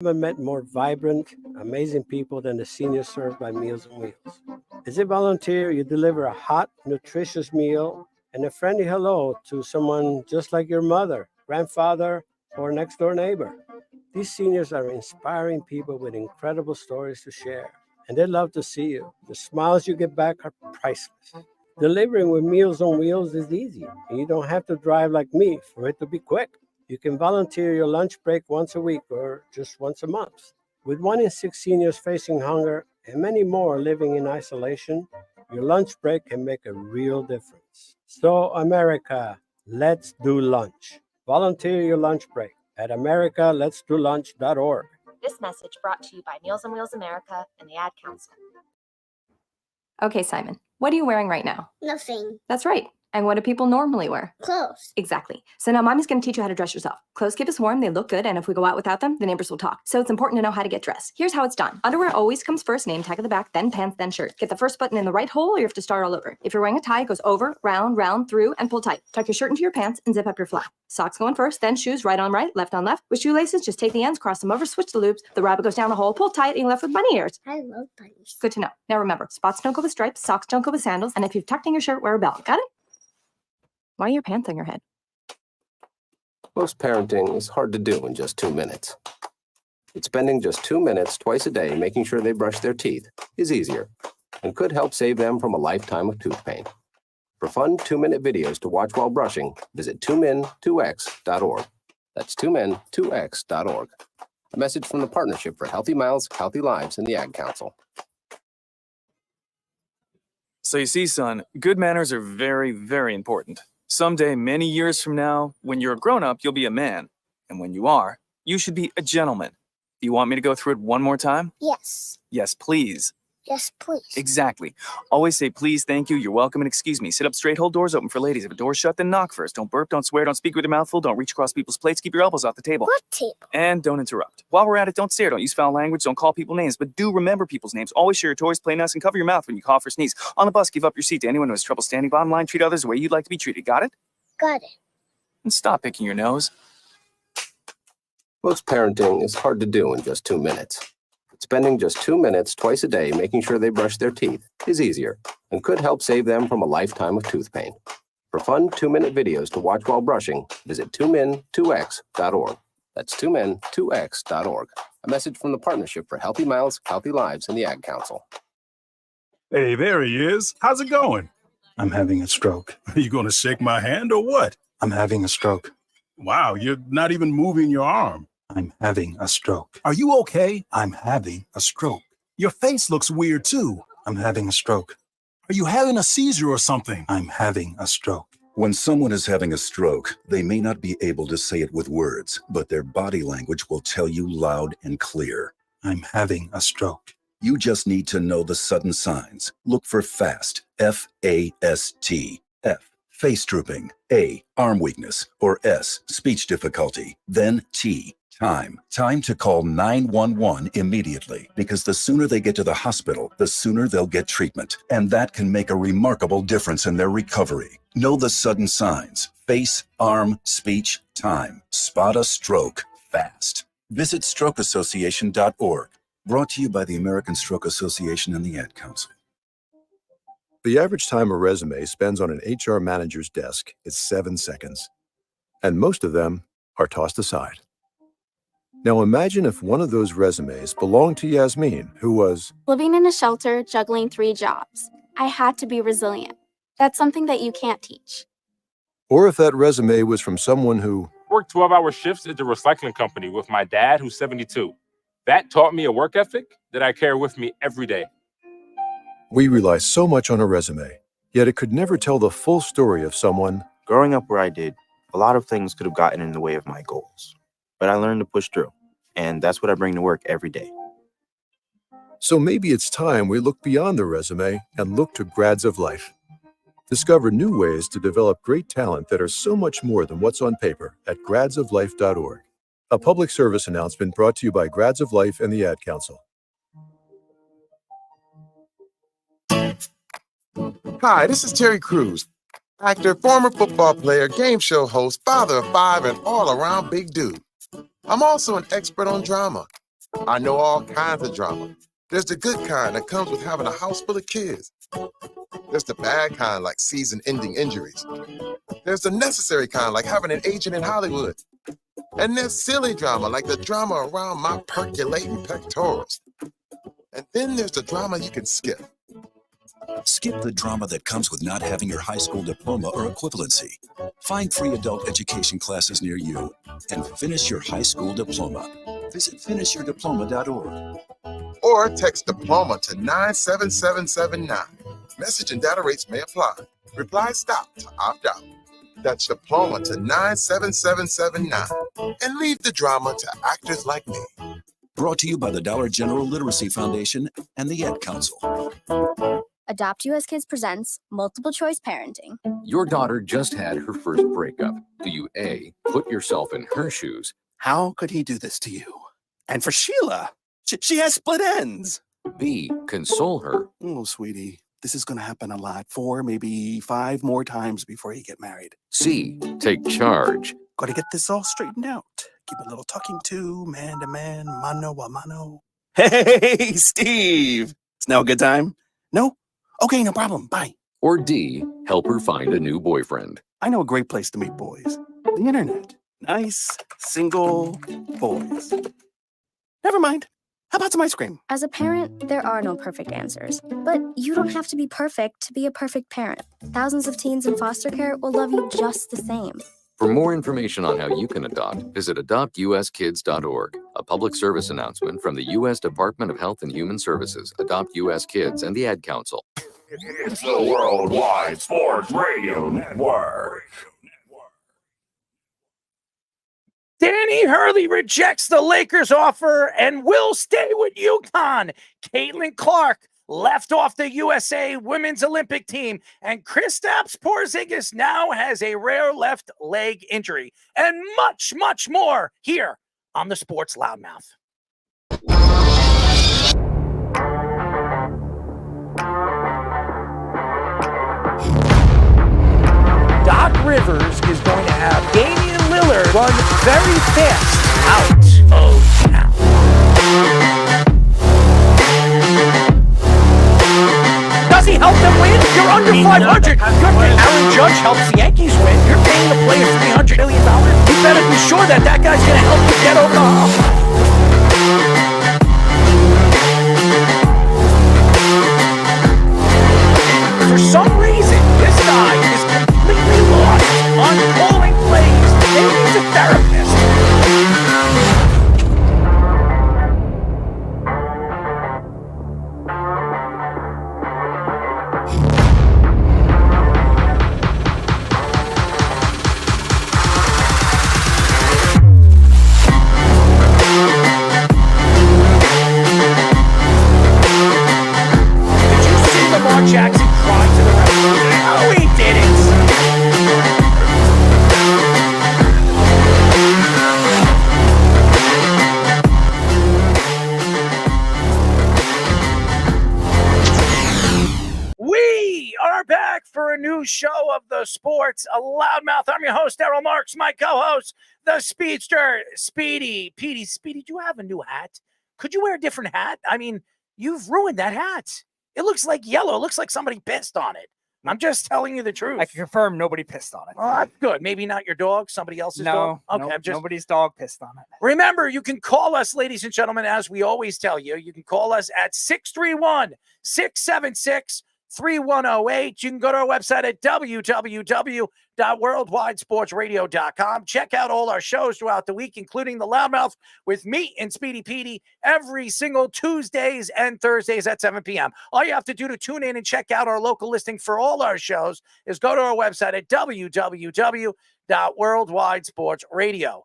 Haven't met more vibrant, amazing people than the seniors served by Meals on Wheels. As a volunteer, you deliver a hot, nutritious meal and a friendly hello to someone just like your mother, grandfather, or next door neighbor. These seniors are inspiring people with incredible stories to share, and they love to see you. The smiles you get back are priceless. Delivering with Meals on Wheels is easy, and you don't have to drive like me for it to be quick. You can volunteer your lunch break once a week or just once a month. With 1 in 6 seniors facing hunger and many more living in isolation, your lunch break can make a real difference. So, America, let's do lunch. Volunteer your lunch break at americaletsdolunch.org. This message brought to you by Meals on Wheels America and the Ad Council. Okay, Simon, what are you wearing right now? Nothing. That's right. And what do people normally wear? Clothes. Exactly. So now Mommy's going to teach you how to dress yourself. Clothes keep us warm, they look good, and if we go out without them, the neighbors will talk. So it's important to know how to get dressed. Here's how it's done. Underwear always comes first, name tag at the back, then pants, then shirt. Get the first button in the right hole or you have to start all over. If you're wearing a tie, it goes over, round, round, through, and pull tight. Tuck your shirt into your pants and zip up your flap. Socks going first, then shoes right on right, left on left. With shoelaces, just take the ends, cross them over, switch the loops. The rabbit goes down the hole, pull tight, and you're left with bunny ears. I love bunnies. Good to know. Now remember, spots don't go with stripes, socks don't go with sandals, and if you've tucked in your shirt, wear a belt. Got it? Why are your pants on your head? Most parenting is hard to do in just 2 minutes. But spending just 2 minutes twice a day making sure they brush their teeth is easier and could help save them from a lifetime of tooth pain. For fun 2-minute videos to watch while brushing, visit 2min2x.org. That's 2min2x.org. A message from the Partnership for Healthy Mouths, Healthy Lives, and the Ad Council. So you see, son, good manners are very, very important. Someday, many years from now, when you're a grown-up, you'll be a man. And when you are, you should be a gentleman. Do you want me to go through it one more time? Yes. Yes, please. Yes, please. Exactly. Always say please, thank you, you're welcome, and excuse me. Sit up straight, hold doors open for ladies. If a door's shut, then knock first. Don't burp, don't swear, don't speak with your mouth full, don't reach across people's plates, keep your elbows off the table. What table? And don't interrupt. While we're at it, don't stare, don't use foul language, don't call people names, but do remember people's names. Always share your toys, play nice, and cover your mouth when you cough or sneeze. On the bus, give up your seat to anyone who has trouble standing. Bottom line, treat others the way you'd like to be treated. Got it? Got it. And stop picking your nose. Most parenting is hard to do in just 2 minutes. But spending just 2 minutes twice a day making sure they brush their teeth is easier and could help save them from a lifetime of tooth pain. For fun 2-minute videos to watch while brushing, visit 2min2x.org. That's 2min2x.org. A message from the Partnership for Healthy Mouths, Healthy Lives, and the Ad Council. Hey, there he is. How's it going? I'm having a stroke. Are you going to shake my hand or what? I'm having a stroke. Wow, you're not even moving your arm. I'm having a stroke. Are you okay? I'm having a stroke. Your face looks weird too. I'm having a stroke. Are you having a seizure or something? I'm having a stroke. When someone is having a stroke, they may not be able to say it with words, but their body language will tell you loud and clear. I'm having a stroke. You just need to know the sudden signs. Look for FAST, F-A-S-T. F, face drooping. A, arm weakness. Or S, speech difficulty. Then T, time. Time to call 911 immediately, because the sooner they get to the hospital, the sooner they'll get treatment. And that can make a remarkable difference in their recovery. Know the sudden signs. Face, arm, speech, time. Spot a stroke fast. Visit strokeassociation.org. Brought to you by the American Stroke Association and the Ad Council. The average time a resume spends on an HR manager's desk is 7 seconds, and most of them are tossed aside. Now imagine if one of those resumes belonged to Yasmin, who was living in a shelter, juggling 3 jobs. I had to be resilient. That's something that you can't teach. or if that resume was from someone who worked 12-hour shifts at the recycling company with my dad, who's 72. That taught me a work ethic that I carry with me every day. we rely so much on a resume, yet it could never tell the full story of someone. Growing up where I did, a lot of things could have gotten in the way of my goals, but I learned to push through, and that's what I bring to work every day. So maybe it's time we look beyond the resume and look to Grads of Life. Discover new ways to develop great talent that are so much more than what's on paper at gradsoflife.org. A public service announcement brought to you by Grads of Life and the Ad Council. Hi, this is Terry Crews, actor, former football player, game show host, father of 5, and all-around big dude. I'm also an expert on drama, I know all kinds of drama. There's the good kind that comes with having a house full of kids. There's the bad kind like season-ending injuries. There's the necessary kind like having an agent in Hollywood. And there's silly drama like the drama around my percolating pectorals. And then there's the drama you can skip. Skip the drama that comes with not having your high school diploma or equivalency. Find free adult education classes near you and finish your high school diploma. Visit finishyourdiploma.org. Or text diploma to 97779. Message and data rates may apply. Reply stop to opt out. That's diploma to 97779. And leave the drama to actors like me. Brought to you by the Dollar General Literacy Foundation and the Ed Council. Adopt US Kids presents Multiple Choice Parenting. Your daughter just had her first breakup. Do you A, put yourself in her shoes? How could he do this to you? And for Sheila, she has split ends. B, console her? Oh, sweetie, this is going to happen a lot. 4, maybe 5 more times before you get married. C, take charge. Got to get this all straightened out. Keep a little talking to, man, mano a mano. Hey, Steve. It's now a good time? No? Okay, no problem. Bye. Or D, help her find a new boyfriend. I know a great place to meet boys. The internet. Nice, single boys. Never mind. How about some ice cream? As a parent, there are no perfect answers. But you don't have to be perfect to be a perfect parent. Thousands of teens in foster care will love you just the same. For more information on how you can adopt, visit adoptuskids.org. A public service announcement from the U.S. Department of Health and Human Services, Adopt U.S. Kids, and the Ad Council. It's the Worldwide Sports Radio Network. Danny Hurley rejects the Lakers' offer and will stay with UConn. Caitlin Clark left off the USA Women's Olympic team, and Kristaps Porzingis now has a rare left leg injury, and much, much more here on the Sports Loudmouth. Doc Rivers is going to have Damian Lillard run very fast out of town. Does he help them win? You're under 500. Aaron Judge helps the Yankees win. You're paying the player $300 million. You better be sure that that guy's going to help you get over the hump. For some reason, this guy is completely lost on calling plays. Maybe he's a therapist. Did you see Lamar Jackson cry to the referee? No, he didn't. We are back for a new show of the Sports Loudmouth. I'm your host, Errol Marks. My co-host, the Speedster, Speedy. Speedy, do you have a new hat? Could you wear a different hat? I mean, you've ruined that hat. It looks like yellow. It looks like somebody pissed on it. I'm just telling you the truth. I can confirm nobody pissed on it. Oh, that's good. Maybe not your dog, somebody else's dog. Okay, no, I'm just nobody's dog pissed on it. Remember, you can call us, ladies and gentlemen, as we always tell you. You can call us at 631-676-3108. You can go to our website at www.worldwidesportsradio.com. Check out all our shows throughout the week, including the Loudmouth with me and Speedy Petey every single Tuesdays and Thursdays at 7 p.m. All you have to do to tune in and check out our local listing for all our shows is go to our website at www.worldwidesportsradio.com.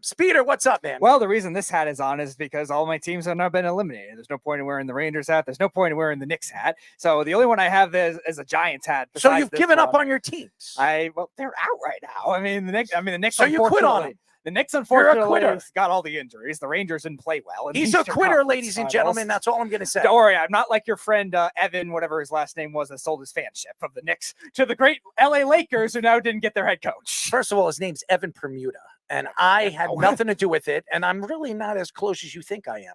Speeder, what's up, man? Well, the reason this hat is on is because all my teams have now been eliminated. There's no point in wearing the Rangers hat. There's no point in wearing the Knicks hat. So the only one I have is a Giants hat. So you've given up on your teams. Well, they're out right now. I mean, the Knicks. So you quit on them. The Knicks, unfortunately, got all the injuries. The Rangers didn't play well. He's a quitter, ladies and gentlemen. That's all I'm going to say. Don't worry. I'm not like your friend Evan, whatever his last name was, that sold his fanship of the Knicks to the great LA Lakers, who now didn't get their head coach. First of all, his name's Evan Permuta. and I had nothing to do with it, and I'm really not as close as you think I am.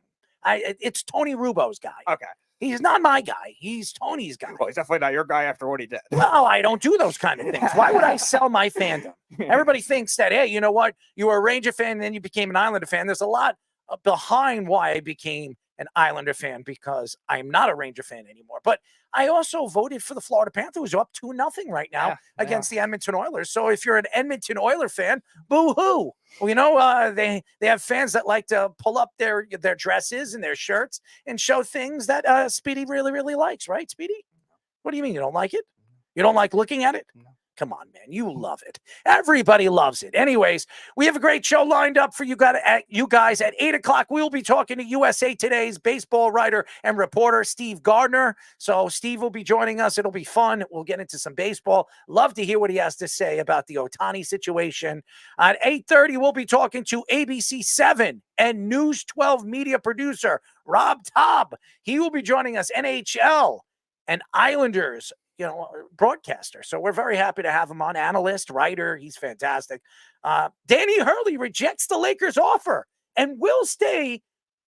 It's Tony Rubo's guy. Okay. He's not my guy. He's Tony's guy. Well, he's definitely not your guy after what he did. Well, I don't do those kind of things. Why would I sell my fandom? Everybody thinks that, hey, you know what? You were a Ranger fan, and then you became an Islander fan. There's a lot behind why I became an Islander fan, because I'm not a Ranger fan anymore. But I also voted for the Florida Panthers, who's up 2-0 right now against the Edmonton Oilers. So if you're an Edmonton Oiler fan, boo-hoo. Well, you know, they have fans that like to pull up their dresses and their shirts and show things that Speedy really, really likes, right, Speedy? What do you mean you don't like it? You don't like looking at it? No. Come on, man. You love it. Everybody loves it. Anyways, we have a great show lined up for you guys at 8 o'clock. We'll be talking to USA Today's baseball writer and reporter, Steve Gardner. So Steve will be joining us. It'll be fun. We'll get into some baseball. Love to hear what he has to say about the Ohtani situation. At 8:30, we'll be talking to ABC 7 and News 12 media producer, Rob Taub. He will be joining us, NHL and Islanders broadcaster. So we're very happy to have him on. Analyst, writer. He's fantastic. Danny Hurley rejects the Lakers offer and will stay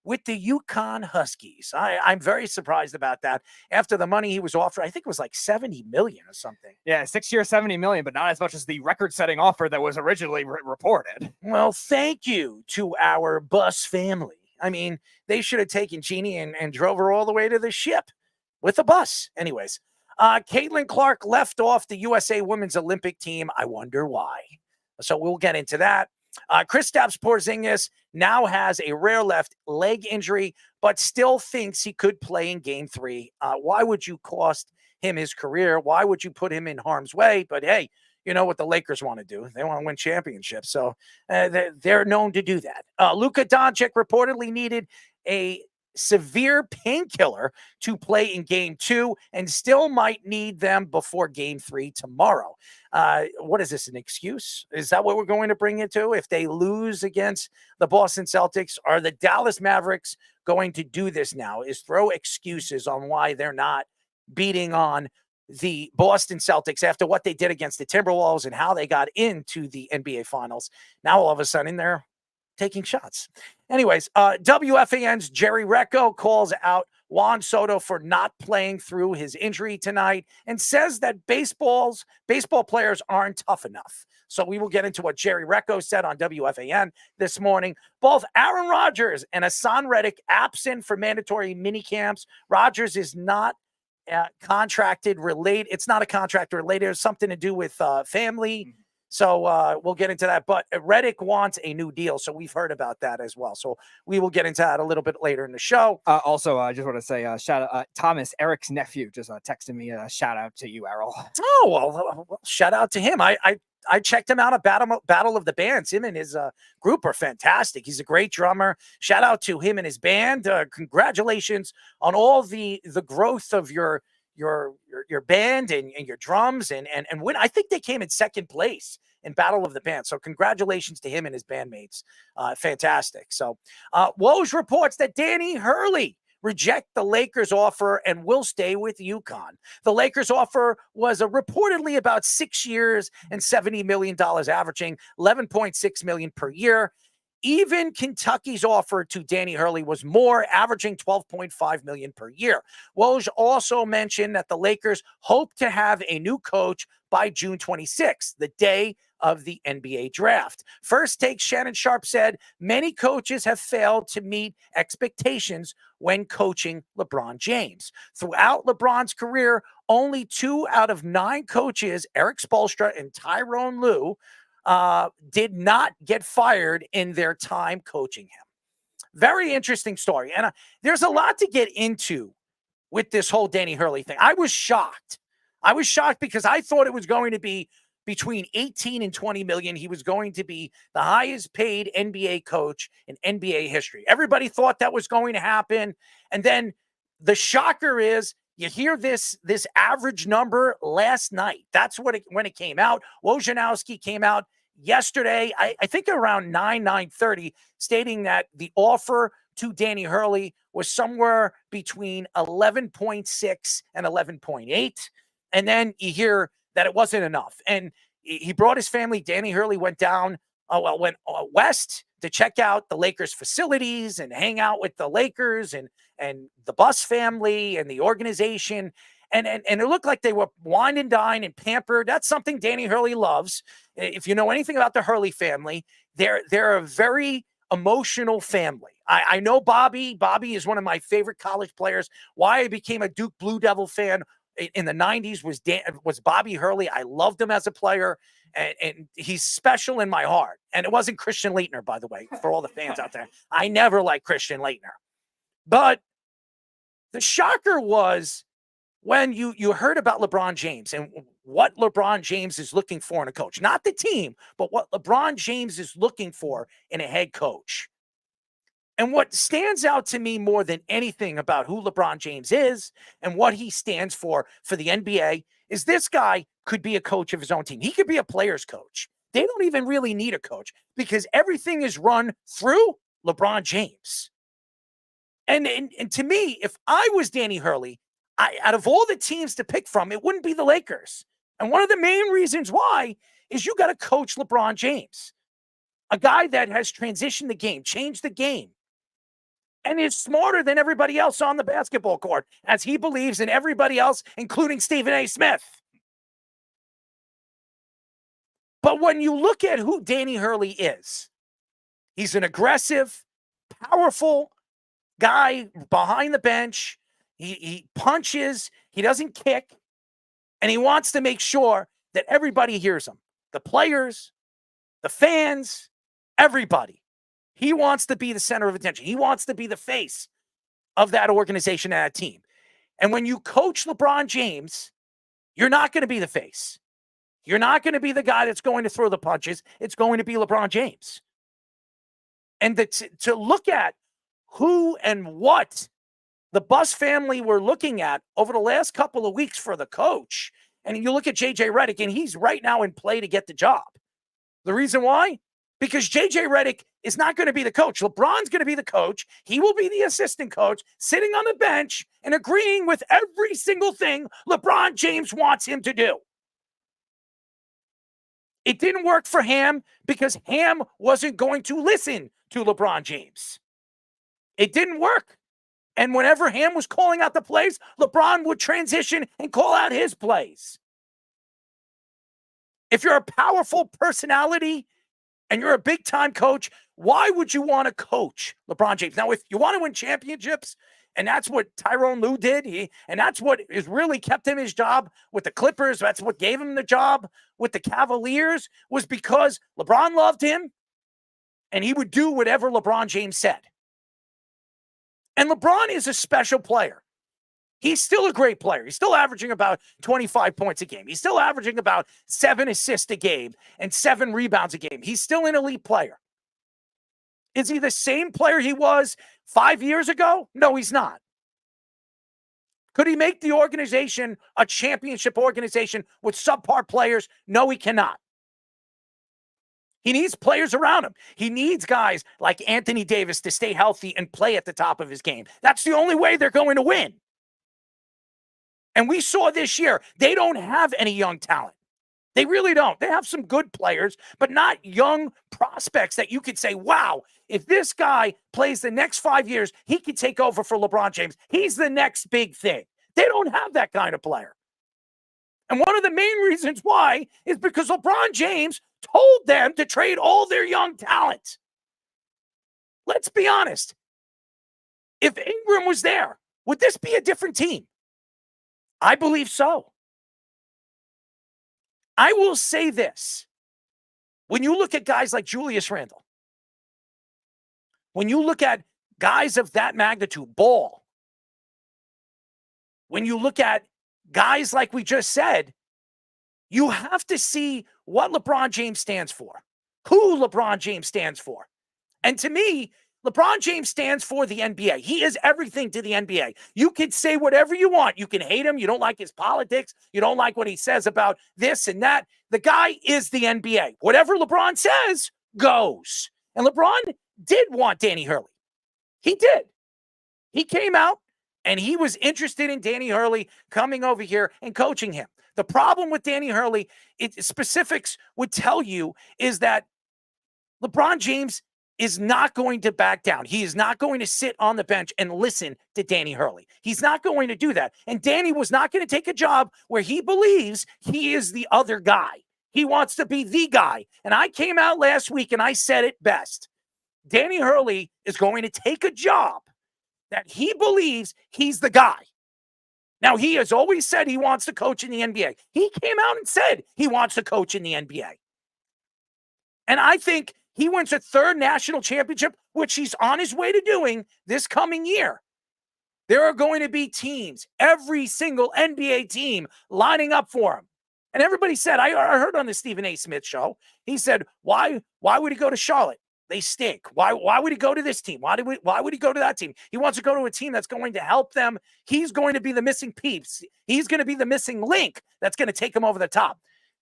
with the UConn Huskies. I'm very surprised about that. After the money he was offered, I think it was like $70 million or something. Yeah, 6 years, $70 million, but not as much as the record-setting offer that was originally reported. Well, thank you to our bus family. I mean, they should have taken Jeannie and drove her all the way to the ship with a bus. Anyways, Caitlin Clark left off the USA Women's Olympic team. I wonder why. So we'll get into that. Kristaps Porzingis now has a rare left leg injury, but still thinks he could play in Game 3. Why would you cost him his career? Why would you put him in harm's way? But hey, you know what the Lakers want to do. They want to win championships. So they're known to do that. Luka Doncic reportedly needed a severe painkiller to play in Game 2 and still might need them before Game 3 tomorrow. What is this, an excuse? Is that what we're going to bring it to? If they lose against the Boston Celtics, are the Dallas Mavericks going to do this now? Is throw excuses on why they're not beating on the Boston Celtics after what they did against the Timberwolves and how they got into the NBA Finals. Now all of a sudden they're taking shots. Anyways, WFAN's Jerry Recco calls out Juan Soto for not playing through his injury tonight and says that baseball players aren't tough enough. So we will get into what Jerry Recco said on WFAN this morning. Both Aaron Rodgers and Hassan Reddick absent for mandatory mini camps. Rodgers is not contracted related. It's not a contract related. It's something to do with family. So we'll get into that. But Reddick wants a new deal. So we've heard about that as well. So we will get into that a little bit later in the show. Also, I just want to say shout out Thomas, Eric's nephew, just texted me a shout out to you, Errol. Oh, well, shout out to him. I checked him out at Battle of the Bands. Him and his group are fantastic. He's a great drummer. Shout out to him and his band. Congratulations on all the growth of your band and your drums and win. I think they came in second place in Battle of the Bands. So congratulations to him and his bandmates. Fantastic. So Woj reports that Danny Hurley reject the Lakers offer and will stay with UConn. The Lakers offer was reportedly about 6 years and $70 million, averaging $11.6 million per year. Even Kentucky's offer to Danny Hurley was more, averaging $12.5 million per year. Woj also mentioned that the Lakers hope to have a new coach by June 26th, the day of the NBA draft. First Take Shannon Sharp said, many coaches have failed to meet expectations when coaching LeBron James. Throughout LeBron's career, only 2 out of 9 coaches, Eric Spoelstra and Tyronn Lue, did not get fired in their time coaching him. Very interesting story. And there's a lot to get into with this whole Danny Hurley thing. I was shocked. Because I thought it was going to be between 18 and 20 million. He was going to be the highest paid NBA coach in NBA history. Everybody thought that was going to happen. And then the shocker is you hear this average number last night. That's when it came out. Wojnarowski came out yesterday, I think around 9:30, stating that the offer to Danny Hurley was somewhere between 11.6 and 11.8. And then you hear that it wasn't enough. And he brought his family. Danny Hurley went down went west to check out the Lakers facilities and hang out with the Lakers and the Bus family and the organization. And it looked like they were wine and dine and pampered. That's something Danny Hurley loves. If you know anything about the Hurley family, they're a very emotional family. I know Bobby. Bobby is one of my favorite college players. Why I became a Duke Blue Devil fan in the 90s was Bobby Hurley. I loved him as a player, and he's special in my heart. And it wasn't Christian Laettner, by the way, for all the fans out there. I never liked Christian Laettner. But the shocker was when you heard about LeBron James and what LeBron James is looking for in a coach. Not the team, but what LeBron James is looking for in a head coach. And what stands out to me more than anything about who LeBron James is and what he stands for the NBA is this guy could be a coach of his own team. He could be a player's coach. They don't even really need a coach because everything is run through LeBron James. And to me, if I was Danny Hurley, out of all the teams to pick from, it wouldn't be the Lakers. And one of the main reasons why is you got to coach LeBron James, a guy that has transitioned the game, changed the game, and is smarter than everybody else on the basketball court, as he believes in everybody else, including Stephen A. Smith. But when you look at who Danny Hurley is, he's an aggressive, powerful guy behind the bench. He punches, he doesn't kick, and he wants to make sure that everybody hears him. The players, the fans, everybody. He wants to be the center of attention. He wants to be the face of that organization and that team. And when you coach LeBron James, you're not going to be the face. You're not going to be the guy that's going to throw the punches. It's going to be LeBron James. And to look at who and what the Bus family were looking at over the last couple of weeks for the coach, and you look at J.J. Redick, and he's right now in play to get the job. The reason why? Because J.J. Redick is not going to be the coach. LeBron's going to be the coach. He will be the assistant coach, sitting on the bench and agreeing with every single thing LeBron James wants him to do. It didn't work for Ham because Ham wasn't going to listen to LeBron James. It didn't work. And whenever Ham was calling out the plays, LeBron would transition and call out his plays. If you're a powerful personality and you're a big-time coach, why would you want to coach LeBron James? Now, if you want to win championships, and that's what Tyronn Lue did, and that's what has really kept him his job with the Clippers, that's what gave him the job with the Cavaliers, was because LeBron loved him, and he would do whatever LeBron James said. And LeBron is a special player. He's still a great player. He's still averaging about 25 points a game. He's still averaging about 7 assists a game and 7 rebounds a game. He's still an elite player. Is he the same player he was 5 years ago? No, he's not. Could he make the organization a championship organization with subpar players? No, he cannot. He needs players around him. He needs guys like Anthony Davis to stay healthy and play at the top of his game. That's the only way they're going to win. And we saw this year, they don't have any young talent. They really don't. They have some good players, but not young prospects that you could say, wow, if this guy plays the next 5 years, he could take over for LeBron James. He's the next big thing. They don't have that kind of player. And one of the main reasons why is because LeBron James told them to trade all their young talent. Let's be honest. If Ingram was there, would this be a different team? I believe so. I will say this. When you look at guys like Julius Randle, when you look at guys of that magnitude, Ball, when you look at guys like we just said, you have to see what LeBron James stands for, who LeBron James stands for. And to me, LeBron James stands for the NBA. He is everything to the NBA. You can say whatever you want. You can hate him. You don't like his politics. You don't like what he says about this and that. The guy is the NBA. Whatever LeBron says goes. And LeBron did want Danny Hurley. He did. He came out and he was interested in Danny Hurley coming over here and coaching him. The problem with Danny Hurley, specifics would tell you, is that LeBron James is not going to back down. He is not going to sit on the bench and listen to Danny Hurley. He's not going to do that. And Danny was not going to take a job where he believes he is the other guy. He wants to be the guy. And I came out last week and I said it best. Danny Hurley is going to take a job that he believes he's the guy. Now, he has always said he wants to coach in the NBA. He came out and said he wants to coach in the NBA. And I think he wins a third national championship, which he's on his way to doing this coming year. There are going to be teams, every single NBA team lining up for him. And everybody said, I heard on the Stephen A. Smith show, he said, why would he go to Charlotte? They stink. Why would he go to this team? Why would he go to that team? He wants to go to a team that's going to help them. He's going to be the missing piece. He's going to be the missing link that's going to take him over the top.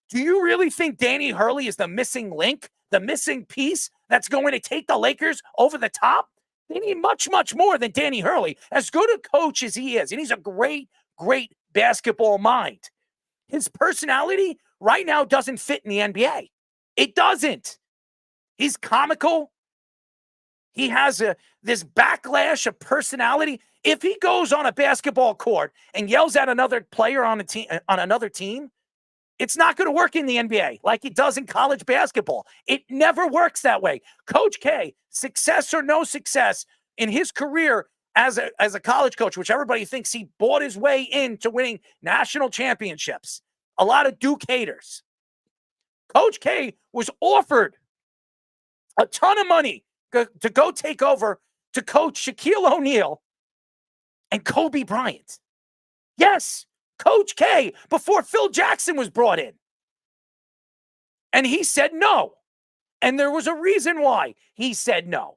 Do you really think Danny Hurley is the missing link, the missing piece that's going to take the Lakers over the top? They need much, much more than Danny Hurley. As good a coach as he is, and he's a great, great basketball mind, his personality right now doesn't fit in the NBA. It doesn't. He's comical. He has this backlash of personality. If he goes on a basketball court and yells at another player on another team, it's not going to work in the NBA like it does in college basketball. It never works that way. Coach K, success or no success in his career as a college coach, which everybody thinks he bought his way into winning national championships. A lot of Duke haters. Coach K was offered a ton of money to go take over to coach Shaquille O'Neal and Kobe Bryant. Yes, Coach K, before Phil Jackson was brought in. And he said no. And there was a reason why he said no.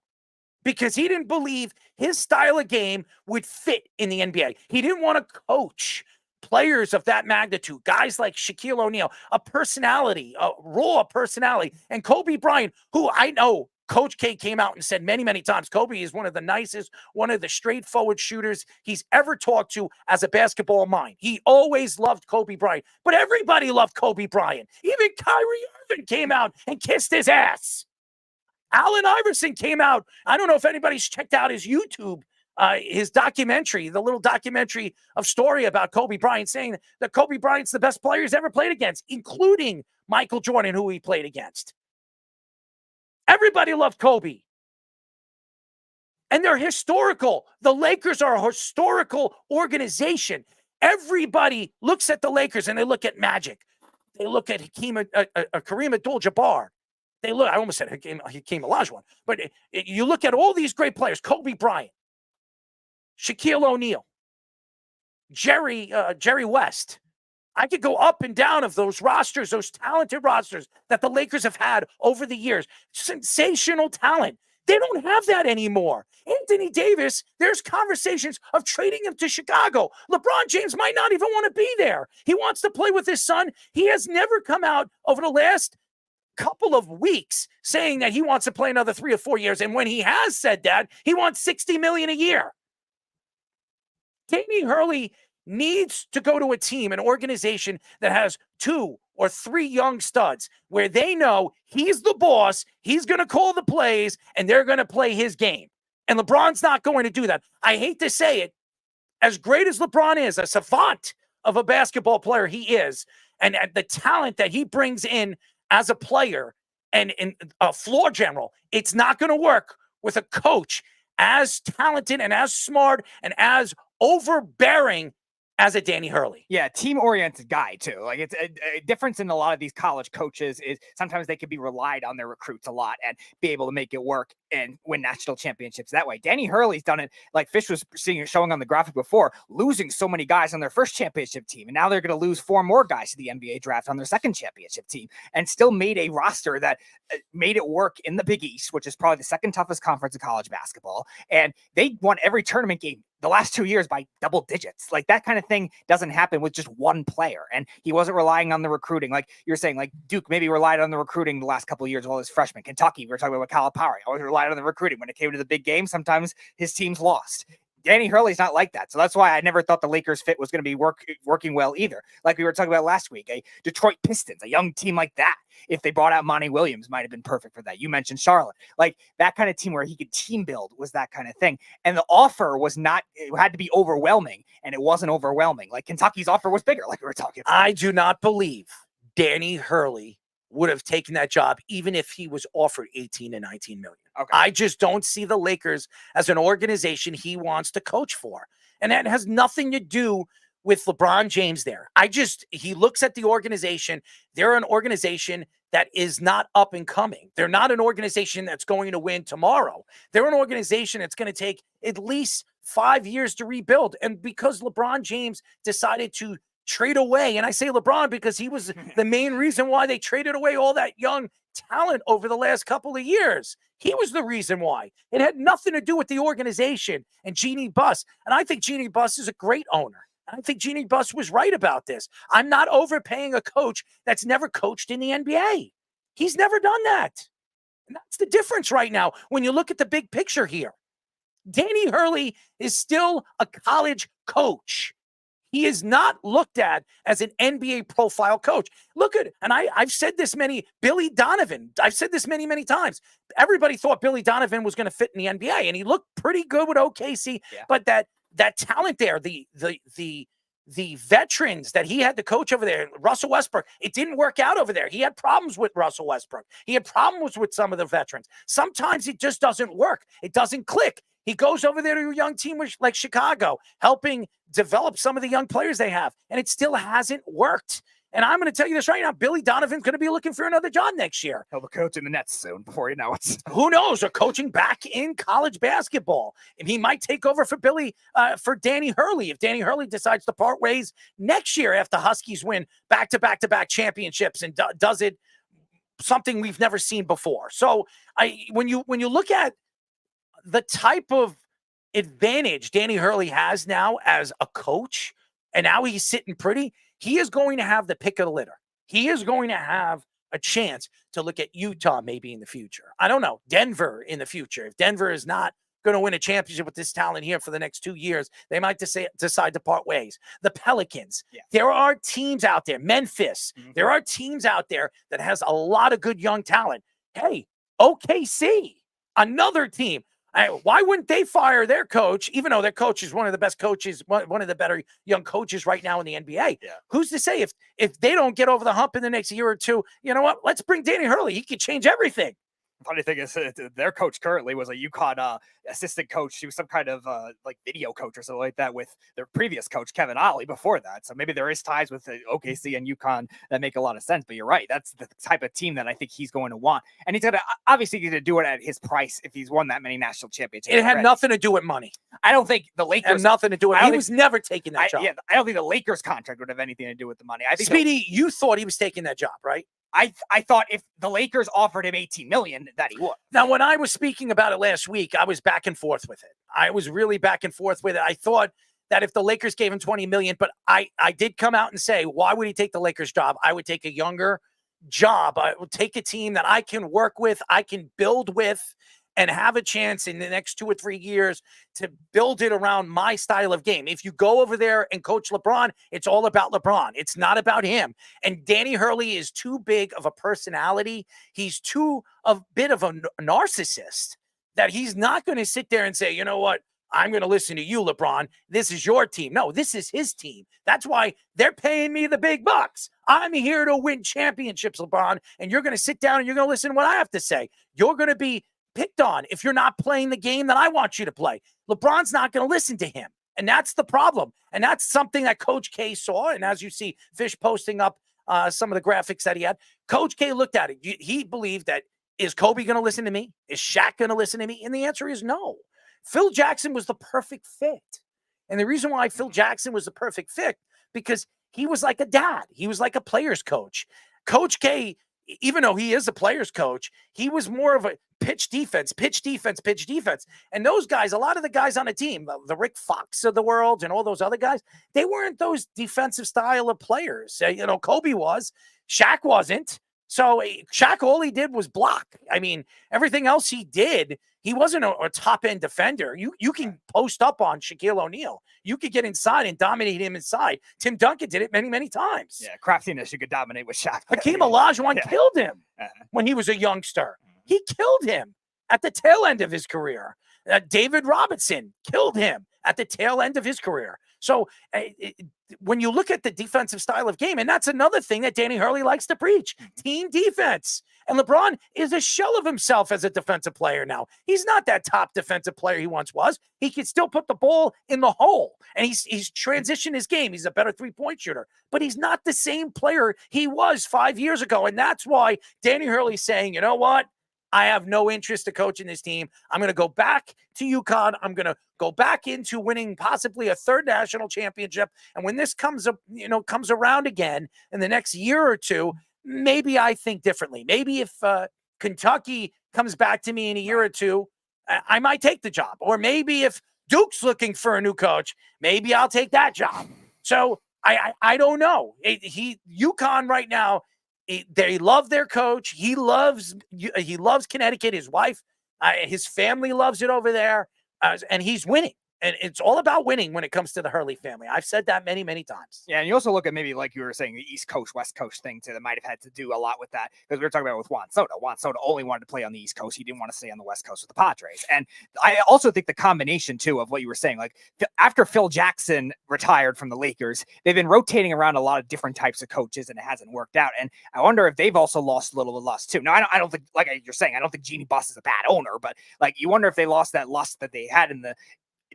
Because he didn't believe his style of game would fit in the NBA. He didn't want to coach players of that magnitude, guys like Shaquille O'Neal, a personality, a raw personality. And Kobe Bryant, who I know Coach K came out and said many, many times, Kobe is one of the nicest, one of the straightforward shooters he's ever talked to as a basketball mind. He always loved Kobe Bryant, but everybody loved Kobe Bryant. Even Kyrie Irving came out and kissed his ass. Allen Iverson came out. I don't know if anybody's checked out his YouTube, his documentary, the little documentary of story about Kobe Bryant, saying that Kobe Bryant's the best player he's ever played against, including Michael Jordan, who he played against. Everybody loved Kobe. And they're historical. The Lakers are a historical organization. Everybody looks at the Lakers and they look at Magic. They look at Kareem Abdul-Jabbar. They look, I almost said Hakeem Olajuwon. But you look at all these great players, Kobe Bryant, Shaquille O'Neal, Jerry West. I could go up and down of those rosters, those talented rosters that the Lakers have had over the years. Sensational talent. They don't have that anymore. Anthony Davis, there's conversations of trading him to Chicago. LeBron James might not even want to be there. He wants to play with his son. He has never come out over the last couple of weeks saying that he wants to play another 3 or 4 years. And when he has said that, he wants $60 million a year. Danny Hurley needs to go to a team, an organization that has 2 or 3 young studs where they know he's the boss, he's going to call the plays, and they're going to play his game. And LeBron's not going to do that. I hate to say it. As great as LeBron is, a savant of a basketball player he is, and the talent that he brings in as a player and a floor general, it's not going to work with a coach as talented and as smart and as overbearing as a Danny Hurley. Yeah, team-oriented guy, too. Like, it's a difference in a lot of these college coaches is sometimes they can be relied on their recruits a lot and be able to make it work and win national championships that way. Danny Hurley's done it, like Fish was showing on the graphic before, losing so many guys on their first championship team, and now they're going to lose 4 more guys to the NBA draft on their second championship team, and still made a roster that made it work in the Big East, which is probably the second toughest conference in college basketball, and they won every tournament game the last 2 years by double digits. Like, that kind of thing doesn't happen with just one player. And he wasn't relying on the recruiting. Like you're saying, like Duke maybe relied on the recruiting the last couple of years while his freshman. Kentucky, we were talking about Calipari, always relied on the recruiting. When it came to the big game, sometimes his teams lost. Danny Hurley's not like that. So that's why I never thought the Lakers fit was going to be working well either. Like we were talking about last week, a Detroit Pistons, a young team like that, if they brought out Monty Williams, might have been perfect for that. You mentioned Charlotte. Like that kind of team where he could team build was that kind of thing. And the offer was not, it had to be overwhelming, and it wasn't overwhelming. Like Kentucky's offer was bigger, like we were talking about. I do not believe Danny Hurley would have taken that job even if he was offered 18 to 19 million. Okay. I just don't see the Lakers as an organization he wants to coach for. And that has nothing to do with LeBron James there. He looks at the organization. They're an organization that is not up and coming. They're not an organization that's going to win tomorrow. They're an organization that's going to take at least 5 years to rebuild. And because LeBron James decided to trade away, and I say LeBron because he was the main reason why they traded away all that young talent over the last couple of years. He was the reason why. It had nothing to do with the organization and Jeannie Buss. And I think Jeannie Buss is a great owner. I think Jeannie Buss was right about this. I'm not overpaying a coach that's never coached in the NBA. He's never done that. And that's the difference right now when you look at the big picture here. Danny Hurley is still a college coach. He is not looked at as an NBA profile coach. Look at, and I've said this Billy Donovan, I've said this many times. Everybody thought Billy Donovan was going to fit in the NBA, and he looked pretty good with OKC. Yeah. But that talent there, the veterans that he had to coach over there, Russell Westbrook, it didn't work out over there. He had problems with Russell Westbrook. He had problems with some of the veterans. Sometimes it just doesn't work. It doesn't click. He goes over there to a young team like Chicago, helping develop some of the young players they have, and it still hasn't worked. And I'm going to tell you this right now, Billy Donovan's going to be looking for another job next year. He'll be coaching the Nets soon before you know it. Who knows? Or coaching back in college basketball. And he might take over for Danny Hurley if Danny Hurley decides to part ways next year after Huskies win back-to-back championships and does it something we've never seen before. So when you look at the type of advantage Danny Hurley has now as a coach, and now he's sitting pretty, he is going to have the pick of the litter. He is going to have a chance to look at Utah maybe in the future. I don't know, Denver in the future. If Denver is not going to win a championship with this talent here for the next 2 years, they might decide to part ways. The Pelicans. Yeah. There are teams out there, Memphis. Mm-hmm. There are teams out there that has a lot of good young talent. Hey, OKC, another team. Why wouldn't they fire their coach, even though their coach is one of the best coaches, one of the better young coaches right now in the NBA? Yeah. Who's to say if they don't get over the hump in the next year or two, you know what? Let's bring Danny Hurley. He could change everything. Funny thing is, their coach currently was a UConn assistant coach. She was some kind of like video coach or something like that with their previous coach, Kevin Ollie, before that. So maybe there is ties with OKC and UConn that make a lot of sense. But you're right. That's the type of team that I think he's going to want. And he's going to obviously going to do it at his price if he's won that many national championships. It had nothing to do with money. I don't think the Lakers had nothing to do with it. He was never taking that job. Yeah, I don't think the Lakers contract would have anything to do with the money. I think Speedy, you thought he was taking that job, right? I thought if the Lakers offered him $18 million, that he would. Now, when I was speaking about it last week, I was back and forth with it. I was really back and forth with it. I thought that if the Lakers gave him $20 million, but I did come out and say, why would he take the Lakers job? I would take a younger job. I would take a team that I can work with, I can build with, and have a chance in the next 2 or 3 years to build it around my style of game. If you go over there and coach LeBron, it's all about LeBron. It's not about him. And Danny Hurley is too big of a personality. He's too a bit of a narcissist that he's not going to sit there and say, you know what? I'm going to listen to you, LeBron. This is your team. No, this is his team. That's why they're paying me the big bucks. I'm here to win championships, LeBron. And you're going to sit down and you're going to listen to what I have to say. You're going to be picked on if you're not playing the game that I want you to play. LeBron's not going to listen to him. And that's the problem. And that's something that Coach K saw. And as you see Fish posting up some of the graphics that he had, Coach K looked at it. He believed that, is Kobe going to listen to me? Is Shaq going to listen to me? And the answer is no. Phil Jackson was the perfect fit. And the reason why Phil Jackson was the perfect fit, because he was like a dad. He was like a player's coach. Coach K, even though he is a player's coach, he was more of a pitch defense. And those guys, a lot of the guys on the team, the Rick Fox of the world and all those other guys, they weren't those defensive style of players. Kobe was. Shaq wasn't. So Shaq, all he did was block. I mean, everything else he did, he wasn't a top-end defender. You can post up on Shaquille O'Neal. You could get inside and dominate him inside. Tim Duncan did it many, many times. Yeah, craftiness you could dominate with Shaq. Hakeem Olajuwon killed him when he was a youngster. He killed him at the tail end of his career. David Robinson killed him at the tail end of his career. So when you look at the defensive style of game, and that's another thing that Danny Hurley likes to preach, team defense. And LeBron is a shell of himself as a defensive player now. He's not that top defensive player he once was. He can still put the ball in the hole, and he's transitioned his game. He's a better three-point shooter, but he's not the same player he was 5 years ago. And that's why Danny Hurley's saying, you know what? I have no interest in coaching this team. I'm going to go back to UConn. I'm going to go back into winning possibly a third national championship. And when this comes around again in the next year or two, maybe I think differently. Maybe if Kentucky comes back to me in a year or two, I might take the job. Or maybe if Duke's looking for a new coach, maybe I'll take that job. So I don't know. UConn right now, they love their coach. He loves Connecticut. His wife, his family loves it over there, and he's winning. And it's all about winning when it comes to the Hurley family. I've said that many, many times. Yeah, and you also look at maybe, like you were saying, the East Coast, West Coast thing too, that might have had to do a lot with that. Because we were talking about it with Juan Soto. Juan Soto only wanted to play on the East Coast. He didn't want to stay on the West Coast with the Padres. And I also think the combination, too, of what you were saying, like after Phil Jackson retired from the Lakers, they've been rotating around a lot of different types of coaches, and it hasn't worked out. And I wonder if they've also lost a little of lust, too. Now, I don't think, like you're saying, I don't think Jeannie Buss is a bad owner, but like you wonder if they lost that lust that they had in the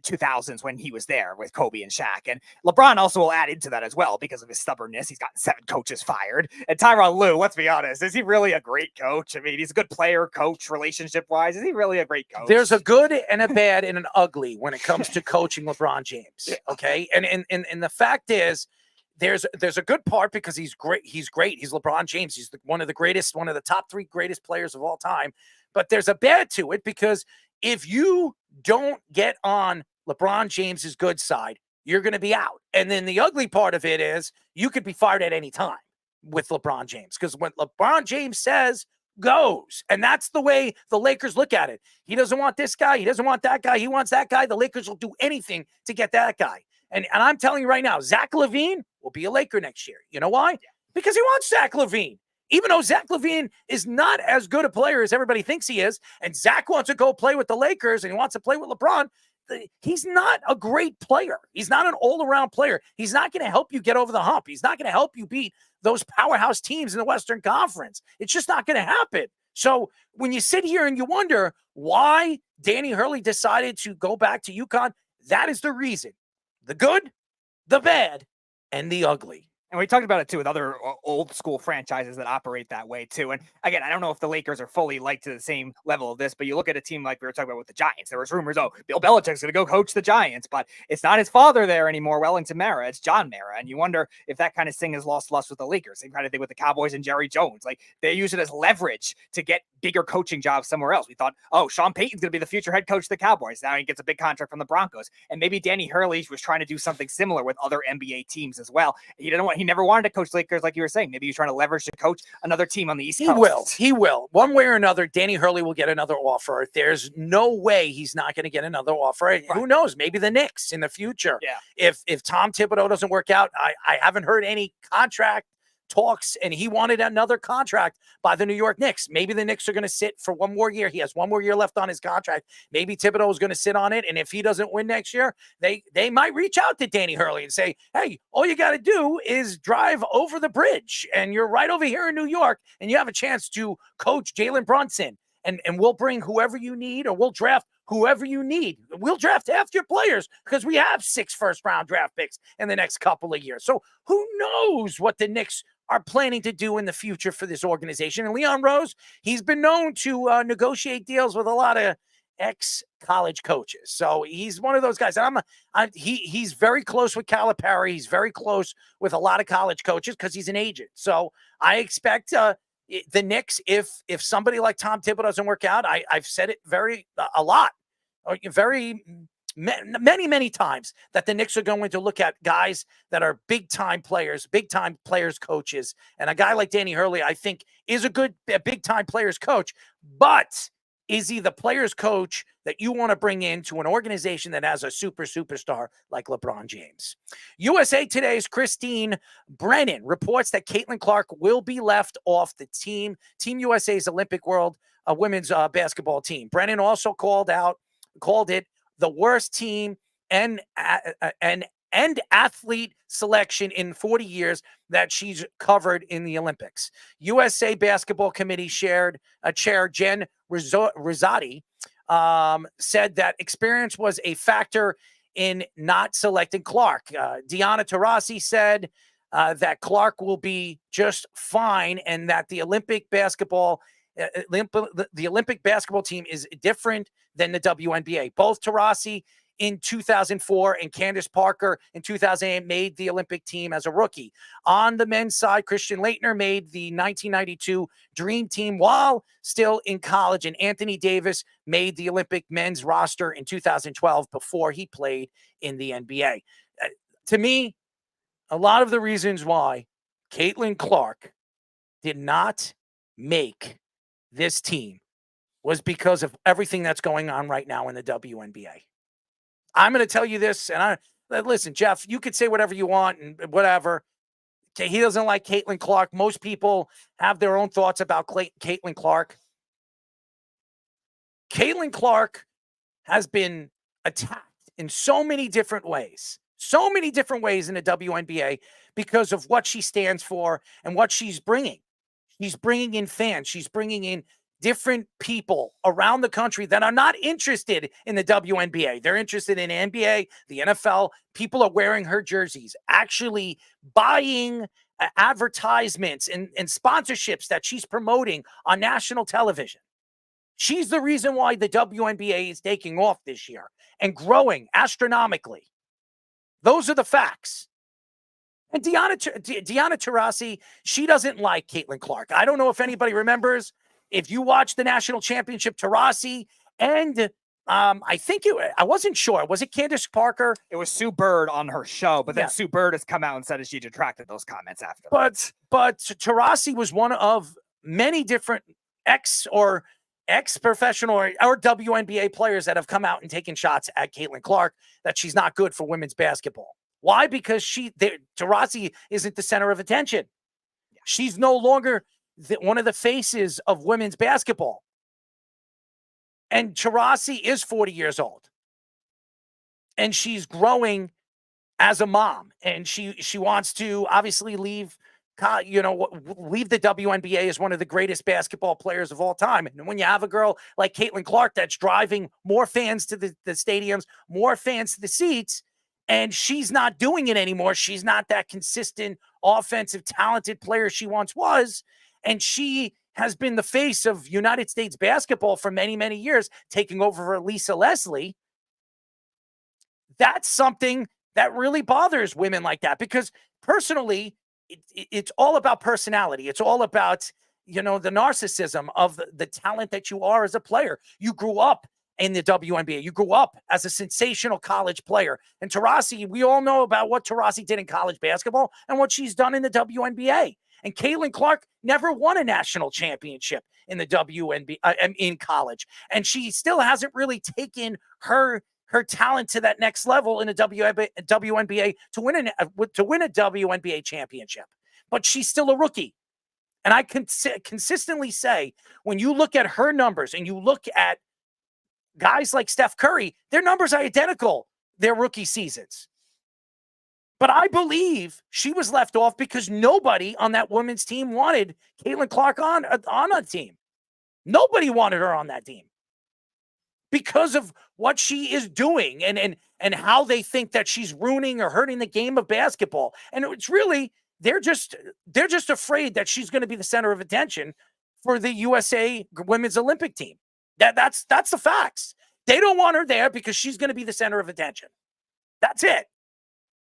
2000s when he was there with Kobe and Shaq. And LeBron also will add into that as well because of his stubbornness. He's gotten 7 coaches fired. And Tyronn Lue, let's be honest, is he really a great coach? I mean, he's a good player, coach, relationship-wise. Is he really a great coach? There's a good and a bad and an ugly when it comes to coaching LeBron James, okay? And the fact is, there's a good part because he's great. He's LeBron James. He's one of the top 3 greatest players of all time. But there's a bad to it because if you don't get on LeBron James's good side, you're going to be out. And then the ugly part of it is you could be fired at any time with LeBron James because when LeBron James says goes, and that's the way the Lakers look at it. He doesn't want this guy. He doesn't want that guy. He wants that guy. The Lakers will do anything to get that guy. And I'm telling you right now, Zach LaVine will be a Laker next year. You know why? Because he wants Zach LaVine. Even though Zach LaVine is not as good a player as everybody thinks he is, and Zach wants to go play with the Lakers and he wants to play with LeBron, he's not a great player. He's not an all-around player. He's not going to help you get over the hump. He's not going to help you beat those powerhouse teams in the Western Conference. It's just not going to happen. So when you sit here and you wonder why Danny Hurley decided to go back to UConn, that is the reason. The good, the bad, and the ugly. And we talked about it, too, with other old school franchises that operate that way, too. And again, I don't know if the Lakers are fully like to the same level of this, but you look at a team like we were talking about with the Giants. There was rumors, Bill Belichick's going to go coach the Giants, but it's not his father there anymore, Wellington Mara. It's John Mara. And you wonder if that kind of thing has lost lust with the Lakers. Same kind of thing with the Cowboys and Jerry Jones. Like, they use it as leverage to get bigger coaching jobs somewhere else. We thought, Sean Payton's going to be the future head coach of the Cowboys. Now he gets a big contract from the Broncos. And maybe Danny Hurley was trying to do something similar with other NBA teams as well. He never wanted to coach the Lakers, like you were saying. Maybe he's trying to leverage to coach another team on the East Coast. He will. One way or another, Danny Hurley will get another offer. There's no way he's not going to get another offer. Right. Who knows? Maybe the Knicks in the future. Yeah. If Tom Thibodeau doesn't work out, I haven't heard any contract talks, and he wanted another contract by the New York Knicks. Maybe the Knicks are going to sit for one more year. He has one more year left on his contract. Maybe Thibodeau is going to sit on it, and if he doesn't win next year, they might reach out to Danny Hurley and say, hey, all you got to do is drive over the bridge, and you're right over here in New York, and you have a chance to coach Jalen Brunson, and we'll bring whoever you need, or we'll draft whoever you need. We'll draft half your players because we have 6 first-round draft picks in the next couple of years. So who knows what the Knicks are planning to do in the future for this organization. And Leon Rose, he's been known to negotiate deals with a lot of ex-college coaches. So he's one of those guys. And he's very close with Calipari. He's very close with a lot of college coaches because he's an agent. So I expect the Knicks, if somebody like Tom Thibodeau doesn't work out, I've said it very many times that the Knicks are going to look at guys that are big-time players, coaches. And a guy like Danny Hurley, I think, is a big-time players coach. But is he the players coach that you want to bring into an organization that has a superstar like LeBron James? USA Today's Christine Brennan reports that Caitlin Clark will be left off the team. Team USA's Olympic World women's basketball team. Brennan also called it the worst team and athlete selection in 40 years that she's covered in the Olympics. USA Basketball Committee chair Jen Rizzotti said that experience was a factor in not selecting Clark. Diana Taurasi said that Clark will be just fine and that the Olympic basketball team is different than the WNBA. Both Taurasi in 2004 and Candace Parker in 2008 made the Olympic team as a rookie. On the men's side, Christian Laettner made the 1992 Dream Team while still in college, and Anthony Davis made the Olympic men's roster in 2012 before he played in the NBA. To me, a lot of the reasons why Caitlin Clark did not make this team was because of everything that's going on right now in the WNBA. I'm going to tell you this, and listen, Jeff, you could say whatever you want and whatever. Okay, he doesn't like Caitlin Clark. Most people have their own thoughts about Caitlin Clark. Caitlin Clark has been attacked in so many different ways in the WNBA because of what she stands for and what she's bringing. She's bringing in fans. She's bringing in different people around the country that are not interested in the WNBA. They're interested in NBA, the NFL. People are wearing her jerseys, actually buying advertisements and sponsorships that she's promoting on national television. She's the reason why the WNBA is taking off this year and growing astronomically. Those are the facts. And Diana Taurasi, she doesn't like Caitlin Clark. I don't know if anybody remembers. If you watched the national championship, Taurasi and I wasn't sure. Was it Candace Parker? It was Sue Bird on her show, but then Sue Bird has come out and said that she detracted those comments after. But Taurasi was one of many different ex-professional or WNBA players that have come out and taken shots at Caitlin Clark that she's not good for women's basketball. Why? Because Taurasi isn't the center of attention. She's no longer one of the faces of women's basketball. And Taurasi is 40 years old. And she's growing as a mom. And she wants to obviously leave the WNBA as one of the greatest basketball players of all time. And when you have a girl like Caitlin Clark that's driving more fans to the stadiums, more fans to the seats, and she's not doing it anymore. She's not that consistent, offensive, talented player she once was. And she has been the face of United States basketball for many, many years, taking over for Lisa Leslie. That's something that really bothers women like that because personally, it's all about personality. It's all about, the narcissism of the talent that you are as a player. You grew up in the WNBA. You grew up as a sensational college player. And Taurasi, we all know about what Taurasi did in college basketball and what she's done in the WNBA. And Caitlin Clark never won a national championship in the WNBA in college. And she still hasn't really taken her talent to that next level in the WNBA to win a WNBA championship. But she's still a rookie. And I can consistently say, when you look at her numbers and you look at guys like Steph Curry, their numbers are identical their rookie seasons. But I believe she was left off because nobody on that women's team wanted Caitlin Clark on a team. Nobody wanted her on that team because of what she is doing and how they think that she's ruining or hurting the game of basketball. And it's really, they're just afraid that she's going to be the center of attention for the USA women's Olympic team. That's the facts. They don't want her there because she's going to be the center of attention. That's it.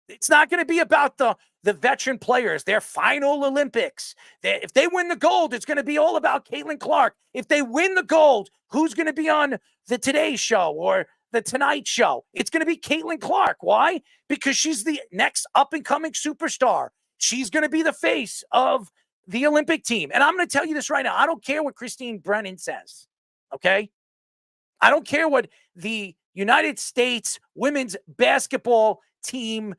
It's not going to be about the veteran players, their final Olympics. If they win the gold, it's going to be all about Caitlin Clark. If they win the gold, who's going to be on the Today Show or The Tonight Show. It's going to be Caitlin Clark. Why? Because she's the next up-and-coming superstar. She's going to be the face of the Olympic team. And I'm going to tell you this right now. I don't care what Christine Brennan says, okay? I don't care what the United States women's basketball team,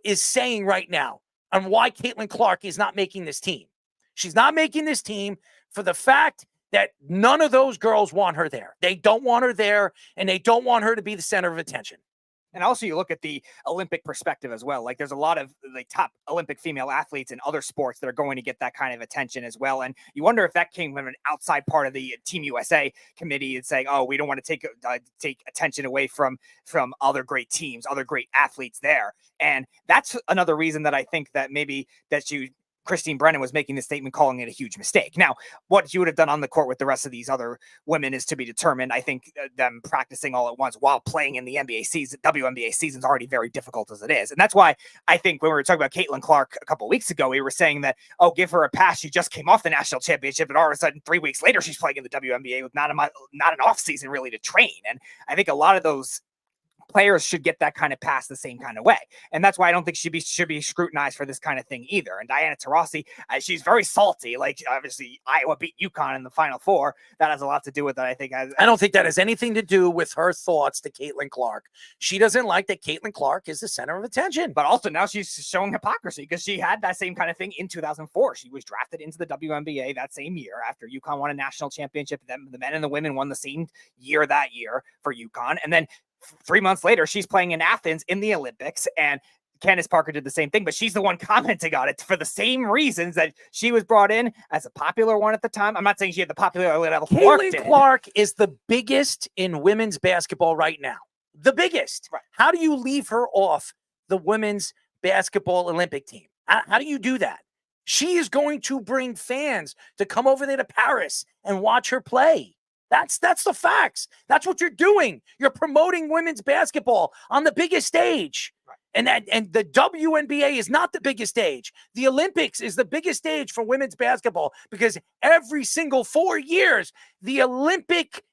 is saying right now on why Caitlin Clark is not making this team. She's not making this team for the fact that none of those girls want her there. They don't want her there, and they don't want her to be the center of attention. And also, you look at the Olympic perspective as well. Like, there's a lot of the top Olympic female athletes in other sports that are going to get that kind of attention as well. And you wonder if that came from an outside part of the Team USA committee and saying, "Oh, we don't want to take attention away from other great teams, other great athletes there." And that's another reason that I think that maybe Christine Brennan was making this statement, calling it a huge mistake. Now, what you would have done on the court with the rest of these other women is to be determined. I think them practicing all at once while playing in the NBA season, WNBA season, is already very difficult as it is. And that's why I think when we were talking about Caitlin Clark a couple of weeks ago, we were saying that, oh, give her a pass. She just came off the national championship, and all of a sudden, 3 weeks later, she's playing in the WNBA with not an off season really to train. And I think a lot of those players should get that kind of pass the same kind of way. And that's why I don't think she should be scrutinized for this kind of thing either. And Diana Taurasi, she's very salty. Like, obviously, Iowa beat UConn in the Final Four. That has a lot to do with it, I think. I don't think that has anything to do with her thoughts to Caitlin Clark. She doesn't like that Caitlin Clark is the center of attention. But also now she's showing hypocrisy because she had that same kind of thing in 2004. She was drafted into the WNBA that same year after UConn won a national championship. Then the men and the women won the same year that year for UConn. And then 3 months later, she's playing in Athens in the Olympics, and Candace Parker did the same thing, but she's the one commenting on it for the same reasons that she was brought in as a popular one at the time. I'm not saying she had the popularity level Caitlin Clark is the biggest in women's basketball right now. The biggest. Right. How do you leave her off the women's basketball Olympic team? How do you do that? She is going to bring fans to come over there to Paris and watch her play. That's the facts. That's what you're doing. You're promoting women's basketball on the biggest stage. Right. And the WNBA is not the biggest stage. The Olympics is the biggest stage for women's basketball because every single 4 years, the Olympic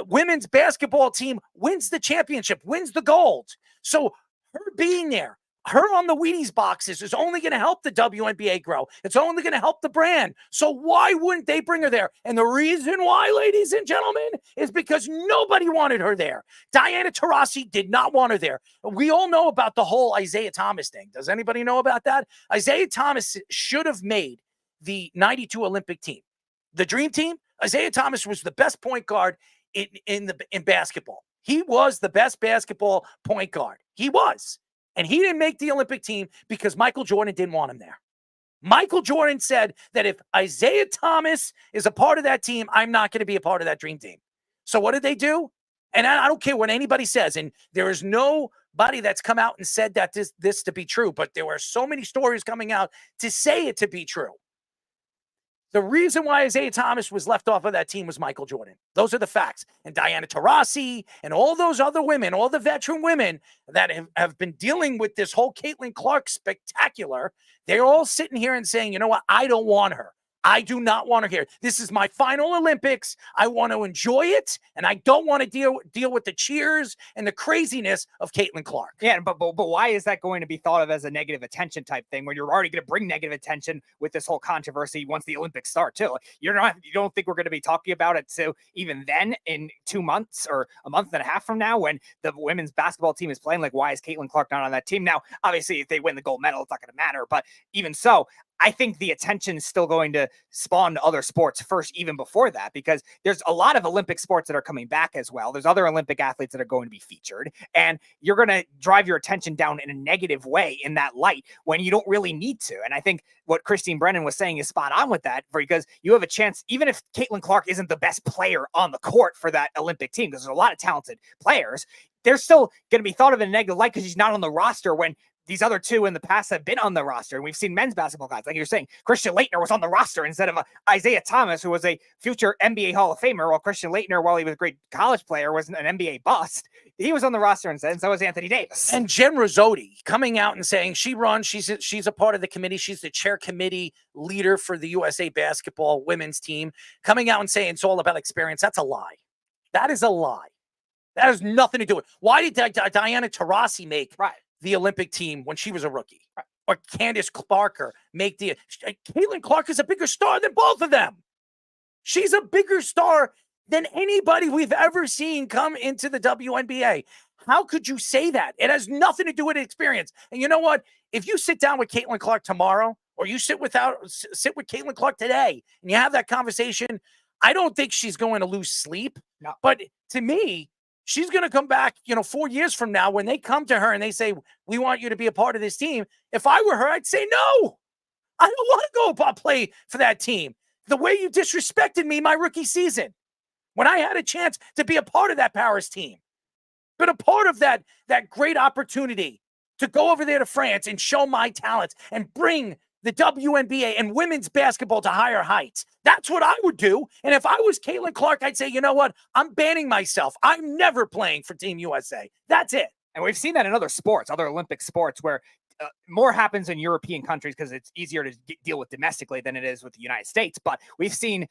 women's basketball team wins the championship, wins the gold. So her being there, her on the Wheaties boxes is only going to help the WNBA grow. It's only going to help the brand. So why wouldn't they bring her there? And the reason why, ladies and gentlemen, is because nobody wanted her there. Diana Taurasi did not want her there. We all know about the whole Isaiah Thomas thing. Does anybody know about that? Isaiah Thomas should have made the 92 Olympic team. The dream team, Isaiah Thomas was the best point guard in basketball. He was the best basketball point guard. He was. And he didn't make the Olympic team because Michael Jordan didn't want him there. Michael Jordan said that if Isaiah Thomas is a part of that team, I'm not going to be a part of that dream team. So what did they do? And I don't care what anybody says. And there is nobody that's come out and said that this to be true. But there were so many stories coming out to say it to be true. The reason why Isaiah Thomas was left off of that team was Michael Jordan. Those are the facts. And Diana Taurasi and all those other women, all the veteran women that have been dealing with this whole Caitlin Clark spectacular, they're all sitting here and saying, you know what? I don't want her. I do not want her here. This is my final Olympics. I want to enjoy it, and I don't want to deal with the cheers and the craziness of Caitlin Clark. Yeah, but why is that going to be thought of as a negative attention type thing when you're already going to bring negative attention with this whole controversy once the Olympics start too? You don't think we're going to be talking about it so even then in 2 months or a month and a half from now when the women's basketball team is playing? Like, why is Caitlin Clark not on that team? Now, obviously, if they win the gold medal, it's not going to matter. But even so, I think the attention is still going to spawn to other sports first, even before that, because there's a lot of Olympic sports that are coming back as well. There's other Olympic athletes that are going to be featured, and you're going to drive your attention down in a negative way in that light when you don't really need to. And I think what Christine Brennan was saying is spot on with that, because you have a chance, even if Caitlin Clark isn't the best player on the court for that Olympic team, because there's a lot of talented players, they're still going to be thought of in a negative light because she's not on the roster when these other two in the past have been on the roster. And we've seen men's basketball guys, like you're saying, Christian Laettner was on the roster instead of Isaiah Thomas, who was a future NBA Hall of Famer, while Christian Laettner, while he was a great college player, was an NBA bust. He was on the roster instead, and so was Anthony Davis. And Jen Rizzotti coming out and saying she runs, she's a part of the committee. She's the chair committee leader for the USA basketball women's team, coming out and saying it's all about experience. That's a lie. That is a lie. That has nothing to do with it. Why did Diana Taurasi make the Olympic team when she was a rookie? Right. Or Candace Clarker make the... Caitlin Clark is a bigger star than both of them. She's a bigger star than anybody we've ever seen come into the WNBA. How could you say that? It has nothing to do with experience. And you know what? If you sit down with Caitlin Clark tomorrow, or you sit with Caitlin Clark today, and you have that conversation, I don't think she's going to lose sleep. No. But to me, she's going to come back, 4 years from now when they come to her and they say, we want you to be a part of this team. If I were her, I'd say, no, I don't want to go play for that team. The way you disrespected me my rookie season, when I had a chance to be a part of that Paris team, been a part of that great opportunity to go over there to France and show my talents and bring the WNBA and women's basketball to higher heights. That's what I would do. And if I was Caitlin Clark, I'd say, you know what? I'm banning myself. I'm never playing for Team USA. That's it. And we've seen that in other sports, other Olympic sports, where more happens in European countries because it's easier to deal with domestically than it is with the United States. But we've seen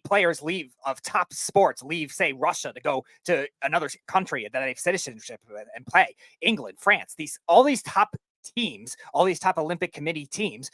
players leave of top sports, say Russia, to go to another country that they have citizenship with and play. England, France, all these top teams, all these top Olympic committee teams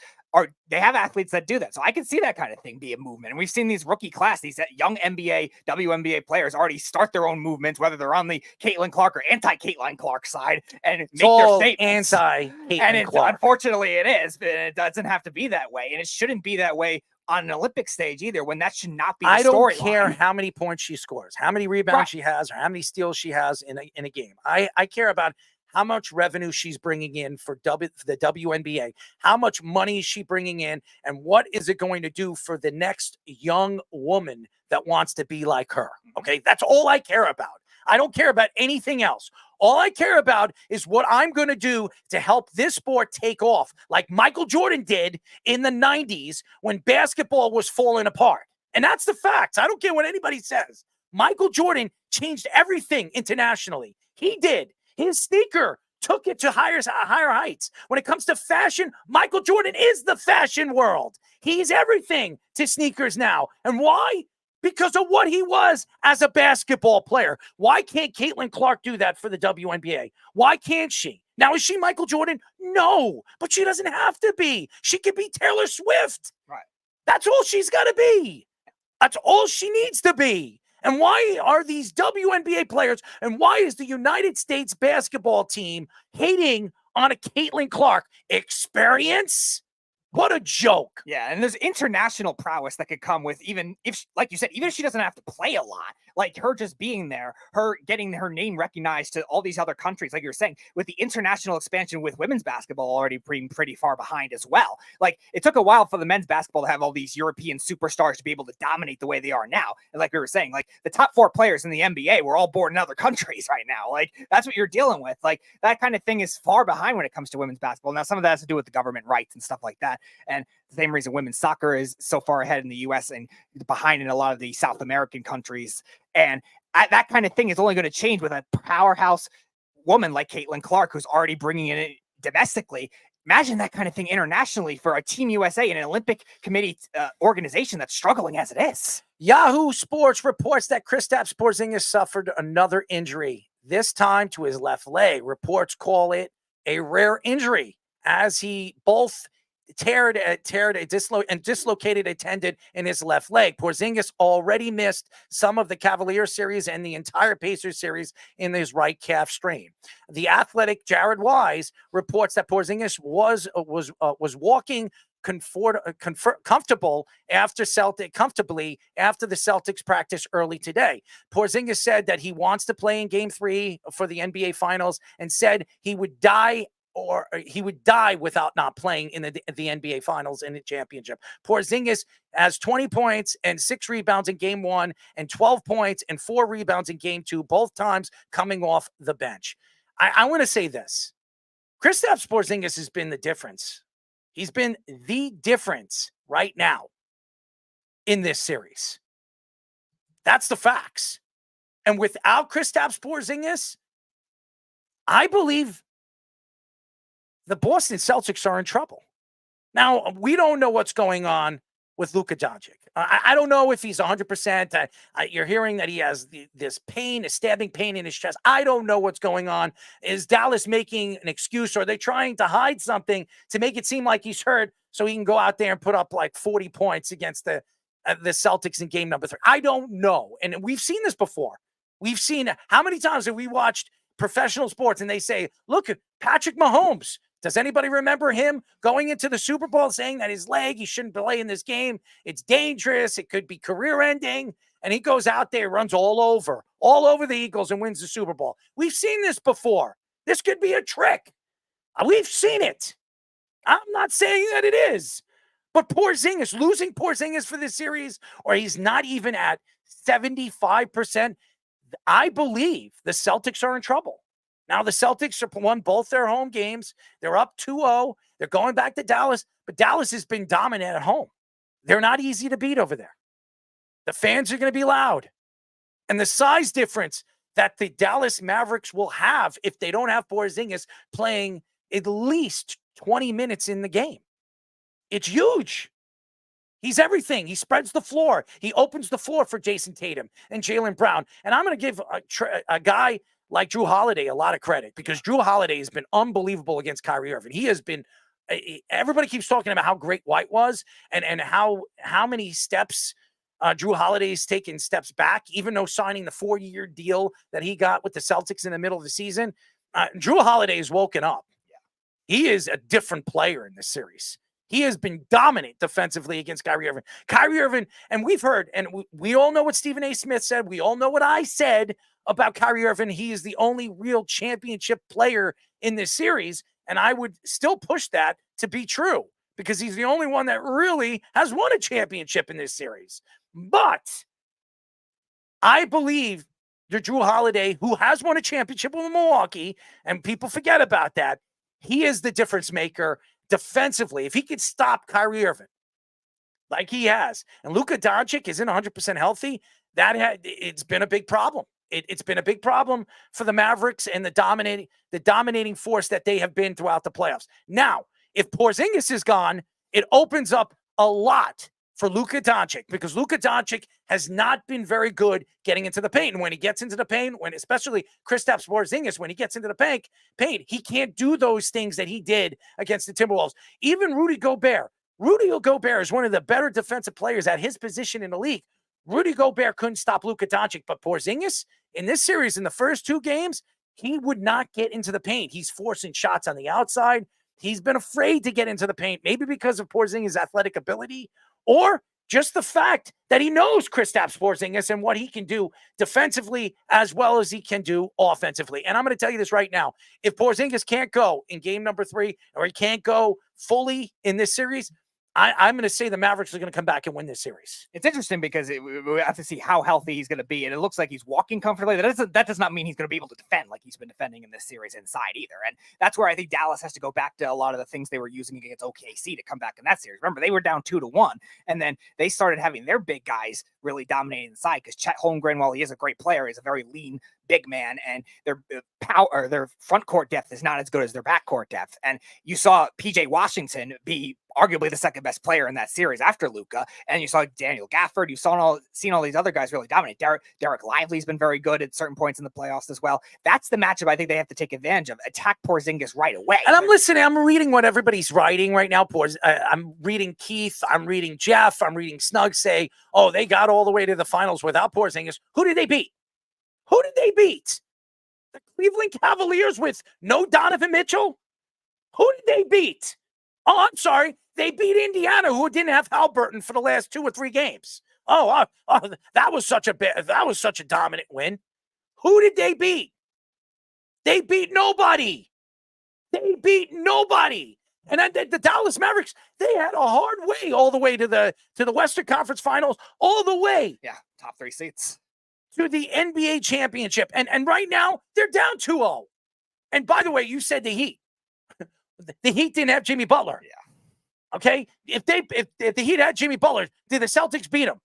they have athletes that do that. So I can see that kind of thing be a movement. And we've seen these rookie class, these young NBA, WNBA players already start their own movements, whether they're on the Caitlin Clark or anti-Caitlin Clark side, and make their statements. Anti-Caitlin Clark. Unfortunately, it is, but it doesn't have to be that way. And it shouldn't be that way on an Olympic stage either, when that should not be the I don't storyline. care how many points she scores, how many rebounds she has, or how many steals she has in a game. I care about how much revenue she's bringing in for the WNBA, how much money is she bringing in, and what is it going to do for the next young woman that wants to be like her. Okay, that's all I care about. I don't care about anything else. All I care about is what I'm going to do to help this sport take off, like Michael Jordan did in the 90s when basketball was falling apart. And that's the facts. I don't care what anybody says. Michael Jordan changed everything internationally. He did. His sneaker took it to higher heights. When it comes to fashion, Michael Jordan is the fashion world. He's everything to sneakers now. And why? Because of what he was as a basketball player. Why can't Caitlin Clark do that for the WNBA? Why can't she? Now, is she Michael Jordan? No, but she doesn't have to be. She could be Taylor Swift. Right. That's all she's got to be. That's all she needs to be. And why are these WNBA players and why is the United States basketball team hating on a Caitlin Clark? Experience? What a joke. Yeah, and there's international prowess that could come with, even if, like you said, even if she doesn't have to play a lot, like her just being there, her getting her name recognized to all these other countries, like you're saying, with the international expansion with women's basketball already pretty far behind as well. Like, it took a while for the men's basketball to have all these European superstars to be able to dominate the way they are now. And like we were saying, like the top 4 players in the NBA were all born in other countries right now. Like, that's what you're dealing with. Like, that kind of thing is far behind when it comes to women's basketball. Now, some of that has to do with the government rights and stuff like that. And the same reason women's soccer is so far ahead in the US and behind in a lot of the South American countries. And that kind of thing is only going to change with a powerhouse woman like Caitlin Clark, who's already bringing it in domestically. Imagine that kind of thing internationally for a Team USA and an Olympic Committee organization that's struggling as it is. Yahoo Sports reports that Kristaps Porzingis suffered another injury, this time to his left leg. Reports call it a rare injury, as he both dislocated a tendon in his left leg. Porzingis already missed some of the Cavaliers series and the entire Pacers series in his right calf strain. The Athletic Jared Wise reports that Porzingis was walking comfortably after the Celtics practice early today. Porzingis said that he wants to play in Game 3 for the NBA Finals and said he would die without not playing in the NBA Finals and the championship. Porzingis has 20 points and 6 rebounds in Game 1 and 12 points and 4 rebounds in Game 2, both times coming off the bench. I want to say this. Kristaps Porzingis has been the difference. He's been the difference right now in this series. That's the facts. And without Kristaps Porzingis, I believe the Boston Celtics are in trouble. Now, we don't know what's going on with Luka Doncic. I don't know if he's 100%. You're hearing that he has this pain, a stabbing pain in his chest. I don't know what's going on. Is Dallas making an excuse, or are they trying to hide something to make it seem like he's hurt so he can go out there and put up like 40 points against the Celtics in game number 3? I don't know. And we've seen this before. We've seen how many times have we watched professional sports and they say, look, Patrick Mahomes. Does anybody remember him going into the Super Bowl saying that his leg, he shouldn't play in this game? It's dangerous. It could be career ending. And he goes out there, runs all over the Eagles and wins the Super Bowl. We've seen this before. This could be a trick. We've seen it. I'm not saying that it is. But Porzingis, losing Porzingis for this series, or he's not even at 75%, I believe the Celtics are in trouble. Now, the Celtics have won both their home games. They're up 2-0. They're going back to Dallas, but Dallas has been dominant at home. They're not easy to beat over there. The fans are going to be loud. And the size difference that the Dallas Mavericks will have if they don't have Porzingis playing at least 20 minutes in the game. It's huge. He's everything. He spreads the floor. He opens the floor for Jason Tatum and Jaylen Brown. And I'm going to give a guy like Drew Holiday a lot of credit, because Drew Holiday has been unbelievable against Kyrie Irving. He has been, everybody keeps talking about how great White was and how many steps Drew Holiday's taken steps back, even though signing the 4-year deal that he got with the Celtics in the middle of the season. Drew Holiday has woken up. He is a different player in this series. He has been dominant defensively against Kyrie Irving. Kyrie Irving, and we've heard, and we all know what Stephen A. Smith said. We all know what I said about Kyrie Irving. He is the only real championship player in this series, and I would still push that to be true, because he's the only one that really has won a championship in this series. But I believe that Drew Holiday, who has won a championship with Milwaukee, and people forget about that, he is the difference maker defensively. If he could stop Kyrie Irving like he has, and Luka Doncic isn't 100% healthy, it's been a big problem. It's been a big problem for the Mavericks and the dominating force that they have been throughout the playoffs. Now, if Porzingis is gone, it opens up a lot for Luka Doncic, because Luka Doncic has not been very good getting into the paint. And when he gets into the paint, especially Kristaps Porzingis, when he gets into the paint, he can't do those things that he did against the Timberwolves. Even Rudy Gobert is one of the better defensive players at his position in the league. Rudy Gobert couldn't stop Luka Doncic, but Porzingis in this series, in the first 2 games, he would not get into the paint. He's forcing shots on the outside. He's been afraid to get into the paint, maybe because of Porzingis' athletic ability, or just the fact that he knows Kristaps Porzingis and what he can do defensively as well as he can do offensively. And I'm going to tell you this right now. If Porzingis can't go in game number 3, or he can't go fully in this series, I'm going to say the Mavericks are going to come back and win this series. It's interesting because we have to see how healthy he's going to be, and it looks like he's walking comfortably. That does not mean he's going to be able to defend like he's been defending in this series inside either. And that's where I think Dallas has to go back to a lot of the things they were using against OKC to come back in that series. Remember, they were down 2-1, and then they started having their big guys really dominating inside, because Chet Holmgren, while he is a great player, is a very lean big man, and their power, their front court depth is not as good as their back court depth. And you saw PJ Washington be arguably the second best player in that series after Luka, and you saw Daniel Gafford. You've seen all these other guys really dominate. Derek Lively's been very good at certain points in the playoffs as well. That's the matchup I think they have to take advantage of. Attack Porzingis right away. And I'm listening. I'm reading what everybody's writing right now. I'm reading Keith. I'm reading Jeff. I'm reading Snug say, oh, they got all the way to the finals without Porzingis. Who did they beat? Who did they beat? The Cleveland Cavaliers with no Donovan Mitchell? Who did they beat? Oh, I'm sorry. They beat Indiana, who didn't have Haliburton for the last 2 or 3 games. That was such a dominant win. Who did they beat? They beat nobody. And then the Dallas Mavericks, they had a hard way all the way to the Western Conference Finals, all the way. Yeah, top 3 seats. To the NBA championship. And right now, they're down 2-0. And by the way, you said the Heat. The Heat didn't have Jimmy Butler. Yeah. Okay? If the Heat had Jimmy Butler, did the Celtics beat him?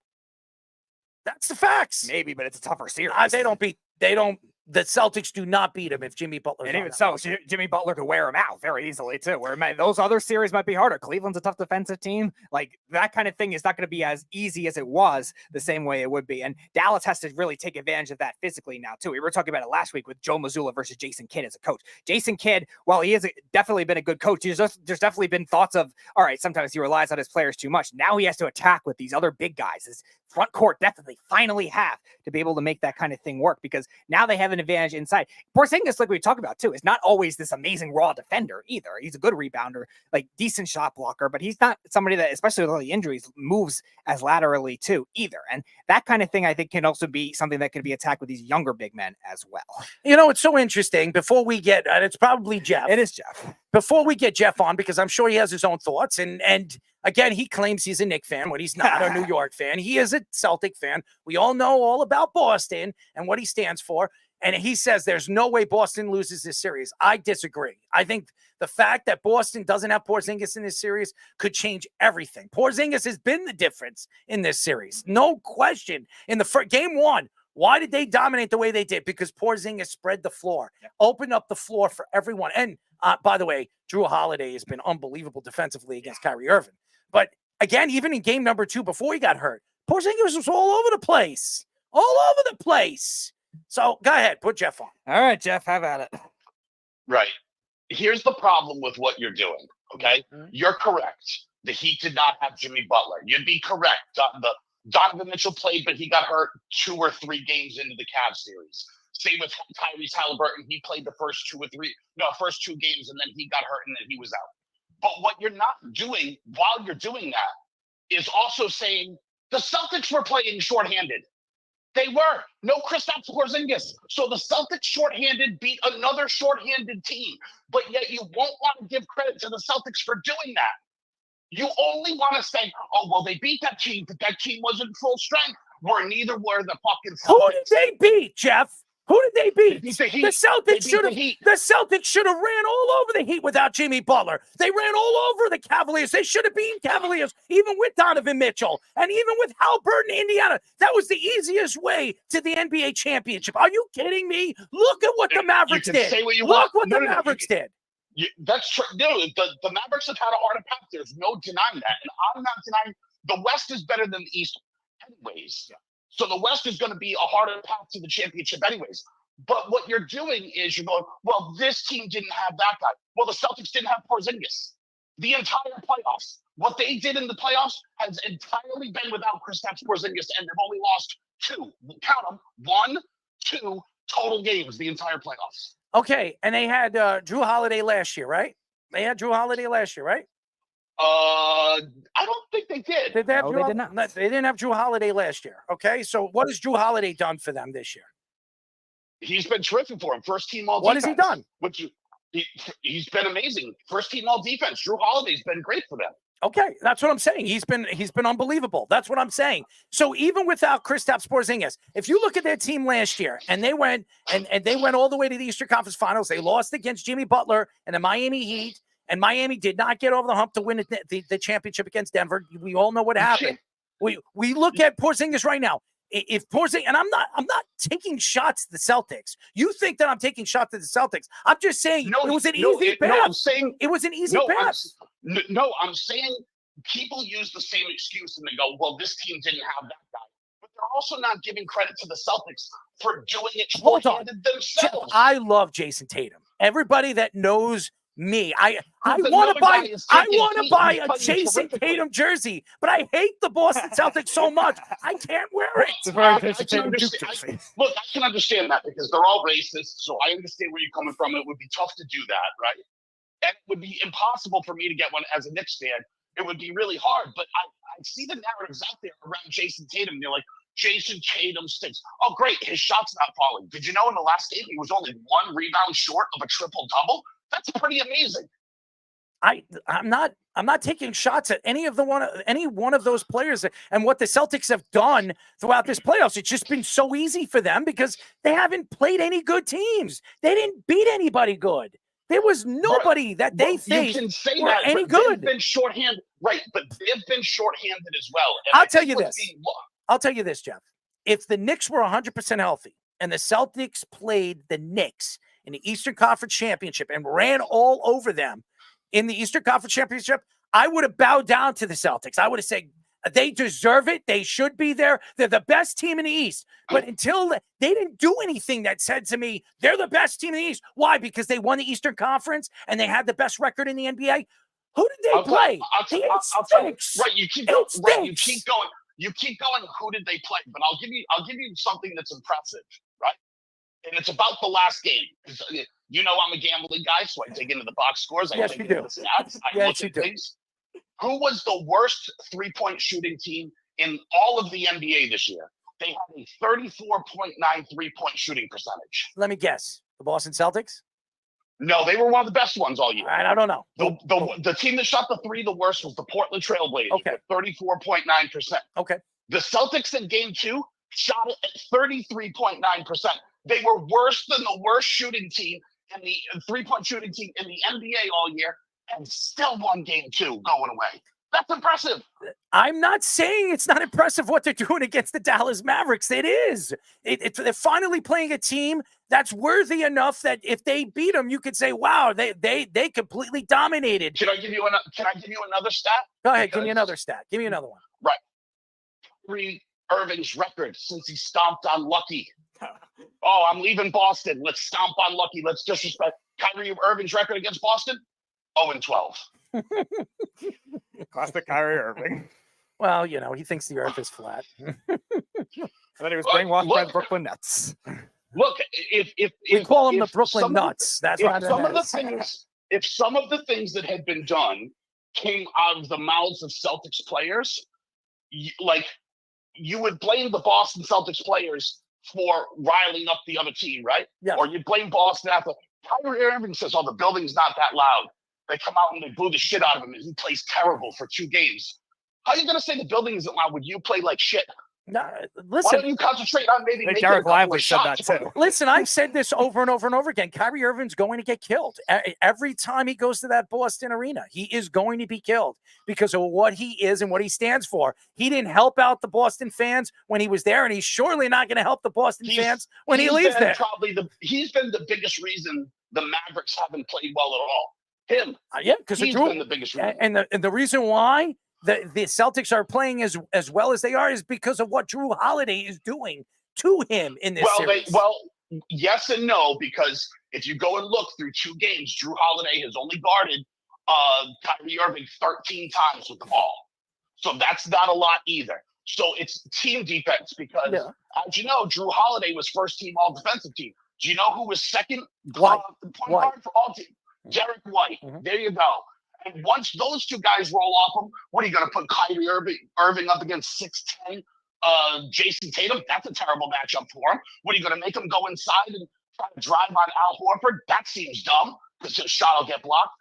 That's the facts. Maybe, but it's a tougher series. They don't the Celtics do not beat him if Jimmy Butler. And even so, Jimmy Butler could wear him out very easily too. Those other series might be harder. Cleveland's a tough defensive team. Like that kind of thing is not going to be as easy as it was the same way it would be. And Dallas has to really take advantage of that physically now too. We were talking about it last week with Joe Mazzulla versus Jason Kidd as a coach. Jason Kidd, while he has definitely been a good coach, there's definitely been thoughts of, all right, sometimes he relies on his players too much. Now he has to attack with these other big guys. His front court definitely finally have to be able to make that kind of thing work because now they have an advantage inside. Porzingis, like we talked about too, is not always this amazing raw defender either. He's a good rebounder, like decent shot blocker, but he's not somebody that, especially with all the injuries, moves as laterally too either. And that kind of thing, I think, can also be something that can be attacked with these younger big men as well. You know, it's so interesting. Before we get, and it's probably Jeff. It is Jeff. Before we get Jeff on, because I'm sure he has his own thoughts, and again, he claims he's a Knicks fan when he's not a New York fan. He is a Celtic fan. We all know all about Boston and what he stands for. And he says there's no way Boston loses this series. I disagree. I think the fact that Boston doesn't have Porzingis in this series could change everything. Porzingis has been the difference in this series. No question. In the game one, why did they dominate the way they did? Because Porzingis spread the floor, opened up the floor for everyone. And by the way, Drew Holiday has been unbelievable defensively against Kyrie Irving. But again, even in game number 2, before he got hurt, Porzingis was all over the place. All over the place. So go ahead, put Jeff on. All right, Jeff, have at it. Right. Here's the problem with what you're doing, okay? You're correct. The Heat did not have Jimmy Butler. You'd be correct. Donovan Mitchell played, but he got hurt 2 or 3 games into the Cavs series. Same with Tyrese Halliburton. He played the first 2 games, and then he got hurt, and then he was out. But what you're not doing while you're doing that is also saying the Celtics were playing shorthanded. They were. No Kristaps Porzingis. So the Celtics shorthanded beat another shorthanded team. But yet you won't want to give credit to the Celtics for doing that. You only want to say, oh, well, they beat that team, but that team wasn't full strength. Where neither were the fucking Celtics. Who did they beat, Jeff? Who did they beat? The Heat. The Celtics should have ran all over the Heat without Jimmy Butler. They ran all over the Cavaliers. They should have beaten Cavaliers, even with Donovan Mitchell and even with Halliburton, Indiana. That was the easiest way to the NBA championship. Are you kidding me? Look at what the Mavericks did. Say what you Look want. what the Mavericks did. That's true. No, the Mavericks have had a harder path. There's no denying that. And I'm not denying the West is better than the East anyways. Yeah. So the West is going to be a harder path to the championship anyways. But what you're doing is you're going, well, this team didn't have that guy. Well, the Celtics didn't have Porzingis. The entire playoffs. What they did in the playoffs has entirely been without Kristaps Porzingis, and they've only lost 2. Count them. 1, 2 total games the entire playoffs. Okay, and they had Drew Holiday last year, right? They had Drew Holiday last year, right? I don't think they did. Did they have Drew? They did not. They didn't have Drew Holiday last year. Okay, so what has Drew Holiday done for them this year? He's been terrific for him. First team all What defense. has he done? He's been amazing. First team all defense. Drew Holiday's been great for them. Okay, that's what I'm saying. He's been unbelievable. That's what I'm saying. So even without Kristaps Porzingis, if you look at their team last year, and they went all the way to the Eastern Conference Finals, they lost against Jimmy Butler and the Miami Heat, and Miami did not get over the hump to win the championship against Denver. We all know what happened. We look at Porzingis right now. If Porzingis, and I'm not taking shots at the Celtics. You think that I'm taking shots at the Celtics? I'm just saying it was an easy path. No, I'm saying it was an easy path. I'm saying people use the same excuse and they go, "Well, this team didn't have that guy," but they're also not giving credit to the Celtics for doing it short-handed themselves. I love Jason Tatum. Everybody that knows me, I want to buy a Jason Tatum jersey, but I hate the Boston Celtics so much I can't wear it. Look, I can understand that because they're all racist, so I understand where you're coming from. It would be tough to do that, right? And it would be impossible for me to get one as a Knicks fan. It would be really hard, but I see the narratives out there around Jason Tatum. They're like, Jason Tatum stinks. Oh, great, his shot's not falling. Did you know in the last game he was only 1 rebound short of a triple-double? That's pretty amazing. I'm not taking shots at any one of those players and what the Celtics have done throughout this playoffs. It's just been so easy for them because they haven't played any good teams. They didn't beat anybody good. There was nobody that they faced you can say were that, any but good. They've been shorthanded, right? But they've been shorthanded as well. And I'll tell you this, Jeff. If the Knicks were 100% healthy and the Celtics played the Knicks in the Eastern Conference Championship and ran all over them in the Eastern Conference Championship, I would have bowed down to the Celtics. I would have said, they deserve it. They should be there. They're the best team in the East. But until they didn't do anything that said to me, they're the best team in the East. Why? Because they won the Eastern Conference and they had the best record in the NBA. Who did they play? I'll tell you, right, you keep going. Right, you keep going. You keep going. Who did they play? But I'll give you something that's impressive, right? And it's about the last game. You know I'm a gambling guy, so I dig into the box scores. I Yes, dig you into do. the stats. I Yes, look you at do. things. Who was the worst three-point shooting team in all of the NBA this year? They had a 34.9 three-point shooting percentage. Let me guess. The Boston Celtics? No, they were one of the best ones all year. I don't know. The team that shot the three the worst was the Portland Trailblazers at 34.9%. Okay. The Celtics in game 2 shot it at 33.9%. They were worse than the worst shooting team in the three-point shooting team in the NBA all year and still won game 2 going away. That's impressive. I'm not saying it's not impressive what they're doing against the Dallas Mavericks. It is. They're finally playing a team that's worthy enough that if they beat them, you could say, "Wow, they completely dominated." Can I give you another stat? Go ahead, give me another stat. Give me another one. Right. Kyrie Irving's record since he stomped on Lucky. Oh, I'm leaving Boston. Let's stomp on Lucky. Let's disrespect Kyrie Irving's record against Boston. 0-12. Classic Kyrie Irving. Well, he thinks the earth is flat. I thought he was brainwashed by the Brooklyn Nets. Look, we call them the Brooklyn Nuts. That's what if some of the things that had been done came out of the mouths of Celtics players, you would blame the Boston Celtics players for riling up the other team, right? Yeah. Or you'd blame Boston after. Kyrie Irving says, "Oh, the building's not that loud." They come out and they boo the shit out of him, and he plays terrible for 2 games. How are you going to say the building isn't loud when you play like shit? No, Why listen. don't you concentrate on maybe making Derek a couple Lively of said that shots? too. Listen, I've said this over and over and over again. Kyrie Irving's going to get killed. Every time he goes to that Boston arena, he is going to be killed because of what he is and what he stands for. He didn't help out the Boston fans when he was there, and he's surely not going to help the Boston fans when he leaves there. He's been the biggest reason the Mavericks haven't played well at all. Him. Yeah, because he's been the biggest reason. And the reason why the Celtics are playing as well as they are is because of what Drew Holiday is doing to him in this series. Yes and no, because if you go and look through 2 games, Drew Holiday has only guarded Kyrie Irving 13 times with the ball. So that's not a lot either. So it's team defense because, as you know, Drew Holiday was first team all defensive team. Do you know who was second point guard for all team? Derek White. There you go. And once those 2 guys roll off him, what are you going to put Kyrie Irving up against 6'10" Jason Tatum? That's a terrible matchup for him. What are you going to make him go inside and try to drive on Al Horford? That seems dumb because his shot will get blocked.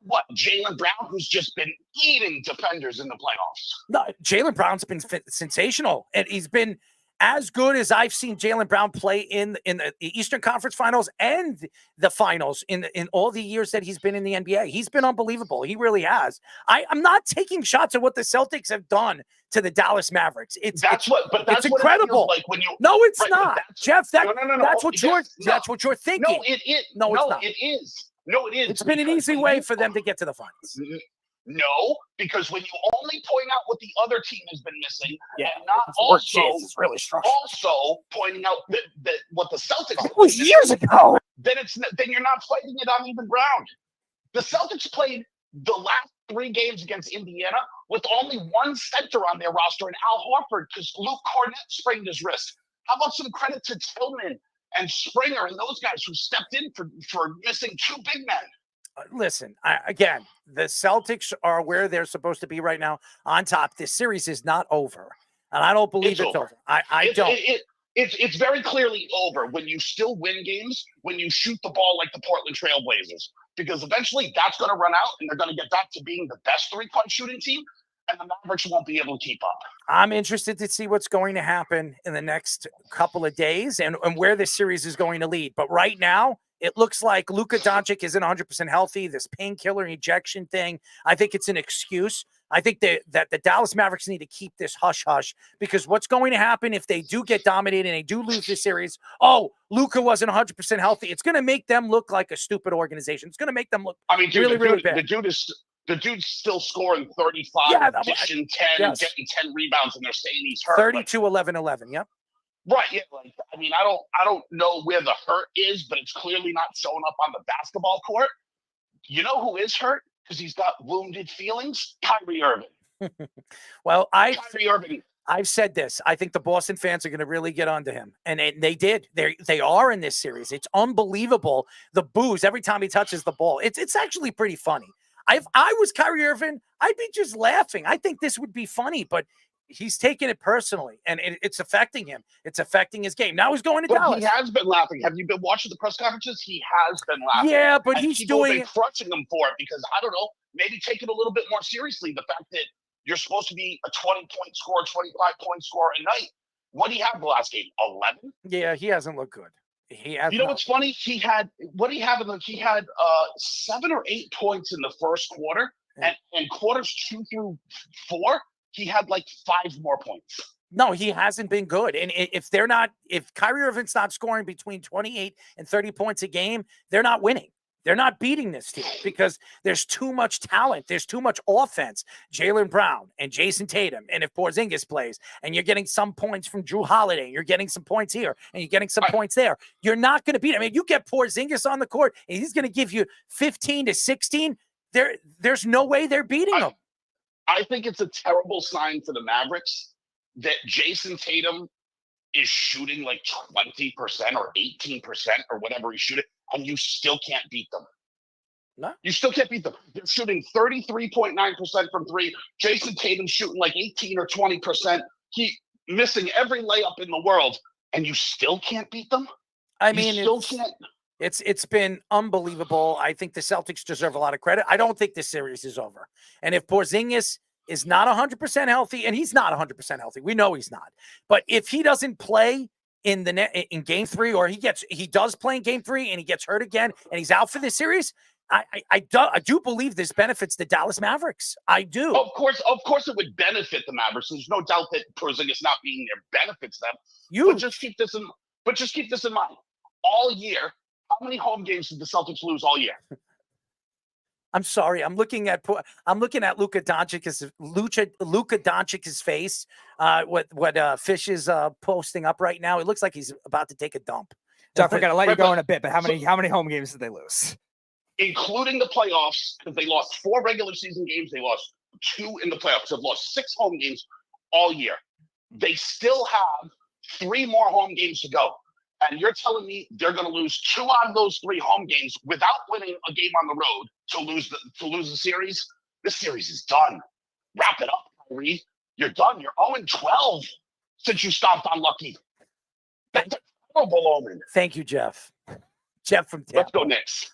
What, Jaylen Brown, who's just been eating defenders in the playoffs? No, Jaylen Brown's been sensational, and he's been as good as I've seen Jaylen Brown play in the Eastern Conference Finals and the Finals in all the years that he's been in the NBA. He's been unbelievable. He really has. I'm not taking shots at what the Celtics have done to the Dallas Mavericks. It's incredible. Like when you, no, it's not, Jeff. That's what you're thinking. No, it is. No, it's not. It is. No, it is. It's been an easy way for them to get to the finals. No, because when you only point out what the other team has been missing, and not it's really structured. also pointing out that what the Celtics That was years ago. Then you're not fighting it on even ground. The Celtics played the last 3 games against Indiana with only 1 center on their roster, and Al Horford, because Luke Cornett sprained his wrist. How about some credit to Tillman and Springer and those guys who stepped in for missing 2 big men? Listen, again, the Celtics are where they're supposed to be right now on top. This series is not over, and I don't believe it's over. I don't. It's very clearly over when you still win games, when you shoot the ball like the Portland Trailblazers, because eventually that's going to run out, and they're going to get back to being the best 3-point shooting team, and the Mavericks won't be able to keep up. I'm interested to see what's going to happen in the next couple of days and where this series is going to lead. But right now, It looks like Luka Doncic isn't 100% healthy. This painkiller ejection thing, I think it's an excuse. I think that the Dallas Mavericks need to keep this hush-hush, because what's going to happen if they do get dominated and they do lose this series? Oh, Luka wasn't 100% healthy. It's going to make them look like a stupid organization. It's going to make them look really, really bad. The dude's still scoring 35, dishing 10, getting 10 rebounds, and they're saying he's hurt. 32, 11, 11. Yep. Right. Yeah. Like, I mean, I don't know where the hurt is, but it's clearly not showing up on the basketball court. You know who is hurt because he's got wounded feelings? Kyrie Irving. Well, Kyrie Irving. I've said this. I think the Boston fans are going to really get onto him, and they did. They are in this series. It's unbelievable. The boos every time he touches the ball. It's actually pretty funny. If I was Kyrie Irving, I'd be just laughing. I think this would be funny, but he's taking it personally, and it's affecting him. It's affecting his game. Now he's going to Dallas. He has been laughing. Have you been watching the press conferences? He has been laughing. Yeah, but and he's people have doing been crushing him for it because, I don't know, maybe take it a little bit more seriously. The fact that you're supposed to be a 20-point scorer, 25-point scorer a night. What did he have the last game? 11? Yeah, he hasn't looked good. He has. You know what's funny? He had 7 or 8 points in the first quarter, and quarters 2 through 4, he had like 5 more points. No, he hasn't been good. And if Kyrie Irving's not scoring between 28 and 30 points a game, they're not winning. They're not beating this team because there's too much talent. There's too much offense. Jaylen Brown and Jason Tatum. And if Porzingis plays and you're getting some points from Drew Holiday, you're getting some points here and you're getting some points there, you're not going to beat him. I mean, you get Porzingis on the court and he's going to give you 15 to 16. There's no way they're beating him. I think it's a terrible sign for the Mavericks that Jason Tatum is shooting like 20% or 18% or whatever he's shooting, and you still can't beat them. No. You still can't beat them. They're shooting 33.9% from 3. Jason Tatum's shooting like 18 or 20%. He missing every layup in the world, and you still can't beat them? I mean, it's been unbelievable. I think the Celtics deserve a lot of credit. I don't think this series is over. And if Porzingis is not 100% healthy, and he's not 100% healthy, we know he's not. But if he doesn't play in game 3, or he does play in game 3 and he gets hurt again and he's out for this series, I do believe this benefits the Dallas Mavericks. I do. Of course it would benefit the Mavericks. There's no doubt that Porzingis not being there benefits them. But just keep this in mind. All year, how many home games did the Celtics lose all year? I'm sorry. I'm looking at Luka Doncic's face. What Fish is posting up right now. It looks like he's about to take a dump. Duff, we're gonna let you go in a bit, but how many home games did they lose? Including the playoffs, because they lost 4 regular season games. They lost 2 in the playoffs. They've lost 6 home games all year. They still have 3 more home games to go. And you're telling me they're going to lose 2 out of those 3 home games without winning a game on the road to lose the series? This series is done. Wrap it up, Kyrie. You're done. You're 0-12 since you stopped unlucky. That's a terrible omen. Thank you, Jeff. Jeff from Tampa. Let's go Knicks.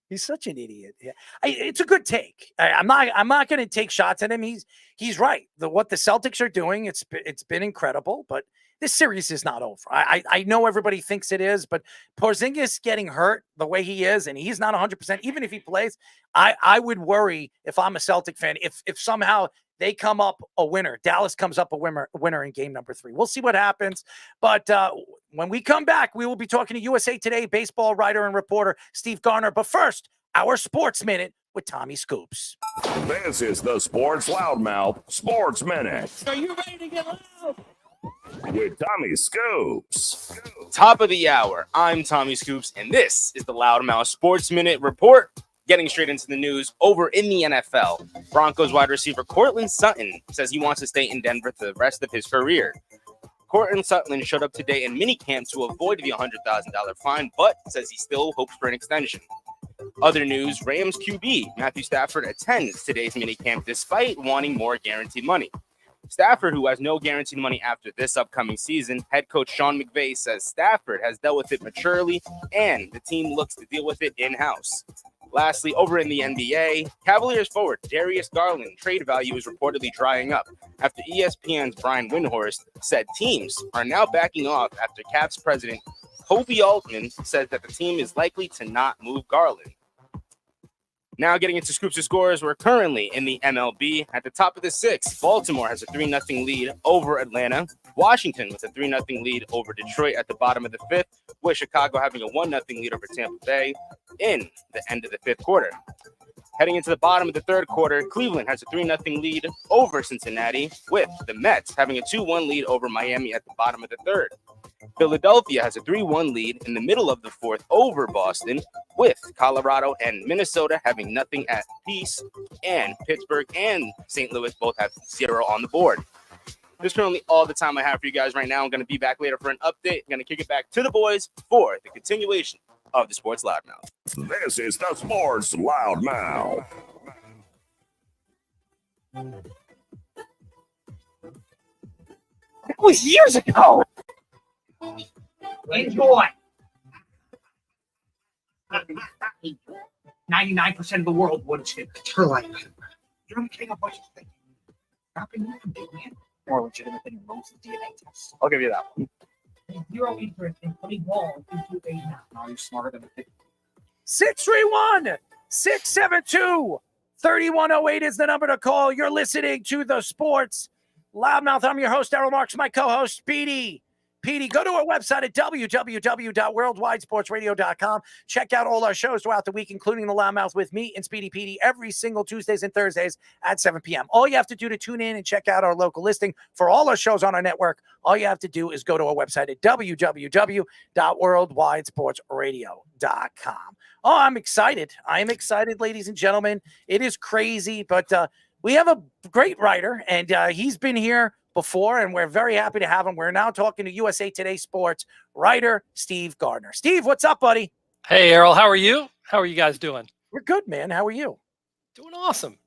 He's such an idiot. Yeah. It's a good take. I'm not going to take shots at him. He's right. What the Celtics are doing, it's been incredible, but this series is not over. I know everybody thinks it is, but Porzingis getting hurt the way he is, and he's not 100%, even if he plays, I would worry if I'm a Celtic fan, if somehow they come up a winner. Dallas comes up a winner in game number 3. We'll see what happens. But when we come back, we will be talking to USA Today baseball writer and reporter Steve Garner. But first, our Sports Minute with Tommy Scoops. This is the Sports Loudmouth Sports Minute. Are you ready to get loud? With Tommy Scoops. Top of the hour, I'm Tommy Scoops, and this is the Loudmouth Sports Minute Report. Getting straight into the news, over in the NFL, Broncos wide receiver Courtland Sutton says he wants to stay in Denver for the rest of his career. Courtland Sutton showed up today in minicamp to avoid the $100,000 fine, but says he still hopes for an extension. Other news, Rams QB Matthew Stafford attends today's minicamp despite wanting more guaranteed money. Stafford, who has no guaranteed money after this upcoming season, head coach Sean McVay says Stafford has dealt with it maturely and the team looks to deal with it in-house. Lastly, over in the NBA, Cavaliers forward Darius Garland trade value is reportedly drying up after ESPN's Brian Windhorst said teams are now backing off after Cavs president Kobe Altman says that the team is likely to not move Garland. Now getting into scoops and scores, we're currently in the MLB. At the top of the sixth, Baltimore has a 3-0 lead over Atlanta. Washington with a 3-0 lead over Detroit at the bottom of the fifth, with Chicago having a 1-0 lead over Tampa Bay in the end of the fifth quarter. Heading into the bottom of the third quarter, Cleveland has a 3-0 lead over Cincinnati, with the Mets having a 2-1 lead over Miami at the bottom of the third. Philadelphia has a 3-1 lead in the middle of the fourth over Boston, with Colorado and Minnesota having nothing at peace, and Pittsburgh and St. Louis both have 0 on the board. This is currently all the time I have for you guys right now. I'm going to be back later for an update. I'm going to kick it back to the boys for the continuation of the Sports Loudmouth. This is the Sports Loudmouth. That was years ago. Enjoy. 99% of the world would skip. Her life. You're getting a bunch of things. Stopping you from big man. More legitimate than most DNA tests. I'll give you that one. Zero interest in putting walls into a map. Now you're smarter than a pig. 631-672-3108 is the number to call. You're listening to the Sports Loudmouth. I'm your host, Errol Marks, my co-host, Speedy. Petey, go to our website at www.worldwidesportsradio.com. Check out all our shows throughout the week, including the Loudmouth with me and Speedy Petey every single Tuesdays and Thursdays at 7 p.m. All you have to do to tune in and check out our local listing for all our shows on our network, all you have to do is go to our website at www.worldwidesportsradio.com. Oh, I'm excited. I am excited, ladies and gentlemen. It is crazy, but we have a great writer, and he's been here before, and we're very happy to have him. We're now talking to USA Today Sports writer Steve Gardner. Steve, what's up, buddy? Hey, Errol, how are you? How are you guys doing? We're good, man. How are you? Doing awesome.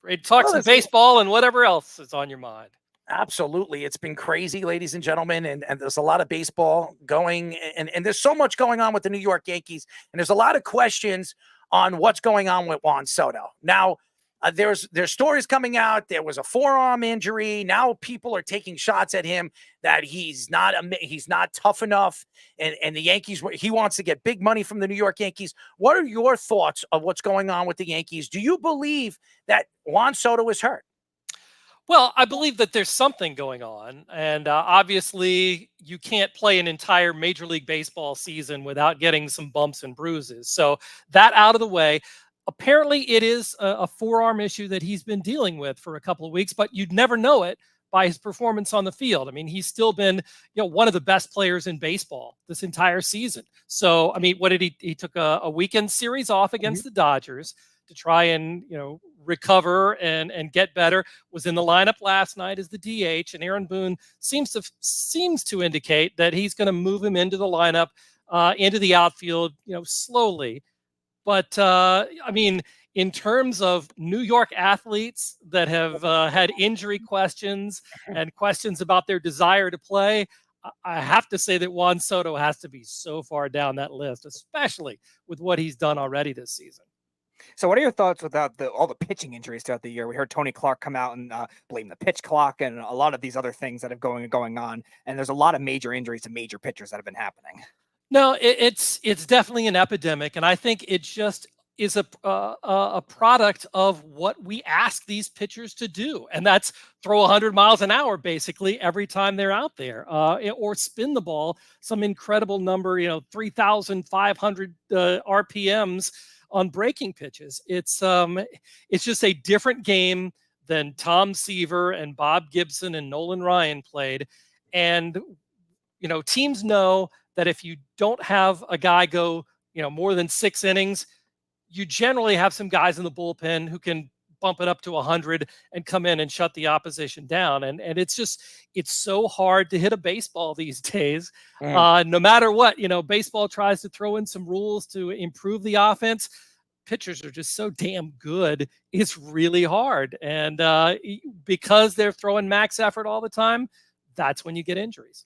Ready to talk some baseball and whatever else is on your mind. Absolutely. It's been crazy, ladies and gentlemen, and there's a lot of baseball going, and there's so much going on with the New York Yankees, and there's a lot of questions on what's going on with Juan Soto. Now, there's stories coming out. There was a forearm injury. Now people are taking shots at him that he's not tough enough. And the Yankees, he wants to get big money from the New York Yankees. What are your thoughts of what's going on with the Yankees? Do you believe that Juan Soto is hurt? Well, I believe that there's something going on. And obviously, you can't play an entire Major League Baseball season without getting some bumps and bruises. So that out of the way. Apparently, it is a forearm issue that he's been dealing with for a couple of weeks, but you'd never know it by his performance on the field. I mean, he's still been, one of the best players in baseball this entire season. So, I mean, what did he took a weekend series off against the Dodgers to try and, recover and get better. Was in the lineup last night as the DH, and Aaron Boone seems to indicate that he's going to move him into the lineup, into the outfield, slowly. But, I mean, in terms of New York athletes that have had injury questions and questions about their desire to play, I have to say that Juan Soto has to be so far down that list, especially with what he's done already this season. So what are your thoughts about all the pitching injuries throughout the year? We heard Tony Clark come out and blame the pitch clock and a lot of these other things that have going on. And there's a lot of major injuries to major pitchers that have been happening. No, it's definitely an epidemic, and I think it just is a product of what we ask these pitchers to do, and that's throw 100 miles an hour basically every time they're out there, or spin the ball some incredible number, 3,500 RPMs on breaking pitches. It's just a different game than Tom Seaver and Bob Gibson and Nolan Ryan played, and teams know that if you don't have a guy go, more than 6 innings, you generally have some guys in the bullpen who can bump it up to 100 and come in and shut the opposition down. And it's so hard to hit a baseball these days. No matter what, baseball tries to throw in some rules to improve the offense. Pitchers are just so damn good. It's really hard. And because they're throwing max effort all the time, that's when you get injuries.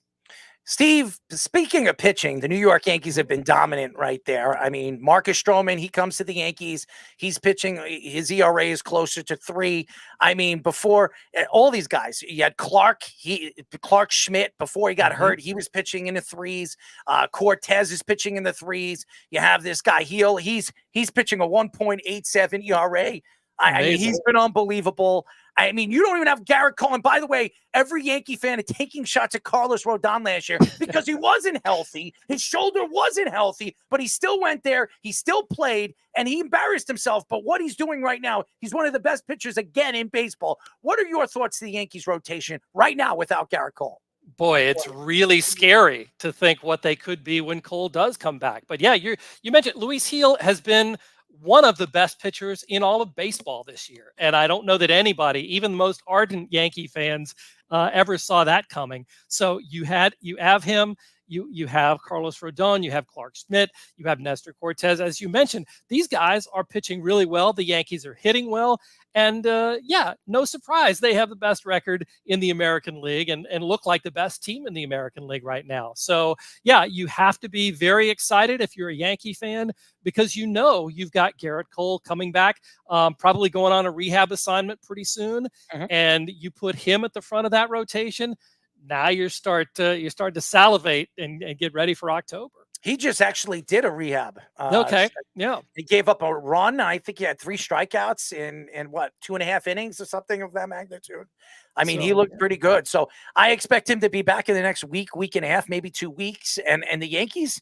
Steve, speaking of pitching, the New York Yankees have been dominant right there. I mean, Marcus Stroman, he comes to the Yankees. He's pitching. His ERA is closer to 3. I mean, before all these guys, you had Clark Schmidt, before he got hurt, he was pitching in the 3s. Cortez is pitching in the 3s. You have this guy, Heel. He's pitching a 1.87 ERA. I mean, he's been unbelievable. I mean, you don't even have Garrett Cole. And by the way, every Yankee fan is taking shots at Carlos Rodon last year because he wasn't healthy. His shoulder wasn't healthy, but he still went there. He still played, and he embarrassed himself. But what he's doing right now, he's one of the best pitchers again in baseball. What are your thoughts to the Yankees rotation right now without Garrett Cole? Boy, it's really scary to think what they could be when Cole does come back. But yeah, you mentioned Luis Heel has been one of the best pitchers in all of baseball this year. And I don't know that anybody, even the most ardent Yankee fans, ever saw that coming. So you have him, you have Carlos Rodon, you have Clark Schmidt, you have Nestor Cortez. As you mentioned, these guys are pitching really well. The Yankees are hitting well. And yeah, no surprise, they have the best record in the American League and look like the best team in the American League right now. So yeah, you have to be very excited if you're a Yankee fan, because you know you've got Garrett Cole coming back, probably going on a rehab assignment pretty soon, and you put him at the front of that rotation. Now you're starting to salivate and get ready for October. He just actually did a rehab. Okay. Yeah. He gave up a run. I think he had 3 strikeouts in what, 2.5 innings or something of that magnitude. I mean, he looked pretty good. So I expect him to be back in the next week and a half, maybe 2 weeks. And the Yankees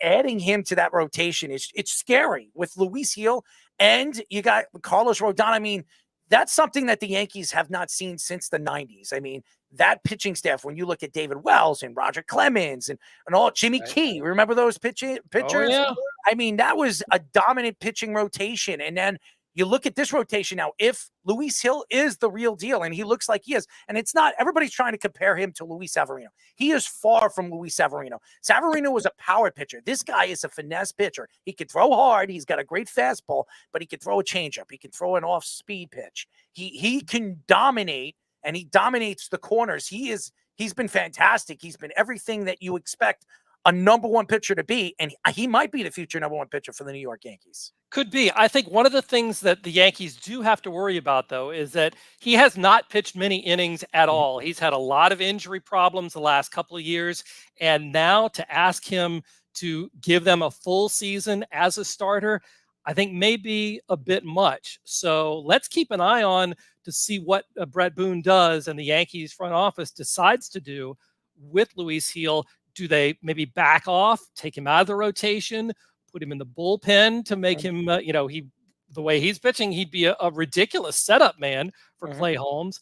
adding him to that rotation it's scary with Luis Heel, and you got Carlos Rodon. I mean, that's something that the Yankees have not seen since the 90s. I mean, that pitching staff, when you look at David Wells and Roger Clemens and all, Jimmy Key, remember those pitchers? Oh, yeah. I mean, that was a dominant pitching rotation. And then you look at this rotation now, if Luis Hill is the real deal, and he looks like he is, and it's not, everybody's trying to compare him to Luis Severino. He is far from Luis Severino. Severino was a power pitcher. This guy is a finesse pitcher. He can throw hard. He's got a great fastball, but he can throw a changeup. He can throw an off-speed pitch. He can dominate, and he dominates the corners. He's been fantastic. He's been everything that you expect a number 1 pitcher to be, and he might be the future number 1 pitcher for the New York Yankees. Could be. I think one of the things that the Yankees do have to worry about, though, is that he has not pitched many innings at all. He's had a lot of injury problems the last couple of years, and now to ask him to give them a full season as a starter, I think may be a bit much. So let's keep an eye on to see what Brett Boone does and the Yankees front office decides to do with Luis Heel. Do they maybe back off, take him out of the rotation, put him in the bullpen to make him, the way he's pitching, he'd be a ridiculous setup man for Clay Holmes.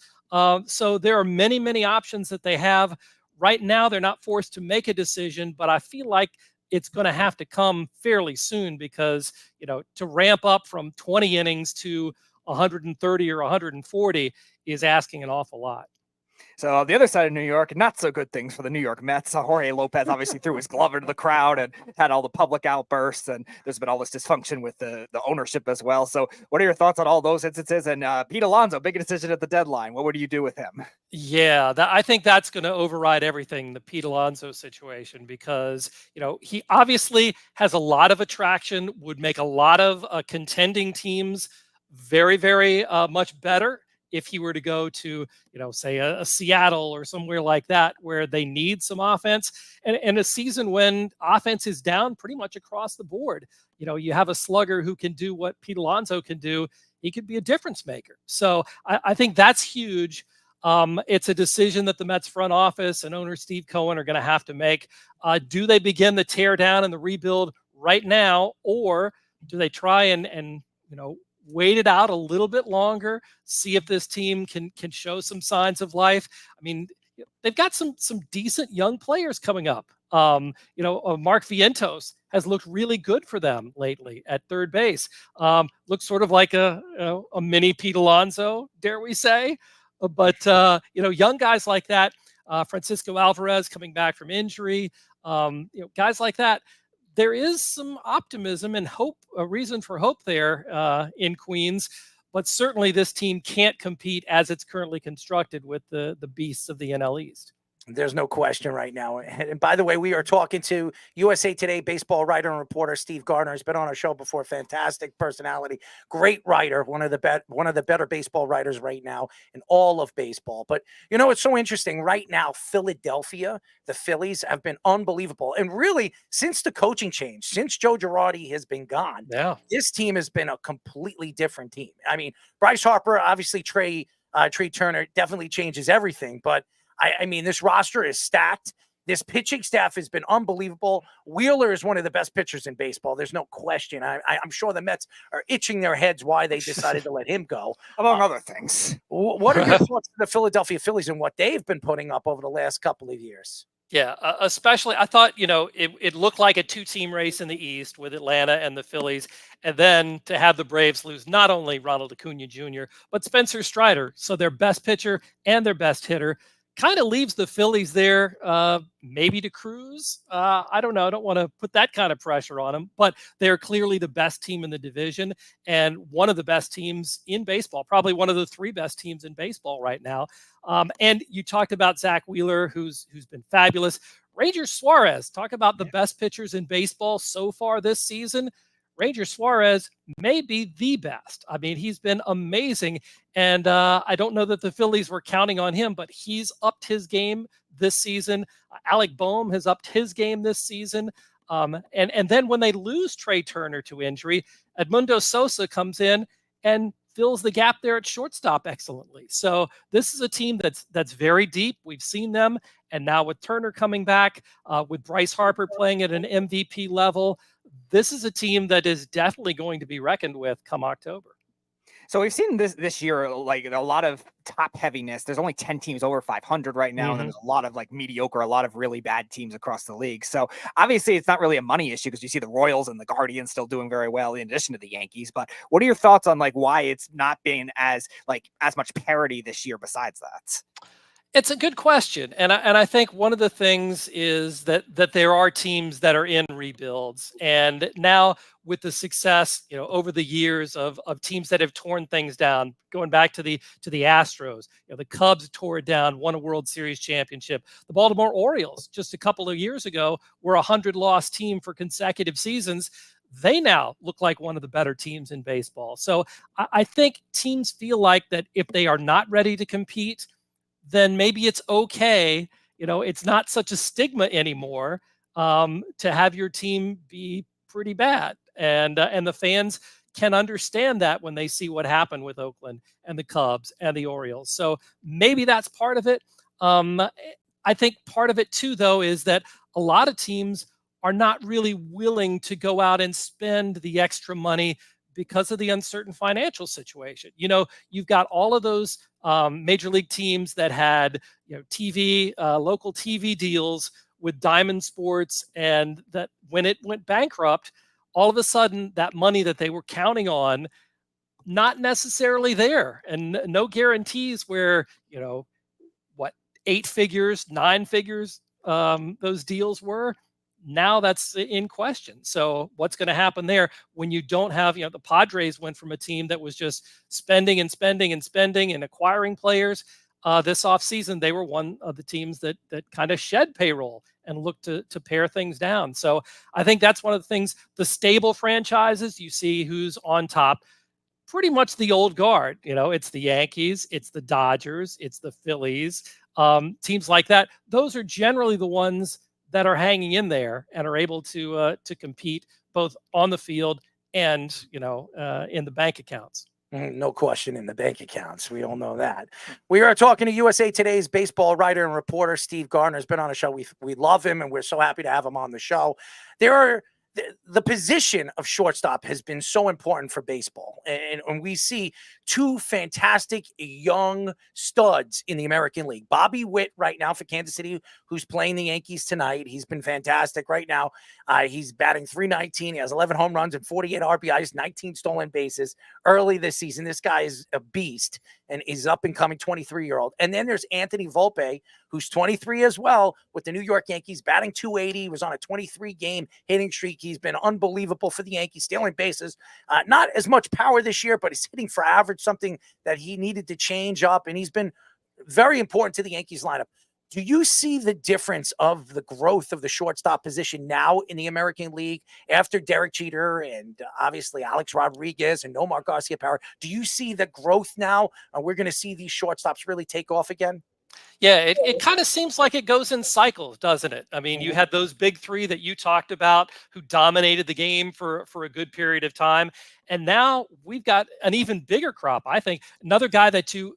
So there are many, many options that they have. Right now, they're not forced to make a decision, but I feel like it's going to have to come fairly soon because, to ramp up from 20 innings to 130 or 140 is asking an awful lot. So the other side of New York, not so good things for the New York Mets. Jorge Lopez obviously threw his glove into the crowd and had all the public outbursts, and there's been all this dysfunction with the ownership as well. So what are your thoughts on all those instances? And Pete Alonso, big decision at the deadline. What would you do with him? Yeah, I think that's going to override everything, the Pete Alonso situation, because, he obviously has a lot of attraction, would make a lot of contending teams very, very much better if he were to go to, say a Seattle or somewhere like that, where they need some offense, and a season when offense is down pretty much across the board. You have a slugger who can do what Pete Alonso can do. He could be a difference maker. So I think that's huge. It's a decision that the Mets front office and owner Steve Cohen are going to have to make. Do they begin the tear down and the rebuild right now, or do they try and wait it out a little bit longer, see if this team can show some signs of life? I mean, they've got some decent young players coming up. Mark Vientos has looked really good for them lately at third base. Looks sort of like a mini Pete Alonso, dare we say. But young guys like that, Francisco Alvarez coming back from injury, guys like that, there is some optimism and hope, a reason for hope there in Queens. But certainly this team can't compete as it's currently constructed with the beasts of the NL East. There's no question right now. And by the way, we are talking to USA Today baseball writer and reporter Steve Gardner. Has been on our show before. Fantastic personality, great writer, one of the better baseball writers right now in all of baseball. But it's so interesting right now. Philadelphia, the Phillies have been unbelievable, and really since the coaching change, since Joe Girardi has been gone, this team has been a completely different team. I mean, Bryce Harper, obviously Trey Turner definitely changes everything, but I mean, this roster is stacked. This pitching staff has been unbelievable. Wheeler is one of the best pitchers in baseball. There's no question. I'm sure the Mets are itching their heads why they decided to let him go, among other things. What are your thoughts on the Philadelphia Phillies and what they've been putting up over the last couple of years? Yeah, especially I thought, it looked like a two-team race in the East with Atlanta and the Phillies. And then to have the Braves lose not only Ronald Acuna Jr., but Spencer Strider. So their best pitcher and their best hitter kind of leaves the Phillies there, maybe to cruise. I don't know. I don't want to put that kind of pressure on them, but they're clearly the best team in the division and one of the best teams in baseball, probably one of the three best teams in baseball right now. And you talked about Zach Wheeler, who's been fabulous. Ranger Suarez, talk about the best pitchers in baseball so far this season. Ranger Suarez may be the best. I mean, he's been amazing. And I don't know that the Phillies were counting on him, but he's upped his game this season. Alec Boehm has upped his game this season. And then when they lose Trey Turner to injury, Edmundo Sosa comes in and fills the gap there at shortstop excellently. So this is a team that's very deep. We've seen them. And now with Turner coming back, with Bryce Harper playing at an MVP level, this is a team that is definitely going to be reckoned with come October. So we've seen this year, like a lot of top heaviness. There's only 10 teams over 500 right now. And then there's a lot of like mediocre, a lot of really bad teams across the league. So obviously it's not really a money issue because you see the Royals and the Guardians still doing very well in addition to the Yankees. But what are your thoughts on like why it's not been as much parity this year besides that? It's a good question. And I think one of the things is that there are teams that are in rebuilds. And now with the success, over the years of teams that have torn things down, going back to the Astros, the Cubs tore it down, won a World Series championship. The Baltimore Orioles just a couple of years ago were a 100-loss team for consecutive seasons. They now look like one of the better teams in baseball. So I think teams feel like that if they are not ready to compete, then maybe it's okay. It's not such a stigma anymore to have your team be pretty bad. And the fans can understand that when they see what happened with Oakland and the Cubs and the Orioles. So maybe that's part of it. I think part of it too, though, is that a lot of teams are not really willing to go out and spend the extra money because of the uncertain financial situation. You've got all of those major league teams that had TV, local TV deals with Diamond Sports, and that when it went bankrupt, all of a sudden that money that they were counting on, not necessarily there, and no guarantees where 8 figures, 9 figures those deals were. Now that's in question. So what's going to happen there when you don't have, the Padres went from a team that was just spending and spending and spending and acquiring players. This offseason, they were one of the teams that kind of shed payroll and looked to pare things down. So I think that's one of the things, the stable franchises, you see who's on top, pretty much the old guard. It's the Yankees, it's the Dodgers, it's the Phillies, teams like that. Those are generally the ones that are hanging in there and are able to compete both on the field and in the bank accounts. No question in the bank accounts. We all know that. We are talking to USA Today's baseball writer and reporter Steve Gardner. Has been on the show. We love him, and we're so happy to have him on the show. The position of shortstop has been so important for baseball. And we see two fantastic young studs in the American League. Bobby Witt right now for Kansas City, who's playing the Yankees tonight. He's been fantastic right now. He's batting .319. He has 11 home runs and 48 RBIs, 19 stolen bases early this season. This guy is a beast and is up and coming 23-year-old. And then there's Anthony Volpe, who's 23 as well with the New York Yankees, batting .280. He was on a 23-game hitting streak. He's been unbelievable for the Yankees, stealing bases. Not as much power this year, but he's hitting for average, something that he needed to change up. And he's been very important to the Yankees lineup. Do you see the difference of the growth of the shortstop position now in the American League after Derek Jeter and obviously Alex Rodriguez and Nomar Garcia-Parra? Do you see the growth now, and we're going to see these shortstops really take off again? Yeah, it kind of seems like it goes in cycles, doesn't it? I mean, you had those big three that you talked about who dominated the game for a good period of time, and now we've got an even bigger crop. I think another guy that you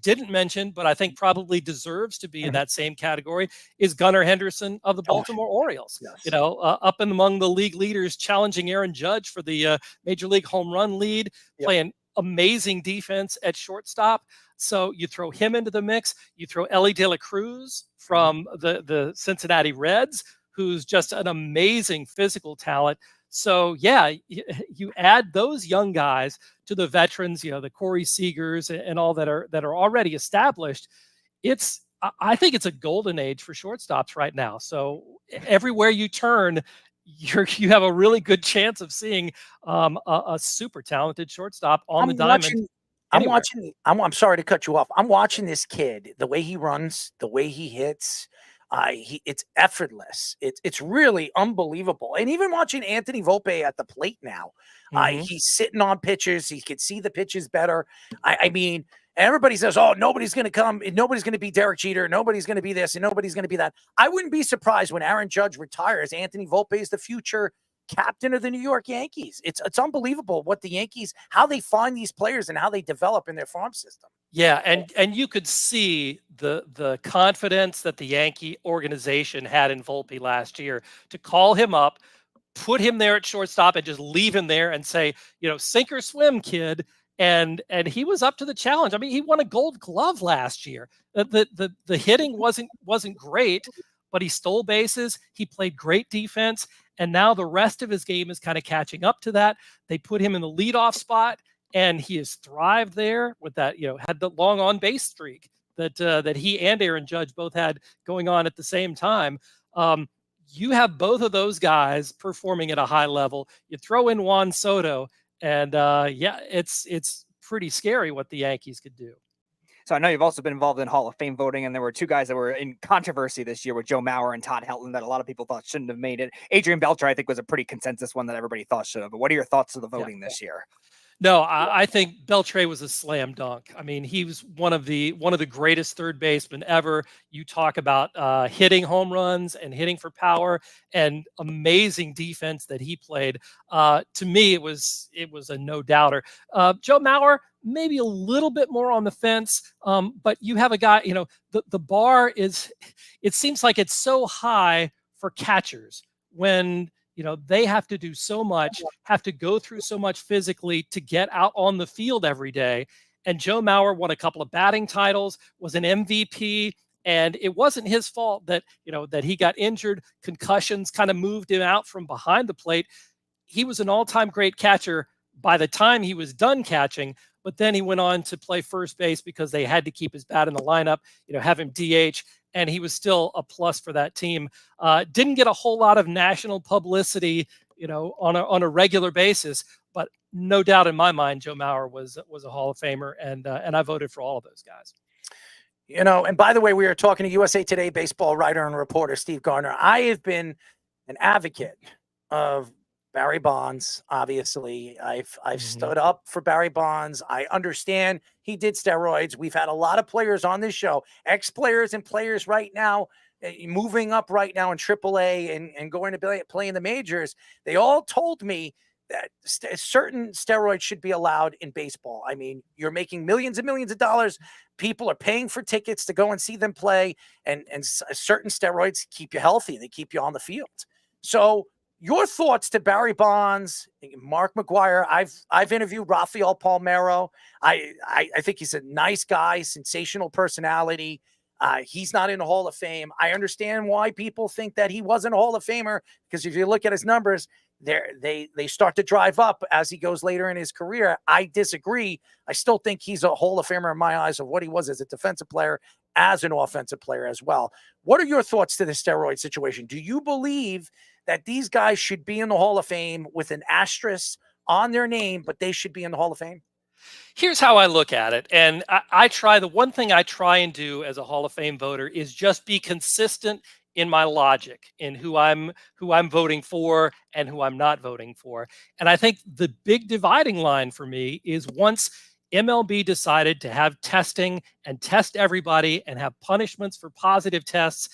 didn't mention, but I think probably deserves to be in that same category is Gunnar Henderson of the Baltimore Orioles. Yes. Up and among the league leaders, challenging Aaron Judge for the Major League home run lead, playing amazing defense at shortstop. So you throw him into the mix. You throw Ellie De La Cruz from the Cincinnati Reds, who's just an amazing physical talent. So yeah, you add those young guys to the veterans, the Corey Seagers and all that are already established. I think it's a golden age for shortstops right now. So everywhere you turn, you have a really good chance of seeing a super talented shortstop on the diamond. I'm sorry to cut you off. I'm watching this kid, the way he runs, the way he hits. It's effortless. It's really unbelievable. And even watching Anthony Volpe at the plate now, he's sitting on pitches. He could see the pitches better. I mean, everybody says, "Oh, nobody's going to come. Nobody's going to be Derek Jeter. Nobody's going to be this, and nobody's going to be that." I wouldn't be surprised when Aaron Judge retires. Anthony Volpe is the future captain of the New York Yankees. It's unbelievable what the Yankees, how they find these players and how they develop in their farm system. Yeah, and you could see the confidence that the Yankee organization had in Volpe last year to call him up, put him there at shortstop, and just leave him there and say, sink or swim, kid. And he was up to the challenge. I mean, he won a Gold Glove last year. The hitting wasn't great, but he stole bases. He played great defense. And now the rest of his game is kind of catching up to that. They put him in the leadoff spot, and he has thrived there with that, had the long on base streak that he and Aaron Judge both had going on at the same time. You have both of those guys performing at a high level. You throw in Juan Soto, and it's pretty scary what the Yankees could do. So I know you've also been involved in Hall of Fame voting, and there were two guys that were in controversy this year with Joe Mauer and Todd Helton that a lot of people thought shouldn't have made it. Adrian Beltre, I think, was a pretty consensus one that everybody thought should have. But what are your thoughts of the voting this year? No, I think Beltre was a slam dunk. I mean, he was one of the greatest third basemen ever. You talk about hitting home runs and hitting for power and amazing defense that he played. To me, it was a no doubter. Joe Mauer, maybe a little bit more on the fence, but you have a guy. The bar is. It seems like it's so high for catchers when they have to do so much, have to go through so much physically to get out on the field every day. And Joe Mauer won a couple of batting titles, was an MVP, and it wasn't his fault that he got injured. Concussions kind of moved him out from behind the plate. He was an all-time great catcher by the time he was done catching, but then he went on to play first base because they had to keep his bat in the lineup, have him DH, and he was still a plus for that team. Didn't get a whole lot of national publicity, on a regular basis, but no doubt in my mind, Joe Mauer was a Hall of Famer, and I voted for all of those guys. And by the way, we are talking to USA Today baseball writer and reporter Steve Garner. I have been an advocate of Barry Bonds. Obviously, I've stood up for Barry Bonds. I understand he did steroids. We've had a lot of players on this show, ex-players and players right now, moving up right now in AAA and going to play in the majors. They all told me that certain steroids should be allowed in baseball. I mean, you're making millions and millions of dollars. People are paying for tickets to go and see them play, and certain steroids keep you healthy. They keep you on the field. So your thoughts to Barry Bonds, Mark McGwire. I've interviewed Rafael Palmeiro. I think he's a nice guy, sensational personality. He's not in the Hall of Fame. I understand why people think that he wasn't a Hall of Famer, because if you look at his numbers, they start to drive up as he goes later in his career. I disagree. I still think he's a Hall of Famer in my eyes of what he was as a defensive player, as an offensive player as well. What are your thoughts to the steroid situation? Do you believe that these guys should be in the Hall of Fame with an asterisk on their name, but they should be in the Hall of Fame? Here's how I look at it. And the one thing I try and do as a Hall of Fame voter is just be consistent in my logic in who I'm voting for and who I'm not voting for. And I think the big dividing line for me is once MLB decided to have testing and test everybody and have punishments for positive tests,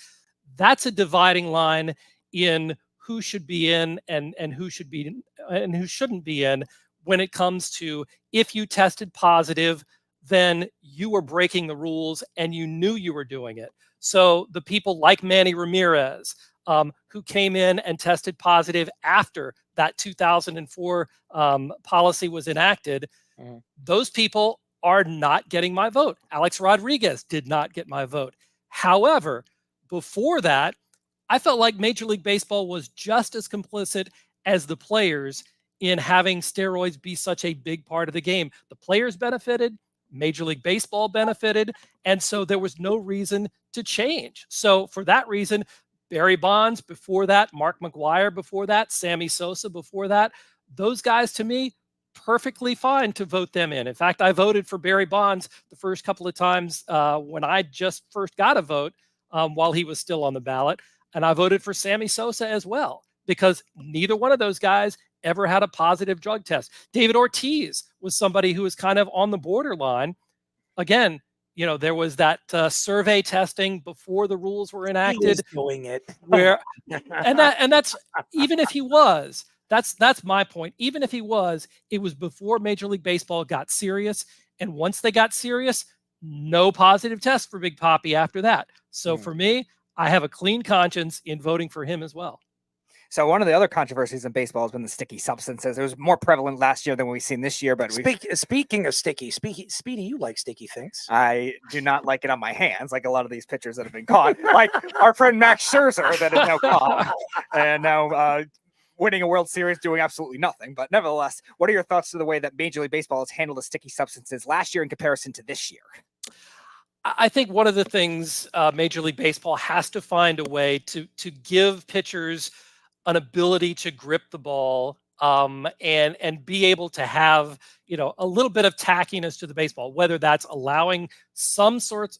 that's a dividing line in who should be in and who should be and who shouldn't be in when it comes to if you tested positive, then you were breaking the rules and you knew you were doing it. So the people like Manny Ramirez, who came in and tested positive after that 2004 policy was enacted, those people are not getting my vote. Alex Rodriguez did not get my vote. However, before that, I felt like Major League Baseball was just as complicit as the players in having steroids be such a big part of the game. The players benefited, Major League Baseball benefited, and so there was no reason to change. So for that reason, Barry Bonds before that, Mark McGwire before that, Sammy Sosa before that, those guys to me, perfectly fine to vote them in. In fact, I voted for Barry Bonds the first couple of times when I just first got a vote while he was still on the ballot. And I voted for Sammy Sosa as well, because neither one of those guys ever had a positive drug test. David Ortiz was somebody who was kind of on the borderline. Again, there was that survey testing before the rules were enacted. He was doing it. Where, and that's even if he was, that's my point. Even if he was, it was before Major League Baseball got serious. And once they got serious, no positive test for Big Papi after that. So for me, I have a clean conscience in voting for him as well. So one of the other controversies in baseball has been the sticky substances. It was more prevalent last year than we've seen this year. But speaking of sticky, Speedy, you like sticky things. I do not like it on my hands, like a lot of these pitchers that have been caught, like our friend Max Scherzer that is now caught and now winning a World Series, doing absolutely nothing. But nevertheless, what are your thoughts to the way that Major League Baseball has handled the sticky substances last year in comparison to this year? I think one of the things Major League Baseball has to find a way to give pitchers an ability to grip the ball and be able to have a little bit of tackiness to the baseball, whether that's allowing some sorts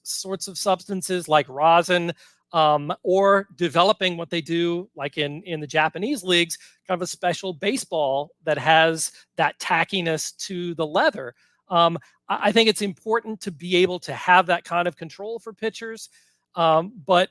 of substances like rosin or developing what they do like in the Japanese leagues, kind of a special baseball that has that tackiness to the leather. I think it's important to be able to have that kind of control for pitchers. But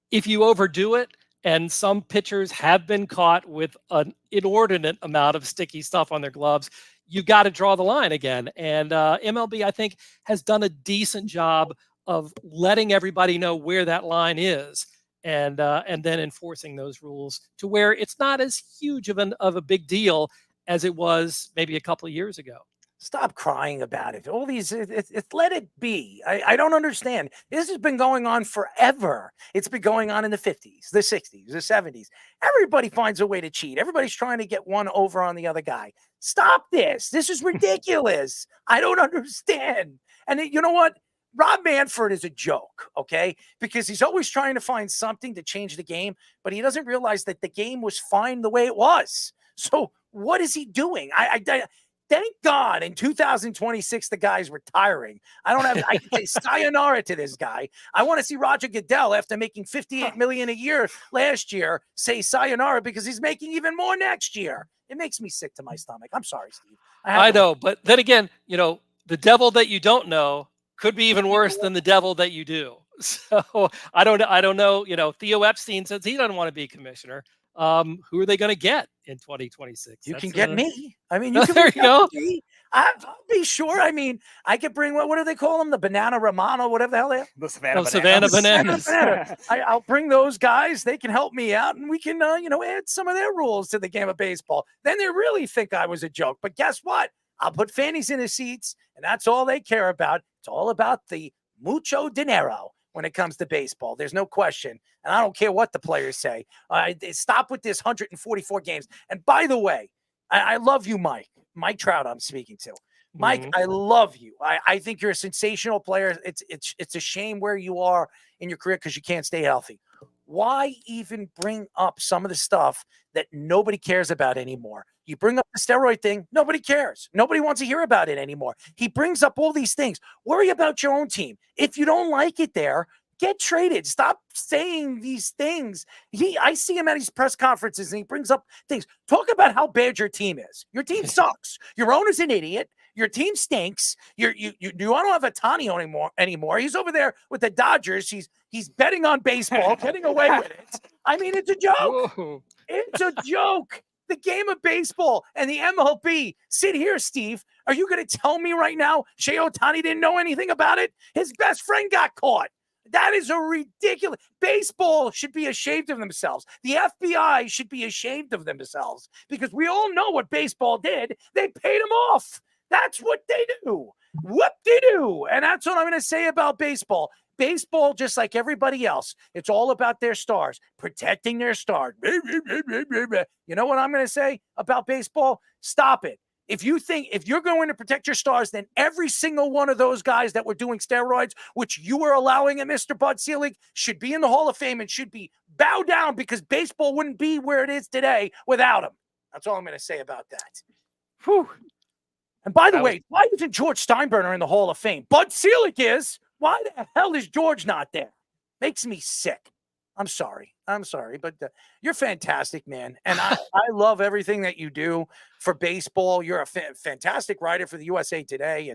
if you overdo it, and some pitchers have been caught with an inordinate amount of sticky stuff on their gloves, you got to draw the line again. And MLB, I think, has done a decent job of letting everybody know where that line is and then enforcing those rules to where it's not as huge of a big deal as it was maybe a couple of years ago. Stop crying about it. All these, let it be. I don't understand. This has been going on forever. It's been going on in the 50s, the 60s, the 70s. Everybody finds a way to cheat. Everybody's trying to get one over on the other guy. Stop this. This is ridiculous. I don't understand. And you know what? Rob Manfred is a joke, okay? Because he's always trying to find something to change the game, but he doesn't realize that the game was fine the way it was. So what is he doing? Thank God in 2026 the guy's retiring. I can say sayonara to this guy. I want to see Roger Goodell, after making $58 million a year last year, say sayonara because he's making even more next year. It makes me sick to my stomach. I'm sorry, Steve. I know, but then again, the devil that you don't know could be even worse than the devil that you do. So I don't know. Theo Epstein says he doesn't want to be commissioner. Who are they going to get in 2026? You can get me. I mean, you can there you go. I'll be sure. I mean, I could bring what do they call them? The Banana Romano, whatever the hell they are. The Savannah Savannah Bananas. I'll bring those guys. They can help me out, and we can, add some of their rules to the game of baseball. Then they really think I was a joke. But guess what? I'll put fannies in the seats, and that's all they care about. It's all about the mucho dinero when it comes to baseball. There's no question. And I don't care what the players say. Stop with this 144 games. And by the way, I love you, Mike. Mike Trout I'm speaking to. Mike, I love you. I think you're a sensational player. It's a shame where you are in your career because you can't stay healthy. Why even bring up some of the stuff that nobody cares about anymore? You bring up the steroid thing, nobody cares. Nobody wants to hear about it anymore. He brings up all these things. Worry about your own team. If you don't like it there, get traded. Stop saying these things. I see him at his press conferences and he brings up things. Talk about how bad your team is. Your team sucks. Your owner's an idiot. Your team stinks. You don't have Ohtani anymore. He's over there with the Dodgers. He's betting on baseball, getting away with it. I mean, it's a joke. Whoa. It's a joke. The game of baseball and the MLB. Sit here, Steve. Are you going to tell me right now Shea Ohtani didn't know anything about it? His best friend got caught. That is a ridiculous. Baseball should be ashamed of themselves. The FBI should be ashamed of themselves because we all know what baseball did. They paid him off. That's what they do. Whoop-de-doo. And that's what I'm going to say about baseball. Baseball, just like everybody else, it's all about their stars, protecting their stars. You know what I'm going to say about baseball? Stop it. If you're going to protect your stars, then every single one of those guys that were doing steroids, which you were allowing in Mr. Bud Selig, should be in the Hall of Fame and should be bowed down because baseball wouldn't be where it is today without him. That's all I'm going to say about that. Whew. And by the way, why isn't George Steinbrenner in the Hall of Fame? Bud Selig is. Why the hell is George not there? Makes me sick. I'm sorry, but you're fantastic, man. And I love everything that you do for baseball. You're a fantastic writer for the USA Today,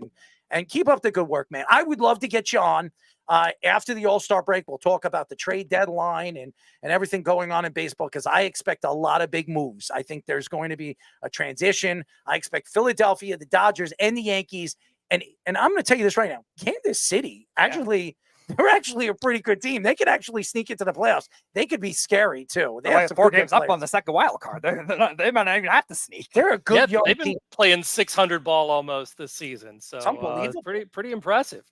and keep up the good work, man. I would love to get you on after the All-Star break. We'll talk about the trade deadline and everything going on in baseball because I expect a lot of big moves. I think there's going to be a transition. I expect Philadelphia, the Dodgers, and the Yankees. And I'm going to tell you this right now. Kansas City, actually, they're actually a pretty good team. They could actually sneak into the playoffs. They could be scary, too. They have 4 games up on the second wild card. They might not even have to sneak. They're a good young they've been team. playing 600 ball almost this season. So It's unbelievable. pretty impressive.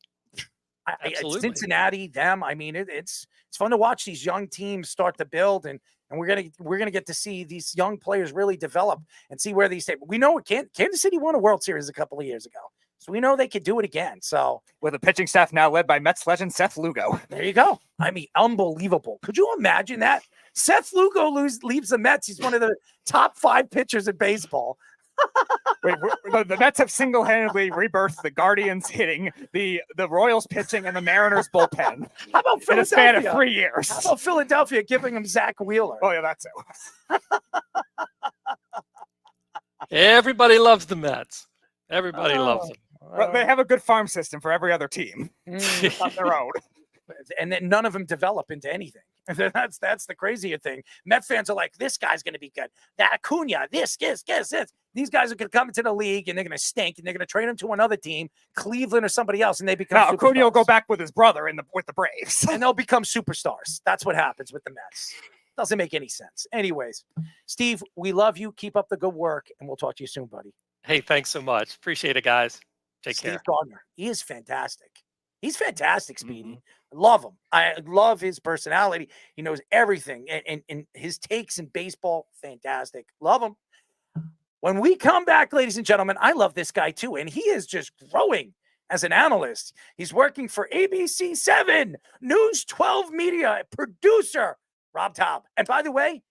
Absolutely. Cincinnati, them. I mean, it's fun to watch these young teams start to build, and we're gonna get to see these young players really develop and see where these stay. We know Kansas City won a World Series a couple of years ago. So we know they could do it again. So with a pitching staff now led by Mets legend Seth Lugo. There you go. I mean, unbelievable. Could you imagine that? Seth Lugo leaves the Mets. He's one of the top 5 pitchers in baseball. Wait, the Mets have single-handedly rebirthed the Guardians hitting, the Royals pitching, and the Mariners bullpen. How about Philadelphia? In a span of 3 years. How about Philadelphia giving him Zach Wheeler? Oh, yeah, that's it. Everybody loves the Mets. Everybody loves them. Well, they have a good farm system for every other team on their own. And then none of them develop into anything. That's the crazier thing. Met fans are like, this guy's going to be good. That Acuna, this. These guys are going to come into the league and they're going to stink and they're going to trade him to another team, Cleveland or somebody else, and they become superstars. Acuna will go back with his brother with the Braves. And they'll become superstars. That's what happens with the Mets. Doesn't make any sense. Anyways, Steve, we love you. Keep up the good work, and we'll talk to you soon, buddy. Hey, thanks so much. Appreciate it, guys. Take care. Steve Gardner. He is fantastic. He's fantastic, Speedy. I love him. I love his personality. He knows everything. And his takes in baseball, fantastic. Love him. When we come back, ladies and gentlemen, I love this guy too. And he is just growing as an analyst. He's working for ABC 7, News 12 Media, producer, Rob Taub. And by the way,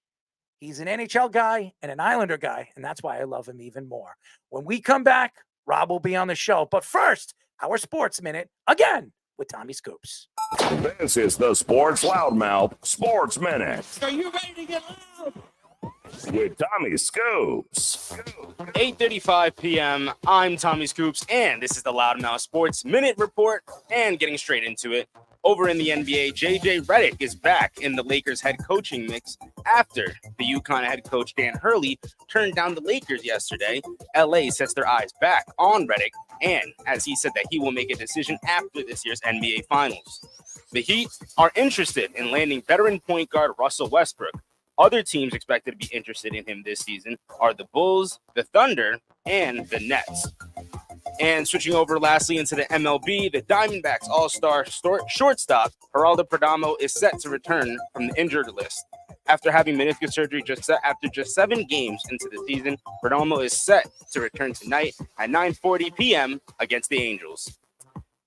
he's an NHL guy and an Islander guy. And that's why I love him even more. When we come back, Rob will be on the show. But first, our Sports Minute, again, with Tommy Scoops. This is the Sports Loudmouth Sports Minute. Are you ready to get loud? With Tommy Scoops. 8:35 p.m. I'm Tommy Scoops, and this is the Loudmouth Sports Minute Report. And getting straight into it, over in the NBA, JJ Redick is back in the Lakers head coaching mix after the UConn head coach Dan Hurley turned down the Lakers yesterday. LA sets their eyes back on Redick, and as he said that he will make a decision after this year's NBA Finals. The Heat are interested in landing veteran point guard Russell Westbrook. Other teams expected to be interested in him this season are the Bulls, the Thunder, and the Nets. And switching over lastly into the MLB, the Diamondbacks all-star shortstop Geraldo Perdomo is set to return from the injured list. After having meniscus surgery after just 7 games into the season, Perdomo is set to return tonight at 9:40 p.m. against the Angels.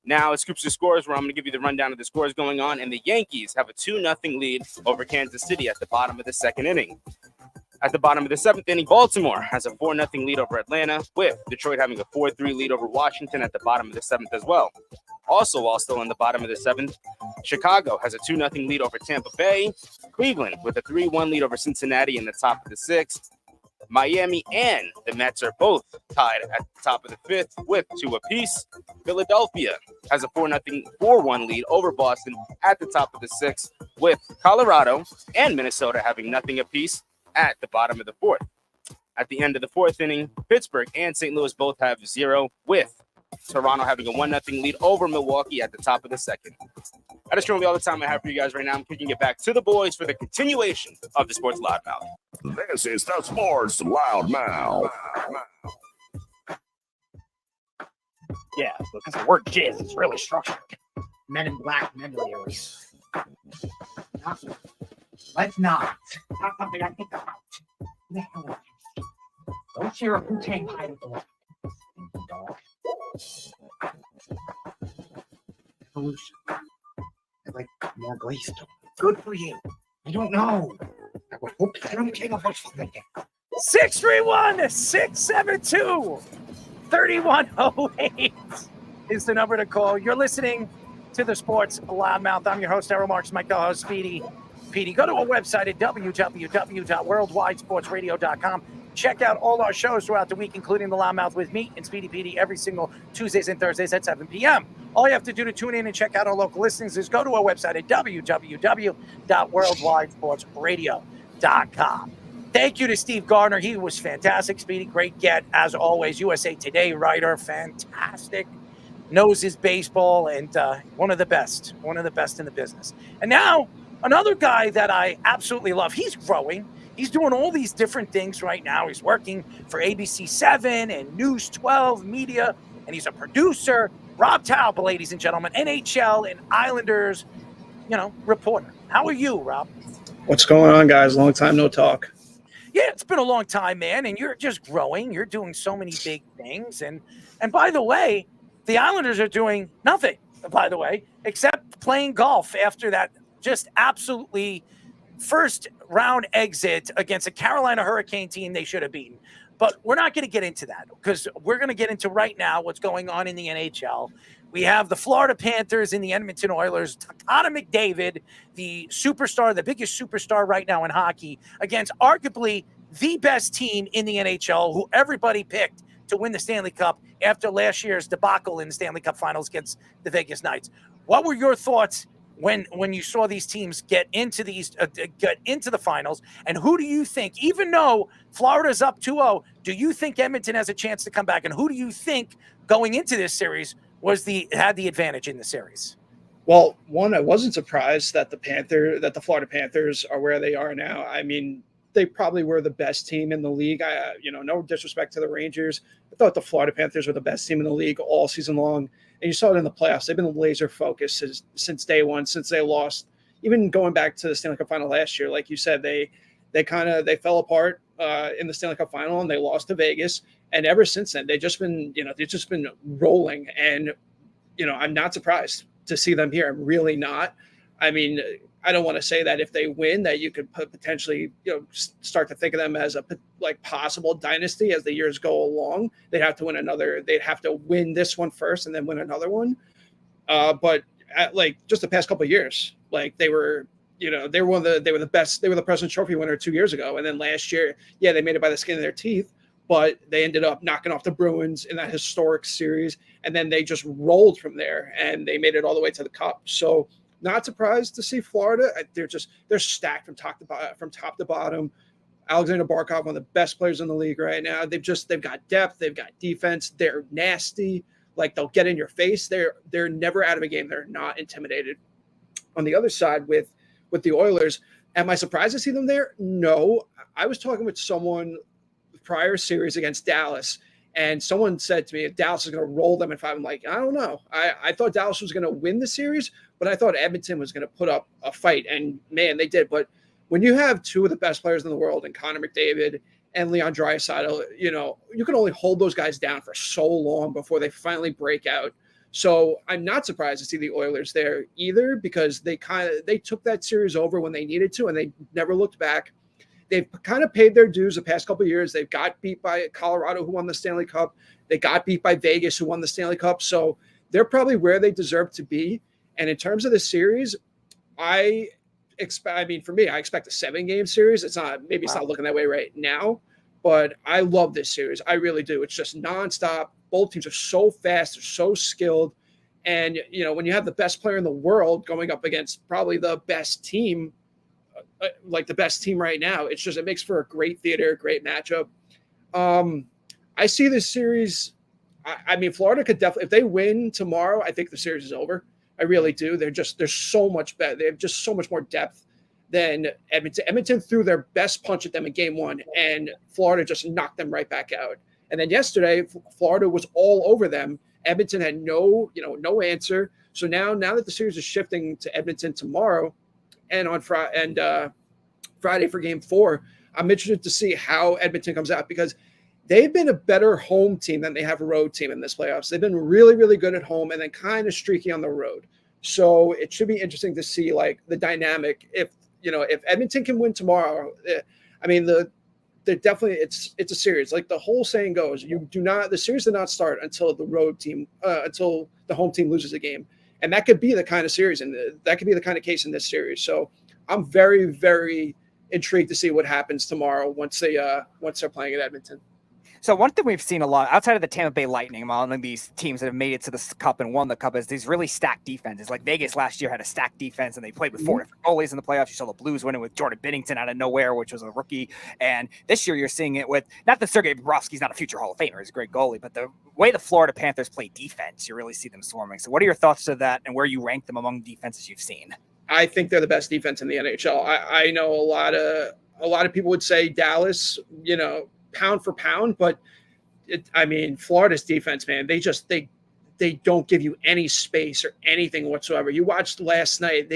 Now it's Scoops of Scores, where I'm going to give you the rundown of the scores going on, and the Yankees have a 2-0 lead over Kansas City at the bottom of the second inning. At the bottom of the seventh inning, Baltimore has a 4-0 lead over Atlanta, with Detroit having a 4-3 lead over Washington at the bottom of the seventh as well. Also, while still in the bottom of the seventh, Chicago has a 2-0 lead over Tampa Bay, Cleveland with a 3-1 lead over Cincinnati in the top of the sixth. Miami and the Mets are both tied at the top of the fifth with 2 apiece. Philadelphia has a 4-1 lead over Boston at the top of the sixth, with Colorado and Minnesota having nothing apiece at the bottom of the fourth. At the end of the fourth inning, Pittsburgh and St. Louis both have 0, with Toronto having a 1-0 lead over Milwaukee at the top of the second. That is currently all the time I have for you guys right now. I'm kicking it back to the boys for the continuation of the Sports Loudmouth. This is the Sports Loudmouth. Yeah, because the word jizz is really structured. Men in Black memory erase. Let's not. Not something I think about. Who the hell are you? Don't hear a Wu-Tang title dog. Evolution. I like more glazed. Good for you. I don't know. I would hope that I'm king of what's thinking. 631-672-3108 is the number to call. You're listening to the Sports Loudmouth. I'm your host, Errol Marks, my co-host, Speedy. Go to our website at www.worldwidesportsradio.com. Check out all our shows throughout the week, including the Loudmouth with me and Speedy PD every single Tuesdays and Thursdays at 7 p.m. All you have to do to tune in and check out our local listings is go to our website at www.worldwidesportsradio.com. Thank you to Steve Gardner. He was fantastic. Speedy, great get, as always. USA Today writer, fantastic. Knows his baseball, and one of the best in the business. And now, another guy that I absolutely love. He's growing. He's doing all these different things right now. He's working for ABC 7 and News 12 Media, and he's a producer. Rob Taub, ladies and gentlemen, NHL and Islanders, reporter. How are you, Rob? What's going on, guys? Long time no talk. Yeah, it's been a long time, man, and you're just growing. You're doing so many big things. And by the way, the Islanders are doing nothing, by the way, except playing golf after that just absolutely first round exit against a Carolina Hurricane team they should have beaten. But we're not going to get into that, because we're going to get into right now what's going on in the NHL. We have the Florida Panthers and the Edmonton Oilers. Connor McDavid, the superstar, the biggest superstar right now in hockey, against arguably the best team in the NHL, who everybody picked to win the Stanley Cup after last year's debacle in the Stanley Cup Finals against the Vegas Knights. What were your thoughts when you saw these teams get into the finals? And who do you think, even though Florida's up 2-0, do you think Edmonton has a chance to come back? And who do you think going into this series had the advantage in the series? Well, one, I wasn't surprised that the Florida Panthers are where they are now. I mean, they probably were the best team in the league. No disrespect to the Rangers. I thought the Florida Panthers were the best team in the league all season long. And you saw it in the playoffs. They've been laser focused since day one, since they lost. Even going back to the Stanley Cup final last year, like you said, they fell apart in the Stanley Cup final, and they lost to Vegas. And ever since then, they've just been rolling. And I'm not surprised to see them here. I'm really not. I mean, I don't want to say that if they win, that you could potentially start to think of them as a possible dynasty as the years go along. They'd have to win another. They'd have to win this one first and then win another one. But just the past couple of years, they were the best. They were the President's Trophy winner 2 years ago, and then last year, yeah, they made it by the skin of their teeth. But they ended up knocking off the Bruins in that historic series, and then they just rolled from there, and they made it all the way to the Cup. So, not surprised to see Florida. They're stacked from top to bottom. Alexander Barkov, one of the best players in the league right now. They've got depth, they've got defense. They're nasty. They'll get in your face. They're never out of a game. They're not intimidated. On the other side with the Oilers, am I surprised to see them there? No. I was talking with someone prior series against Dallas, and someone said to me, if Dallas is going to roll them in 5, I'm like, I don't know. I thought Dallas was going to win the series, but I thought Edmonton was going to put up a fight, and man, they did. But when you have two of the best players in the world, and Connor McDavid and Leon Draisaitl, you can only hold those guys down for so long before they finally break out. So I'm not surprised to see the Oilers there either, because they took that series over when they needed to, and they never looked back. They've kind of paid their dues the past couple of years. They've got beat by Colorado, who won the Stanley Cup. They got beat by Vegas, who won the Stanley Cup. So they're probably where they deserve to be. And in terms of the series, for me, I expect a 7-game series. It's not looking that way right now, but I love this series. I really do. It's just nonstop. Both teams are so fast. They're so skilled. And, when you have the best player in the world going up against probably the best team, like the best team right now, it makes for a great theater, great matchup. I see this series. Florida could definitely, if they win tomorrow, I think the series is over. I really do. They're so much better. They have just so much more depth than Edmonton. Edmonton threw their best punch at them in game 1, and Florida just knocked them right back out. And then yesterday, Florida was all over them. Edmonton had no answer. So now that the series is shifting to Edmonton tomorrow, and on Friday for game 4, I'm interested to see how Edmonton comes out, because they've been a better home team than they have a road team in this playoffs. They've been really, really good at home and then kind of streaky on the road. So it should be interesting to see the dynamic. If Edmonton can win tomorrow, they're definitely, it's a series. Like the whole saying goes, the series did not start until until the home team loses a game. And that could be the kind of series, and that could be the kind of case in this series. So I'm very, very intrigued to see what happens tomorrow once they're playing at Edmonton. So one thing we've seen a lot outside of the Tampa Bay Lightning, among these teams that have made it to the Cup and won the Cup, is these really stacked defenses. Like Vegas last year had a stacked defense, and they played with 4 different goalies in the playoffs. You saw the Blues winning with Jordan Binnington out of nowhere, which was a rookie. And this year you're seeing it with, not that Sergei Bobrovsky's not a future Hall of Famer, he's a great goalie, but the way the Florida Panthers play defense, you really see them swarming. So what are your thoughts to that, and where you rank them among defenses you've seen? I think they're the best defense in the NHL. I know a lot of people would say Dallas, pound for pound, but Florida's defense, man, they don't give you any space or anything whatsoever. You watched last night,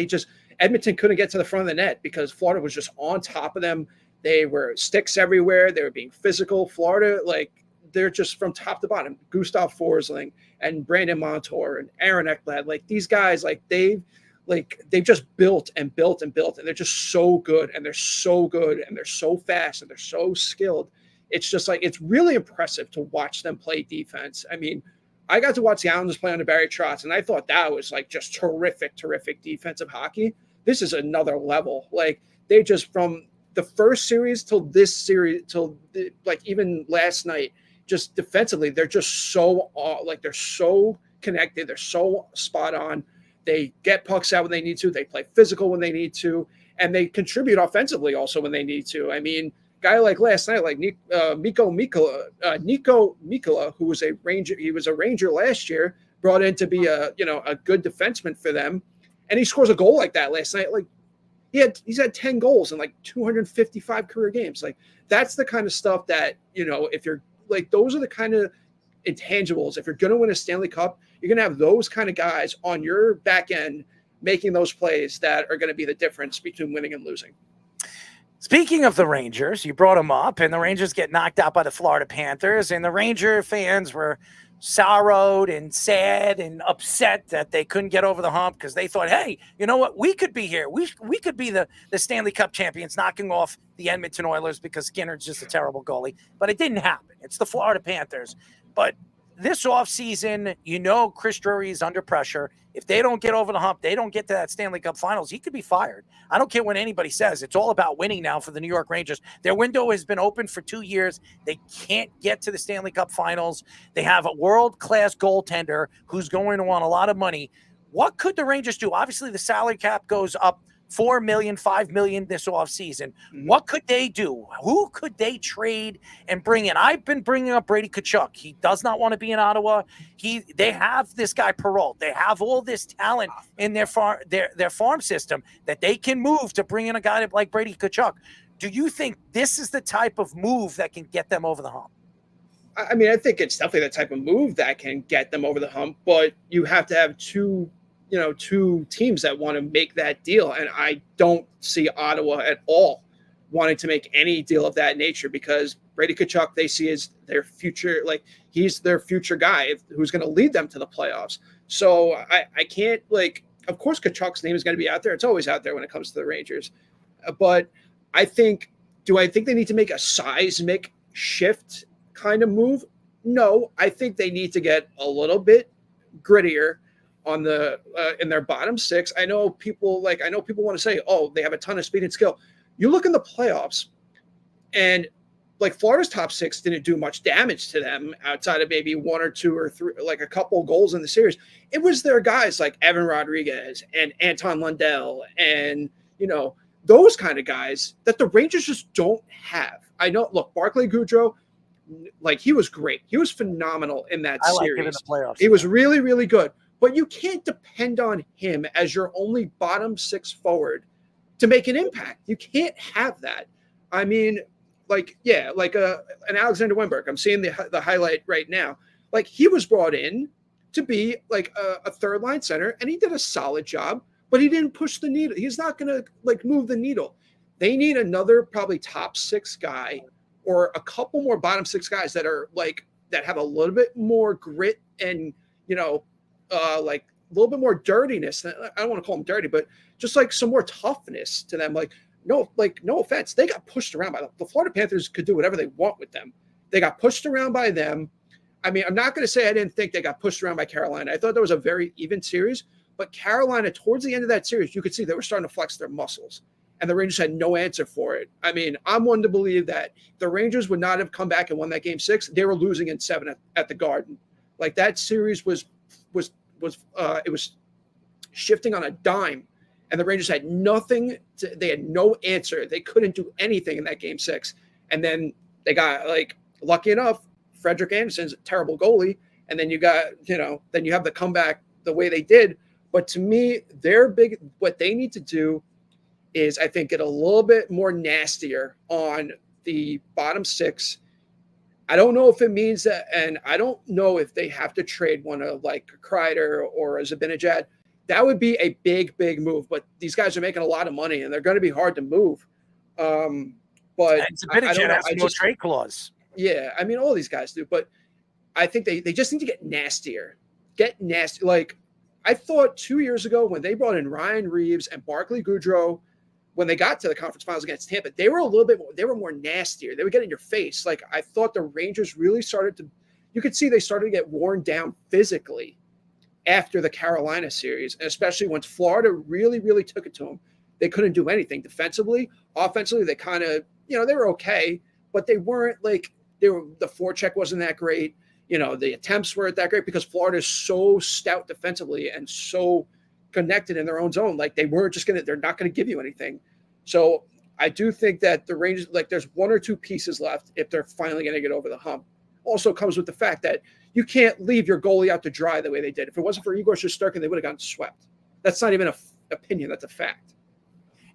Edmonton couldn't get to the front of the net because Florida was just on top of them. They were sticks everywhere. They were being physical. Florida, they're just from top to bottom. Gustav Forsling and Brandon Montour and Aaron Ekblad, these guys, they've just built and built and built, and they're just so good, and they're so good, and they're so fast, and they're so skilled. It's just it's really impressive to watch them play defense. I got to watch the Islanders play under Barry Trotz, and I thought that was just terrific defensive hockey. This is another level. They just, from the first series till this series, even last night, just defensively, they're just so they're so connected. They're so spot on. They get pucks out when they need to. They play physical when they need to, and they contribute offensively also when they need to. Guy like last night, Nico Mikkola, who was a Ranger, he was a Ranger last year, brought in to be a good defenseman for them, and he scores a goal like that last night. He's had 10 goals in 255 career games. That's the kind of stuff that if you're those are the kind of intangibles. If you're going to win a Stanley Cup, you're going to have those kind of guys on your back end making those plays that are going to be the difference between winning and losing. Speaking of the Rangers, you brought them up, and the Rangers get knocked out by the Florida Panthers, and the Ranger fans were sorrowed and sad and upset that they couldn't get over the hump because they thought, hey, you know what? We could be here. We could be the Stanley Cup champions, knocking off the Edmonton Oilers because Skinner's just a terrible goalie. But it didn't happen. It's the Florida Panthers. But this offseason, Chris Drury is under pressure. If they don't get over the hump, they don't get to that Stanley Cup Finals, he could be fired. I don't care what anybody says. It's all about winning now for the New York Rangers. Their window has been open for 2 years. They can't get to the Stanley Cup Finals. They have a world-class goaltender who's going to want a lot of money. What could the Rangers do? Obviously, the salary cap goes up $4 million, $5 million this offseason. What could they do? Who could they trade and bring in? I've been bringing up Brady Tkachuk. He does not want to be in Ottawa. They have this guy Perrault. They have all this talent in their farm system that they can move to bring in a guy like Brady Tkachuk. Do you think this is the type of move that can get them over the hump? I think it's definitely the type of move that can get them over the hump, but you have to have two teams that want to make that deal. And I don't see Ottawa at all wanting to make any deal of that nature because Brady Tkachuk, they see as their future, like he's their future guy who's going to lead them to the playoffs. So I can't, like, of course Tkachuk's name is going to be out there. It's always out there when it comes to the Rangers. But I think they need to make a seismic shift kind of move? No, I think they need to get a little bit grittier on the in their bottom six. I know people want to say, oh, they have a ton of speed and skill. You look in the playoffs, and like Florida's top six didn't do much damage to them outside of maybe one or two or three, like a couple goals in the series. It was their guys like Evan Rodriguez and Anton Lundell and, those kind of guys that the Rangers just don't have. I know, look, Barclay Goodrow, like he was great. He was phenomenal in that series. like him in the playoffs. He was really, really good. But you can't depend on him as your only bottom six forward to make an impact. You can't have that. I mean, an Alexander Wennberg. I'm seeing the highlight right now. Like he was brought in to be like a third line center, and he did a solid job, but he didn't push the needle. He's not going to move the needle. They need another probably top six guy or a couple more bottom six guys that are that have a little bit more grit and, a little bit more dirtiness. I don't want to call them dirty, but just like some more toughness to them. No offense. They got pushed around by them. The Florida Panthers could do whatever they want with them. They got pushed around by them. I mean, I'm not going to say I didn't think they got pushed around by Carolina. I thought that was a very even series, but Carolina, towards the end of that series, you could see they were starting to flex their muscles, and the Rangers had no answer for it. I mean, I'm one to believe that the Rangers would not have come back and won that game 6. They were losing in 7 at the Garden. Like that series was shifting on a dime. And the Rangers had they had no answer. They couldn't do anything in that game 6. And then they got lucky enough, Frederik Andersen's a terrible goalie. And then you got, then you have the comeback the way they did. But to me, what they need to do is I think get a little bit more nastier on the bottom 6. I don't know if it means that, and I don't know if they have to trade one of like Kreider or a Zibanejad. That would be a big, big move. But these guys are making a lot of money, and they're going to be hard to move. But Zibanejad has no trade clause. Yeah, I mean, all these guys do. But I think they just need to get nastier. Get nasty. Like I thought 2 years ago when they brought in Ryan Reeves and Barclay Goodrow, when they got to the conference finals against Tampa, they were more nastier. They would get in your face. Like I thought the Rangers really you could see they started to get worn down physically after the Carolina series, and especially once Florida really, really took it to them. They couldn't do anything defensively. Offensively, they kind of, they were okay, but they weren't the forecheck wasn't that great. The attempts weren't that great because Florida is so stout defensively and so connected in their own zone. Like they're not going to give you anything. So I do think that the Rangers, there's one or two pieces left if they're finally going to get over the hump. Also comes with the fact that you can't leave your goalie out to dry the way they did. If it wasn't for Igor Shesterkin, they would have gotten swept. That's not even an opinion. That's a fact.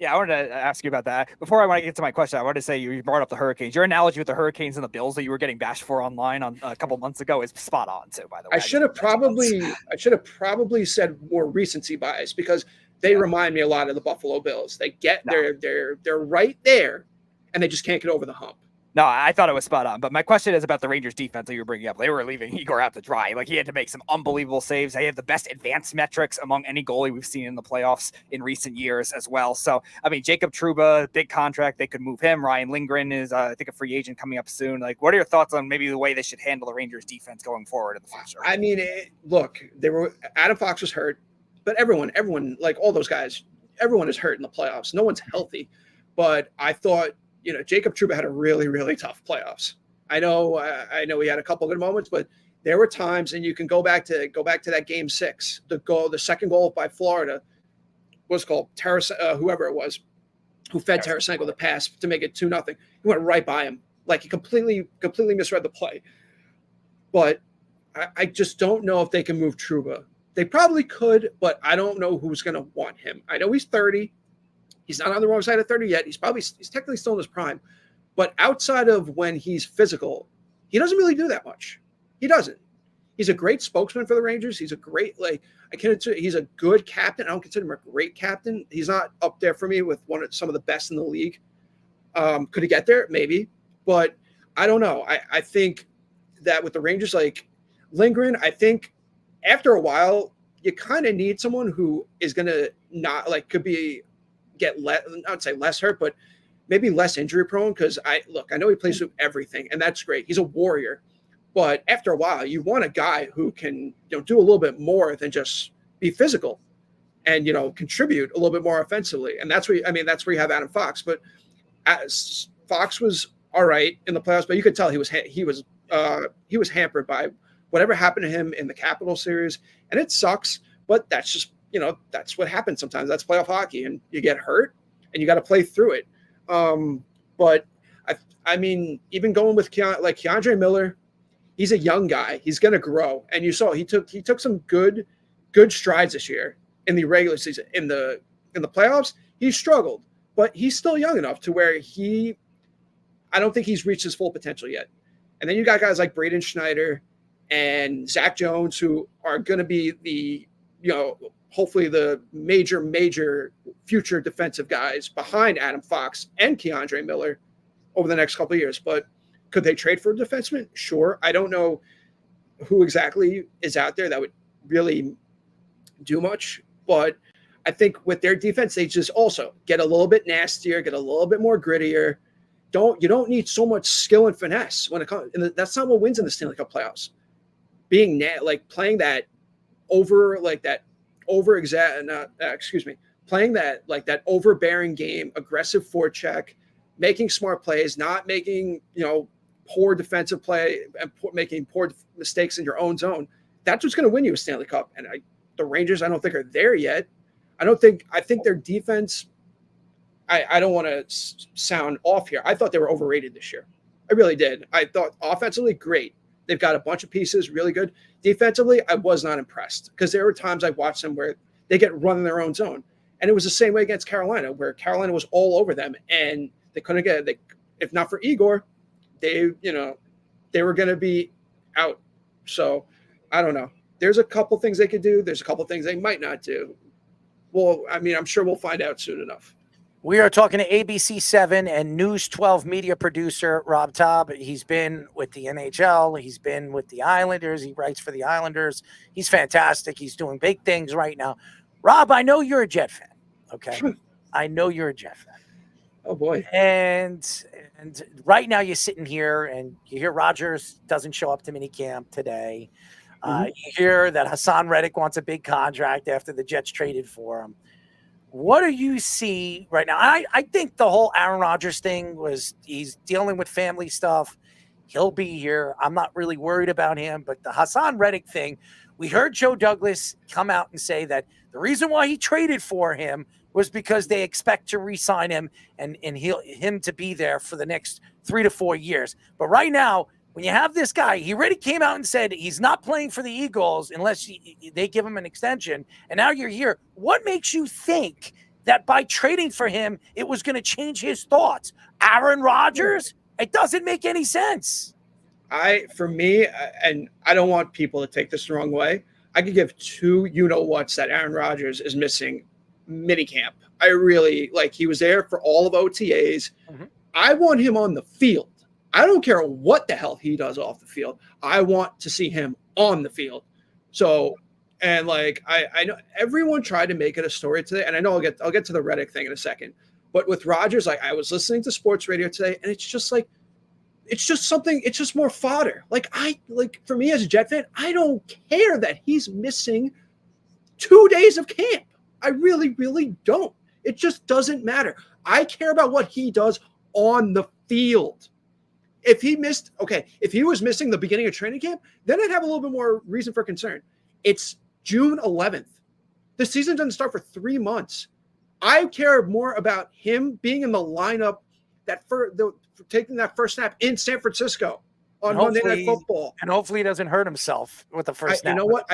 Yeah, I wanted to ask you about that. Before I want to get to my question, I wanted to say you brought up the Hurricanes. Your analogy with the Hurricanes and the Bills that you were getting bashed for online on a couple months ago is spot on too, by the way. I should have probably said more recency bias because they remind me a lot of the Buffalo Bills. They're right there and they just can't get over the hump. No, I thought it was spot on. But my question is about the Rangers defense that you were bringing up. They were leaving Igor out to dry. He had to make some unbelievable saves. They have the best advanced metrics among any goalie we've seen in the playoffs in recent years as well. So, I mean, Jacob Trouba, big contract. They could move him. Ryan Lindgren is, I think, a free agent coming up soon. What are your thoughts on maybe the way they should handle the Rangers defense going forward in the future? I mean, look, Adam Fox was hurt, but everyone, all those guys, everyone is hurt in the playoffs. No one's healthy. But I thought, Jacob Trouba had a really, really tough playoffs. I know he had a couple good moments, but there were times, and you can go back to that game 6. The second goal by Florida was called whoever it was, who fed Tarasenko the pass to make it 2-0. He went right by him, he completely misread the play. But I just don't know if they can move Trouba. They probably could, but I don't know who's going to want him. I know he's 30. He's not on the wrong side of 30 yet. He's technically still in his prime. But outside of when he's physical, he doesn't really do that much. He doesn't. He's a great spokesman for the Rangers. He's a great, he's a good captain. I don't consider him a great captain. He's not up there for me with some of the best in the league. Could he get there? Maybe. But I don't know. I think that with the Rangers, like Lindgren, I think after a while, you kind of need someone who is going to not like could be get less, I would say less hurt, but maybe less injury prone. Because I know he plays through everything, and that's great. He's a warrior, but after a while, you want a guy who can do a little bit more than just be physical, and contribute a little bit more offensively. And that's where you have Adam Fox. But Fox was all right in the playoffs, but you could tell he was hampered by whatever happened to him in the Capital series, and it sucks. But that's just that's what happens sometimes. That's playoff hockey, and you get hurt, and you got to play through it. But I mean, even going with Keandre Miller, he's a young guy. He's going to grow, and you saw he took some good strides this year in the regular season. In the playoffs, he struggled, but he's still young enough to where I don't think he's reached his full potential yet. And then you got guys like Braden Schneider and Zach Jones, who are going to be the hopefully the major future defensive guys behind Adam Fox and Keandre Miller over the next couple of years. But could they trade for a defenseman? Sure. I don't know who exactly is out there that would really do much, but I think with their defense, they just also get a little bit nastier, get a little bit more grittier. You don't need so much skill and finesse when it comes, and that's not what wins in the Stanley Cup playoffs. Playing that overbearing game, aggressive forecheck, making smart plays, not making poor defensive play and making poor mistakes in your own zone. That's what's going to win you a Stanley Cup. And the Rangers, I don't think are there yet. I think their defense. I don't want to sound off here. I thought they were overrated this year. I really did. I thought offensively, great. They've got a bunch of pieces, really good. Defensively, I was not impressed because there were times I watched them where they get run in their own zone. And it was the same way against Carolina, where Carolina was all over them and they couldn't get it. If not for Igor, they were going to be out. So I don't know. There's a couple things they could do. There's a couple things they might not do. Well, I mean, I'm sure we'll find out soon enough. We are talking to ABC7 and News 12 media producer Rob Taub. He's been with the NHL. He's been with the Islanders. He writes for the Islanders. He's fantastic. He's doing big things right now. Rob, I know you're a Jet fan, okay? I know you're a Jet fan. Oh, boy. And right now you're sitting here and you hear Rogers doesn't show up to minicamp today. You hear that Hassan Reddick wants a big contract after the Jets traded for him. What do you see right now? I think the whole Aaron Rodgers thing he's dealing with family stuff. He'll be here. I'm not really worried about him. But the Hassan Reddick thing, we heard Joe Douglas come out and say that the reason why he traded for him was because they expect to re-sign him and him to be there for the next 3 to 4 years. But right now, when you have this guy, he already came out and said he's not playing for the Eagles unless they give him an extension. And now you're here. What makes you think that by trading for him, it was going to change his thoughts? Aaron Rodgers? It doesn't make any sense. For me, and I don't want people to take this the wrong way, I could give two you-know-whats that Aaron Rodgers is missing minicamp. I really, he was there for all of OTAs. I want him on the field. I don't care what the hell he does off the field. I want to see him on the field. So, and I know everyone tried to make it a story today, and I know I'll get to the Reddick thing in a second. But with Rodgers, I was listening to sports radio today, and it's just something. It's just more fodder. For me as a Jet fan, I don't care that he's missing 2 days of camp. I really, really don't. It just doesn't matter. I care about what he does on the field. If he was missing the beginning of training camp, then I'd have a little bit more reason for concern. It's June 11th. The season doesn't start for 3 months. I care more about him being in the lineup taking that first snap in San Francisco on Monday Night Football. And hopefully he doesn't hurt himself with the first snap. You know what?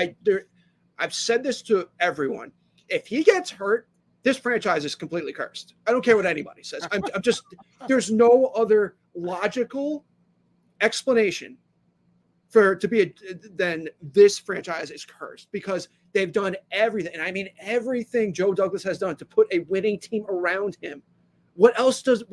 I've said this to everyone. If he gets hurt, this franchise is completely cursed. I don't care what anybody says. I'm just there's no other logical explanation then this franchise is cursed because they've done everything. And I mean everything Joe Douglas has done to put a winning team around him. What else does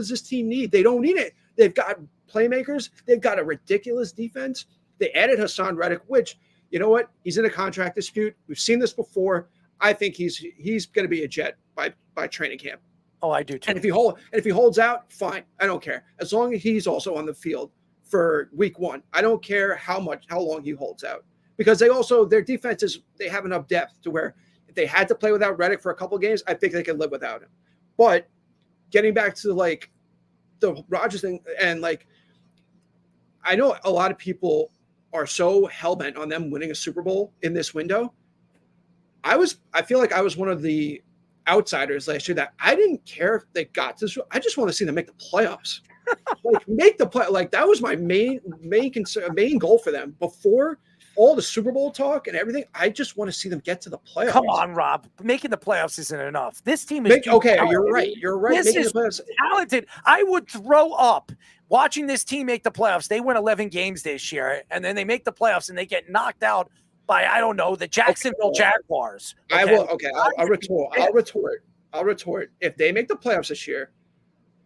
this team need? They don't need it. They've got playmakers. They've got a ridiculous defense. They added Hassan Reddick, which, you know what? He's in a contract dispute. We've seen this before. I think he's going to be a Jet by training camp. Oh, I do too. And if he holds out, fine. I don't care. As long as he's also on the field for week 1. I don't care how long he holds out. Because their defense they have enough depth to where if they had to play without Reddick for a couple games, I think they could live without him. But getting back to like the Rodgers thing, and like I know a lot of people are so hell-bent on them winning a Super Bowl in this window. I feel like I was one of the outsiders last year that I didn't care if they got to. I just want to see them make the playoffs. Like make the play. Like that was my main concern, main goal for them before all the Super Bowl talk and everything. I just want to see them get to the playoffs. Come on, Rob. Making the playoffs isn't enough. This team is okay. talented. You're right. You're right. This is talented. I would throw up watching this team make the playoffs. They win 11 games this year, and then they make the playoffs and they get knocked out by, I don't know, the Jacksonville Jaguars. Okay? I'll retort. If they make the playoffs this year,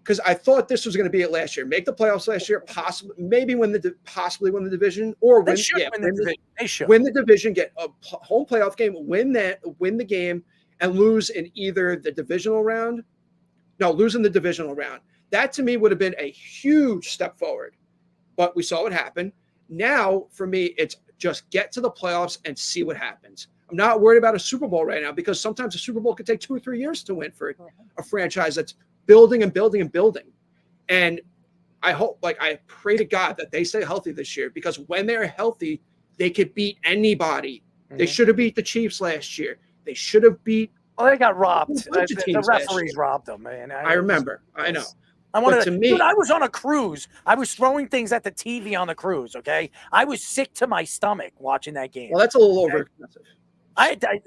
because I thought this was going to be it last year. Make the playoffs last year, possibly win the division, or win the division, get a home playoff game, win the game, and lose in either the divisional round. No, lose in the divisional round. That to me would have been a huge step forward. But we saw what happened. Now, for me, it's just get to the playoffs and see what happens. I'm not worried about a Super Bowl right now because sometimes a Super Bowl could take 2 or 3 years to win for a franchise that's building and building and building. And I hope, I pray to God that they stay healthy this year, because when they're healthy, they could beat anybody. They should have beat the Chiefs last year. They should have beat. Well, they got robbed. The referees robbed them, man. I remember. I know. I was on a cruise. I was throwing things at the TV on the cruise. Okay, I was sick to my stomach watching that game. Well, that's a little over expensive.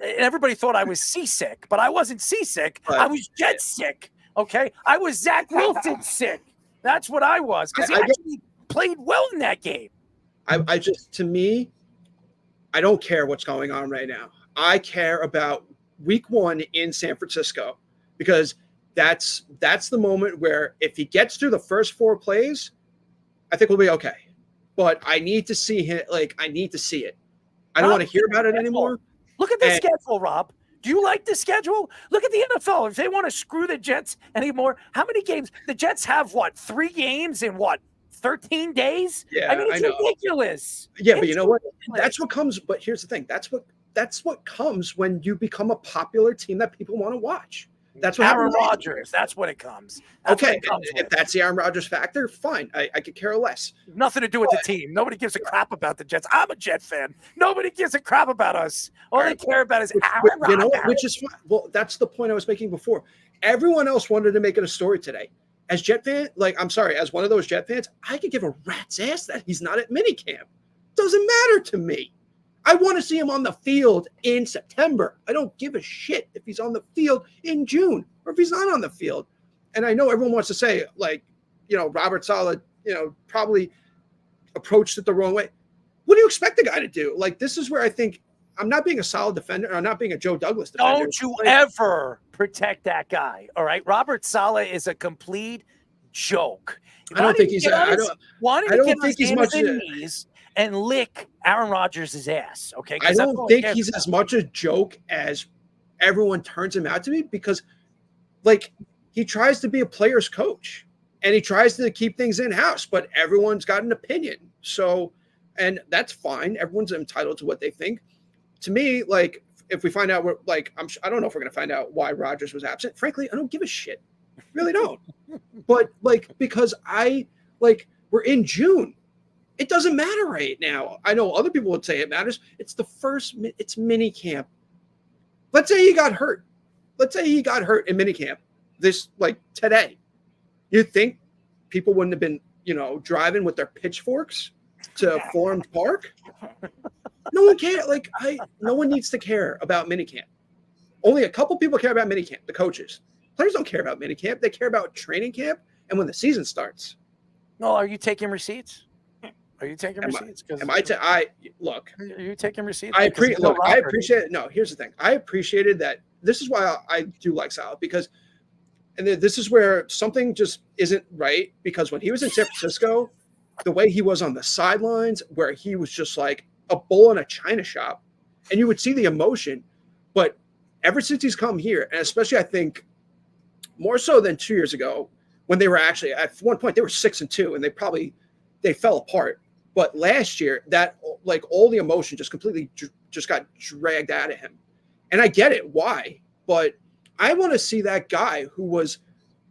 Everybody thought I was seasick, but I wasn't seasick. I was jet sick. Okay, I was Zach Wilson sick. That's what I was, because he actually played well in that game. To me, I don't care what's going on right now. I care about week 1 in San Francisco, because that's the moment where if he gets through the first 4 plays, I think we'll be okay. But I need to see him. I need to see it. I don't want to hear about it anymore. Look at the schedule, Rob. Do you like the schedule? Look at the NFL. If they want to screw the Jets anymore, how many games? The Jets have 3 games in 13 days? Yeah, I mean, it's ridiculous. Yeah, but you know what? That's what comes. But here's the thing. That's what comes when you become a popular team that people want to watch. That's what Aaron Rodgers. That's what it comes. If that's the Aaron Rodgers factor, fine. I could care less. Nothing to do with the team. Nobody gives a crap about the Jets. I'm a Jet fan. Nobody gives a crap about us. All they care about is Aaron Rodgers. You know what? Which is fine. Well, that's the point I was making before. Everyone else wanted to make it a story today. As Jet fan, as one of those Jet fans, I could give a rat's ass that he's not at minicamp. Doesn't matter to me. I want to see him on the field in September. I don't give a shit if he's on the field in June or if he's not on the field. And I know everyone wants to say, Robert Saleh, probably approached it the wrong way. What do you expect the guy to do? This is where I think I'm not being a solid defender, or I'm not being a Joe Douglas defender. Don't you ever protect that guy, all right? Robert Saleh is a complete joke. I don't think he's much and lick Aaron Rodgers' ass, okay? I don't think he's as much a joke as everyone turns him out to be, because, he tries to be a player's coach and he tries to keep things in-house, but everyone's got an opinion. So, and that's fine. Everyone's entitled to what they think. To me, if we find out, I don't know if we're going to find out why Rodgers was absent. Frankly, I don't give a shit. Really don't. But, because we're in June. It doesn't matter right now. I know other people would say it matters. It's it's mini camp. Let's say he got hurt. Let's say he got hurt in mini camp today. You think people wouldn't have been, driving with their pitchforks to Forum Park? No one cares. No one needs to care about minicamp. Only a couple people care about minicamp, the coaches. Players don't care about minicamp. They care about training camp and when the season starts. No, are you taking receipts? Are you taking receipts? Look. Are you taking receipts? I appreciate it. No, here's the thing. I appreciated that. This is why I do like Saleh, because and this is where something just isn't right, because when he was in San Francisco, the way he was on the sidelines, where he was just like a bull in a china shop, and you would see the emotion. But ever since he's come here, and especially I think more so than 2 years ago, when they were actually at one point they were 6-2 and they fell apart. But last year, that like all the emotion just completely just got dragged out of him. And I get it why, but I want to see that guy who was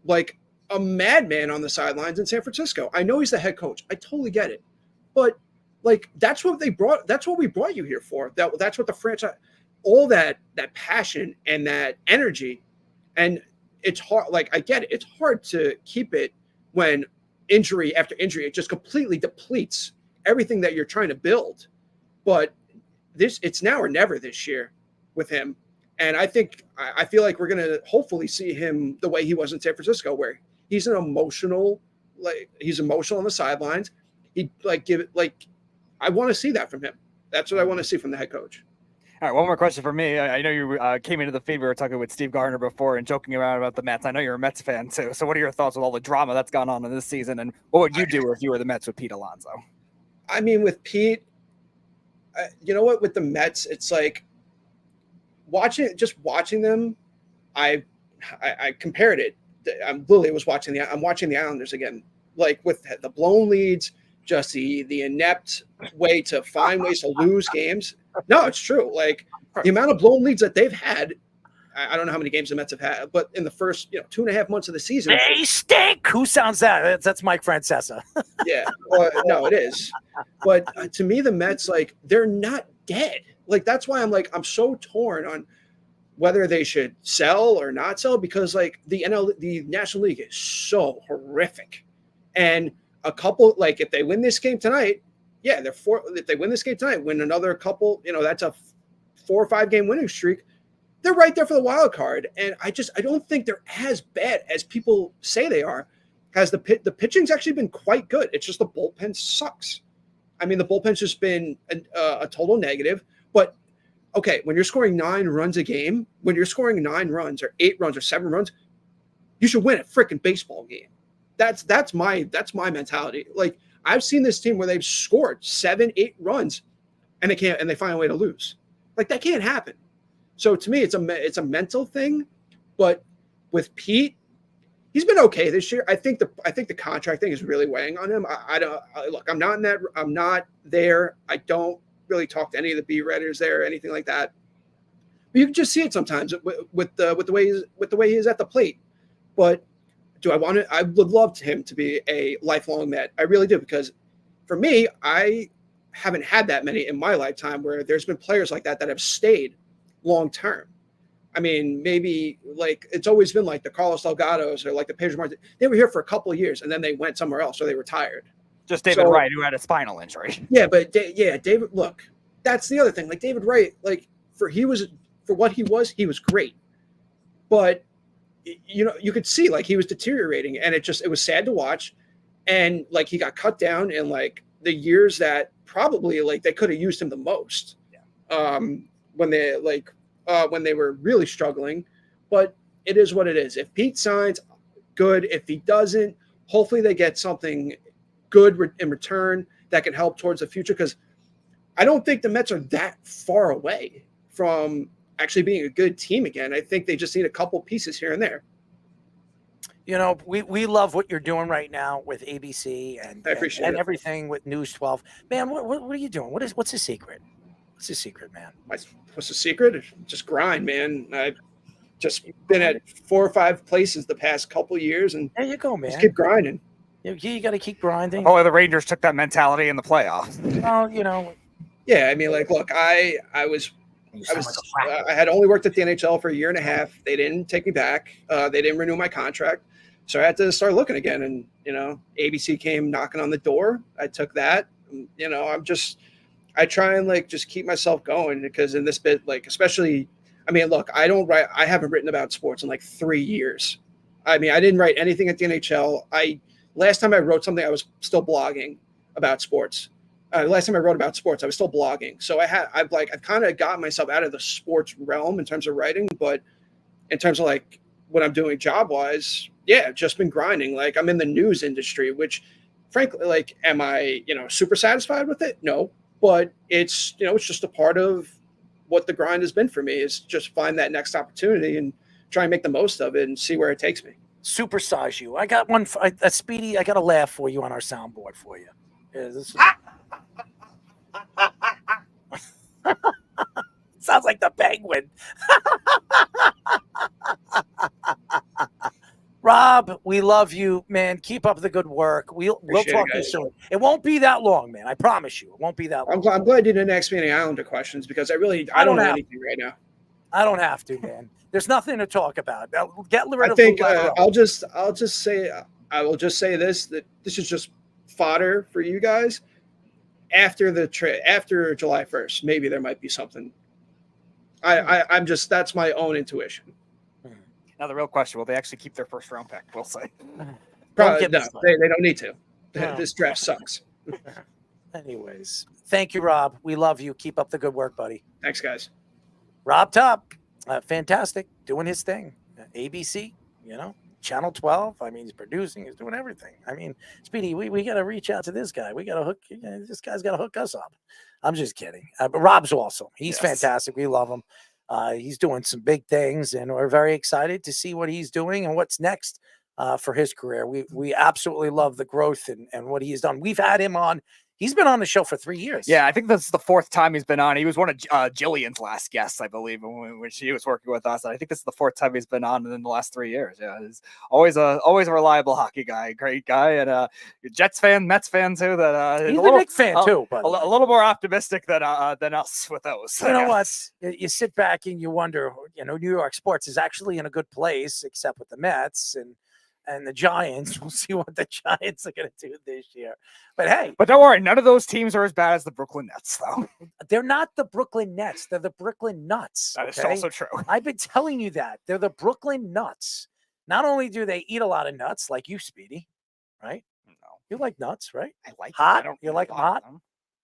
like a madman on the sidelines in San Francisco. I know he's the head coach. I totally get it. But like that's what we brought you here for. That's what the franchise, all that passion and that energy. And it's hard, like I get it. It's hard to keep it when injury after injury, it just completely depletes everything that you're trying to build. But it's now or never this year with him. And I feel like we're going to hopefully see him the way he was in San Francisco, where he's emotional on the sidelines. I want to see that from him. That's what I want to see from the head coach. All right, one more question for me. I know you came into the feed. We were talking with Steve Gardner before and joking around about the Mets. I know you're a Mets fan too. So what are your thoughts with all the drama that's gone on in this season? And what would you do if you were the Mets with Pete Alonso? I mean, with Pete, you know what? With the Mets, it's like watching them. I compared it. I'm watching the Islanders again, like with the blown leads, just the inept way to find ways to lose games. No, it's true. Like the amount of blown leads that they've had. I don't know how many games the Mets have had, but in the first 2.5 months of the season, they stink. Who sounds that? That's Mike Francesa. Yeah, no, it is. But to me, the Mets, like, they're not dead. Like that's why I'm so torn on whether they should sell or not sell, because like the National League is so horrific, and a couple, like if they win this game tonight, yeah, if they win this game tonight, win another couple, that's a 4 or 5 game winning streak. They're right there for the wild card. And I don't think they're as bad as people say they are, because the pitching's actually been quite good. It's just the bullpen sucks. I mean, the bullpen's just been a total negative. But okay, when you're scoring 9 runs a game, when you're scoring 9 runs or 8 runs or 7 runs, you should win a freaking baseball game. That's my mentality. Like I've seen this team where they've scored 7, 8 runs and they find a way to lose. Like that can't happen. So to me, it's a mental thing. But with Pete, he's been okay this year. I think the contract thing is really weighing on him. I'm not there. I don't really talk to any of the beat writers there or anything like that. But you can just see it sometimes with the way he is at the plate. But do I want it? I would love him to be a lifelong Met. I really do, because for me, I haven't had that many in my lifetime where there's been players like that have stayed long term. I mean, maybe like it's always been like the Carlos Delgados or like the Pedro Martinez. They were here for a couple of years and then they went somewhere else or they retired. Just David Wright, who had a spinal injury. Yeah, but David. Look, that's the other thing. Like David Wright, like for what he was great, but you could see like he was deteriorating, and it was sad to watch. And like he got cut down in like the years that probably like they could have used him the most. Yeah. When they were really struggling. But it is what it is. If Pete signs, good. If he doesn't, hopefully they get something good in return that can help towards the future, because I don't think the Mets are that far away from actually being a good team again. I think they just need a couple pieces here and there. We love what you're doing right now with ABC and everything with News 12. Man, what are you doing? What's the secret? What's the secret, man? What's the secret? Just grind, man. I've just been at 4 or 5 places the past couple of years, and there you go, man. Just keep grinding. You got to keep grinding. Oh, the Rangers took that mentality in the playoffs. Oh, Yeah, I mean, like, look, I had only worked at the NHL for a year and a half. They didn't take me back. They didn't renew my contract. So I had to start looking again. And, ABC came knocking on the door. I took that. I try and like just keep myself going, because in this bit, like, especially, I mean, look, I haven't written about sports in like 3 years. I mean, I didn't write anything at the NHL. Last time I wrote something, I was still blogging about sports. Last time I wrote about sports, I was still blogging. So I've kind of gotten myself out of the sports realm in terms of writing, but in terms of like what I'm doing job wise, yeah, just been grinding. Like I'm in the news industry, which frankly, like, am I, super satisfied with it? No, but it's, it's just a part of what the grind has been for me is just find that next opportunity and try and make the most of it and see where it takes me. Supersize you. I got one, Speedy, I got a laugh for you on our soundboard for you. Yeah, this sounds like the penguin. Rob, we love you, man. Keep up the good work. We'll talk to you soon. It won't be that long, man. I promise you. It won't be that long. I'm glad you didn't ask me any Islander questions because I don't know anything right now. I don't have to, man. There's nothing to talk about. Get rid of I think I will just say this, that this is just fodder for you guys. After July 1st, maybe there might be something. I'm just, that's my own intuition. Now the real question: will they actually keep their first round pick? We'll see. Probably no. They don't need to. No. This draft sucks. Anyways, thank you, Rob. We love you. Keep up the good work, buddy. Thanks, guys. Rob Top, fantastic, doing his thing. ABC, Channel 12. I mean, he's producing, he's doing everything. I mean, Speedy, we got to reach out to this guy. We got to hook. This guy's got to hook us up. I'm just kidding. But Rob's awesome. He's fantastic. We love him. He's doing some big things, and we're very excited to see what he's doing and what's next for his career. We absolutely love the growth and what he's done. We've had him on. He's been on the show for 3 years. Yeah, I think that's the 4th time he's been on. He was one of Jillian's last guests, I believe, when she was working with us. And I think this is the 4th time he's been on in the last 3 years. Yeah, he's always a reliable hockey guy, great guy, and Jets fan, Mets fan too. That he's a big fan too, a little more optimistic than us with those. You know what? You sit back and you wonder. New York sports is actually in a good place, except with the Mets and the Giants. We'll see what the Giants are going to do this year. But hey. But don't worry, none of those teams are as bad as the Brooklyn Nets, though. They're not the Brooklyn Nets. They're the Brooklyn Nuts. That is also true. I've been telling you that. They're the Brooklyn Nuts. Not only do they eat a lot of nuts, like you, Speedy, right? No. You like nuts, right? I like hot. Them. You like them hot?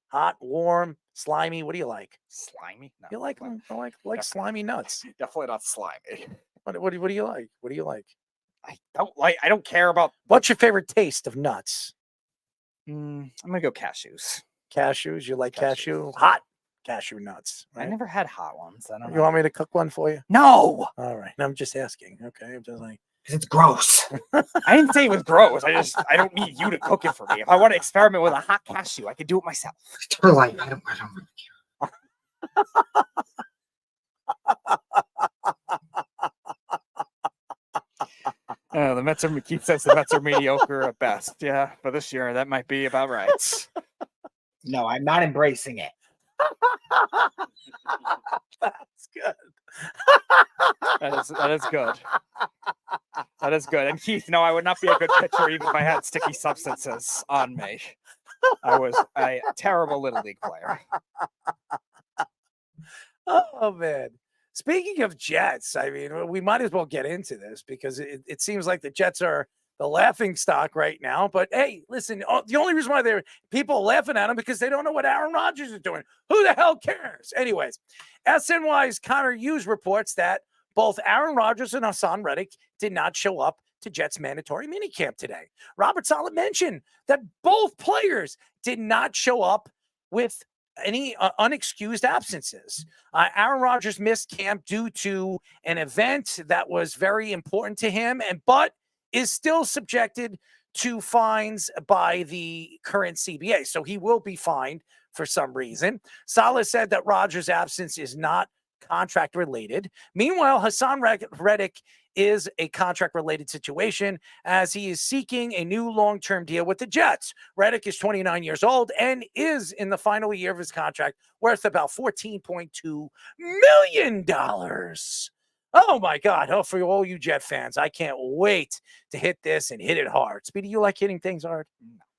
Hot, warm, slimy. What do you like? Slimy? No. You like them? I like slimy nuts. Definitely not slimy. What do you like? What do you like? I don't care about. What's your favorite taste of nuts? I'm gonna go cashews. Cashews? You like cashew? Hot cashew nuts. Right? I never had hot ones. I don't know. You want me to cook one for you? No. All right. I'm just asking. Okay. I'm just like, it's gross. I didn't say it was gross. I don't need you to cook it for me. If I want to experiment with a hot cashew, I can do it myself. It's her life. I don't really care. The Mets are. Keith says the Mets are mediocre at best. Yeah, but this year that might be about right. No, I'm not embracing it. That's good. That is good. That is good. And Keith, no, I would not be a good pitcher even if I had sticky substances on me. I was a terrible little league player. Oh man. Speaking of Jets, I mean, we might as well get into this because it seems like the Jets are the laughing stock right now. But hey, listen, the only reason why people are laughing at them because they don't know what Aaron Rodgers is doing. Who the hell cares? Anyways, SNY's Connor Hughes reports that both Aaron Rodgers and Hassan Reddick did not show up to Jets mandatory minicamp today. Robert Saleh mentioned that both players did not show up with any unexcused absences. Aaron Rodgers missed camp due to an event that was very important to him, but is still subjected to fines by the current CBA. So he will be fined for some reason. Saleh said that Rodgers' absence is not contract related. Meanwhile, Hassan Reddick is a contract related situation as he is seeking a new long-term deal with the Jets. Reddick is 29 years old and is in the final year of his contract, worth about $14.2 million. Oh my God. Oh, for all you Jet fans, I can't wait to hit this and hit it hard. Speedy, you like hitting things hard?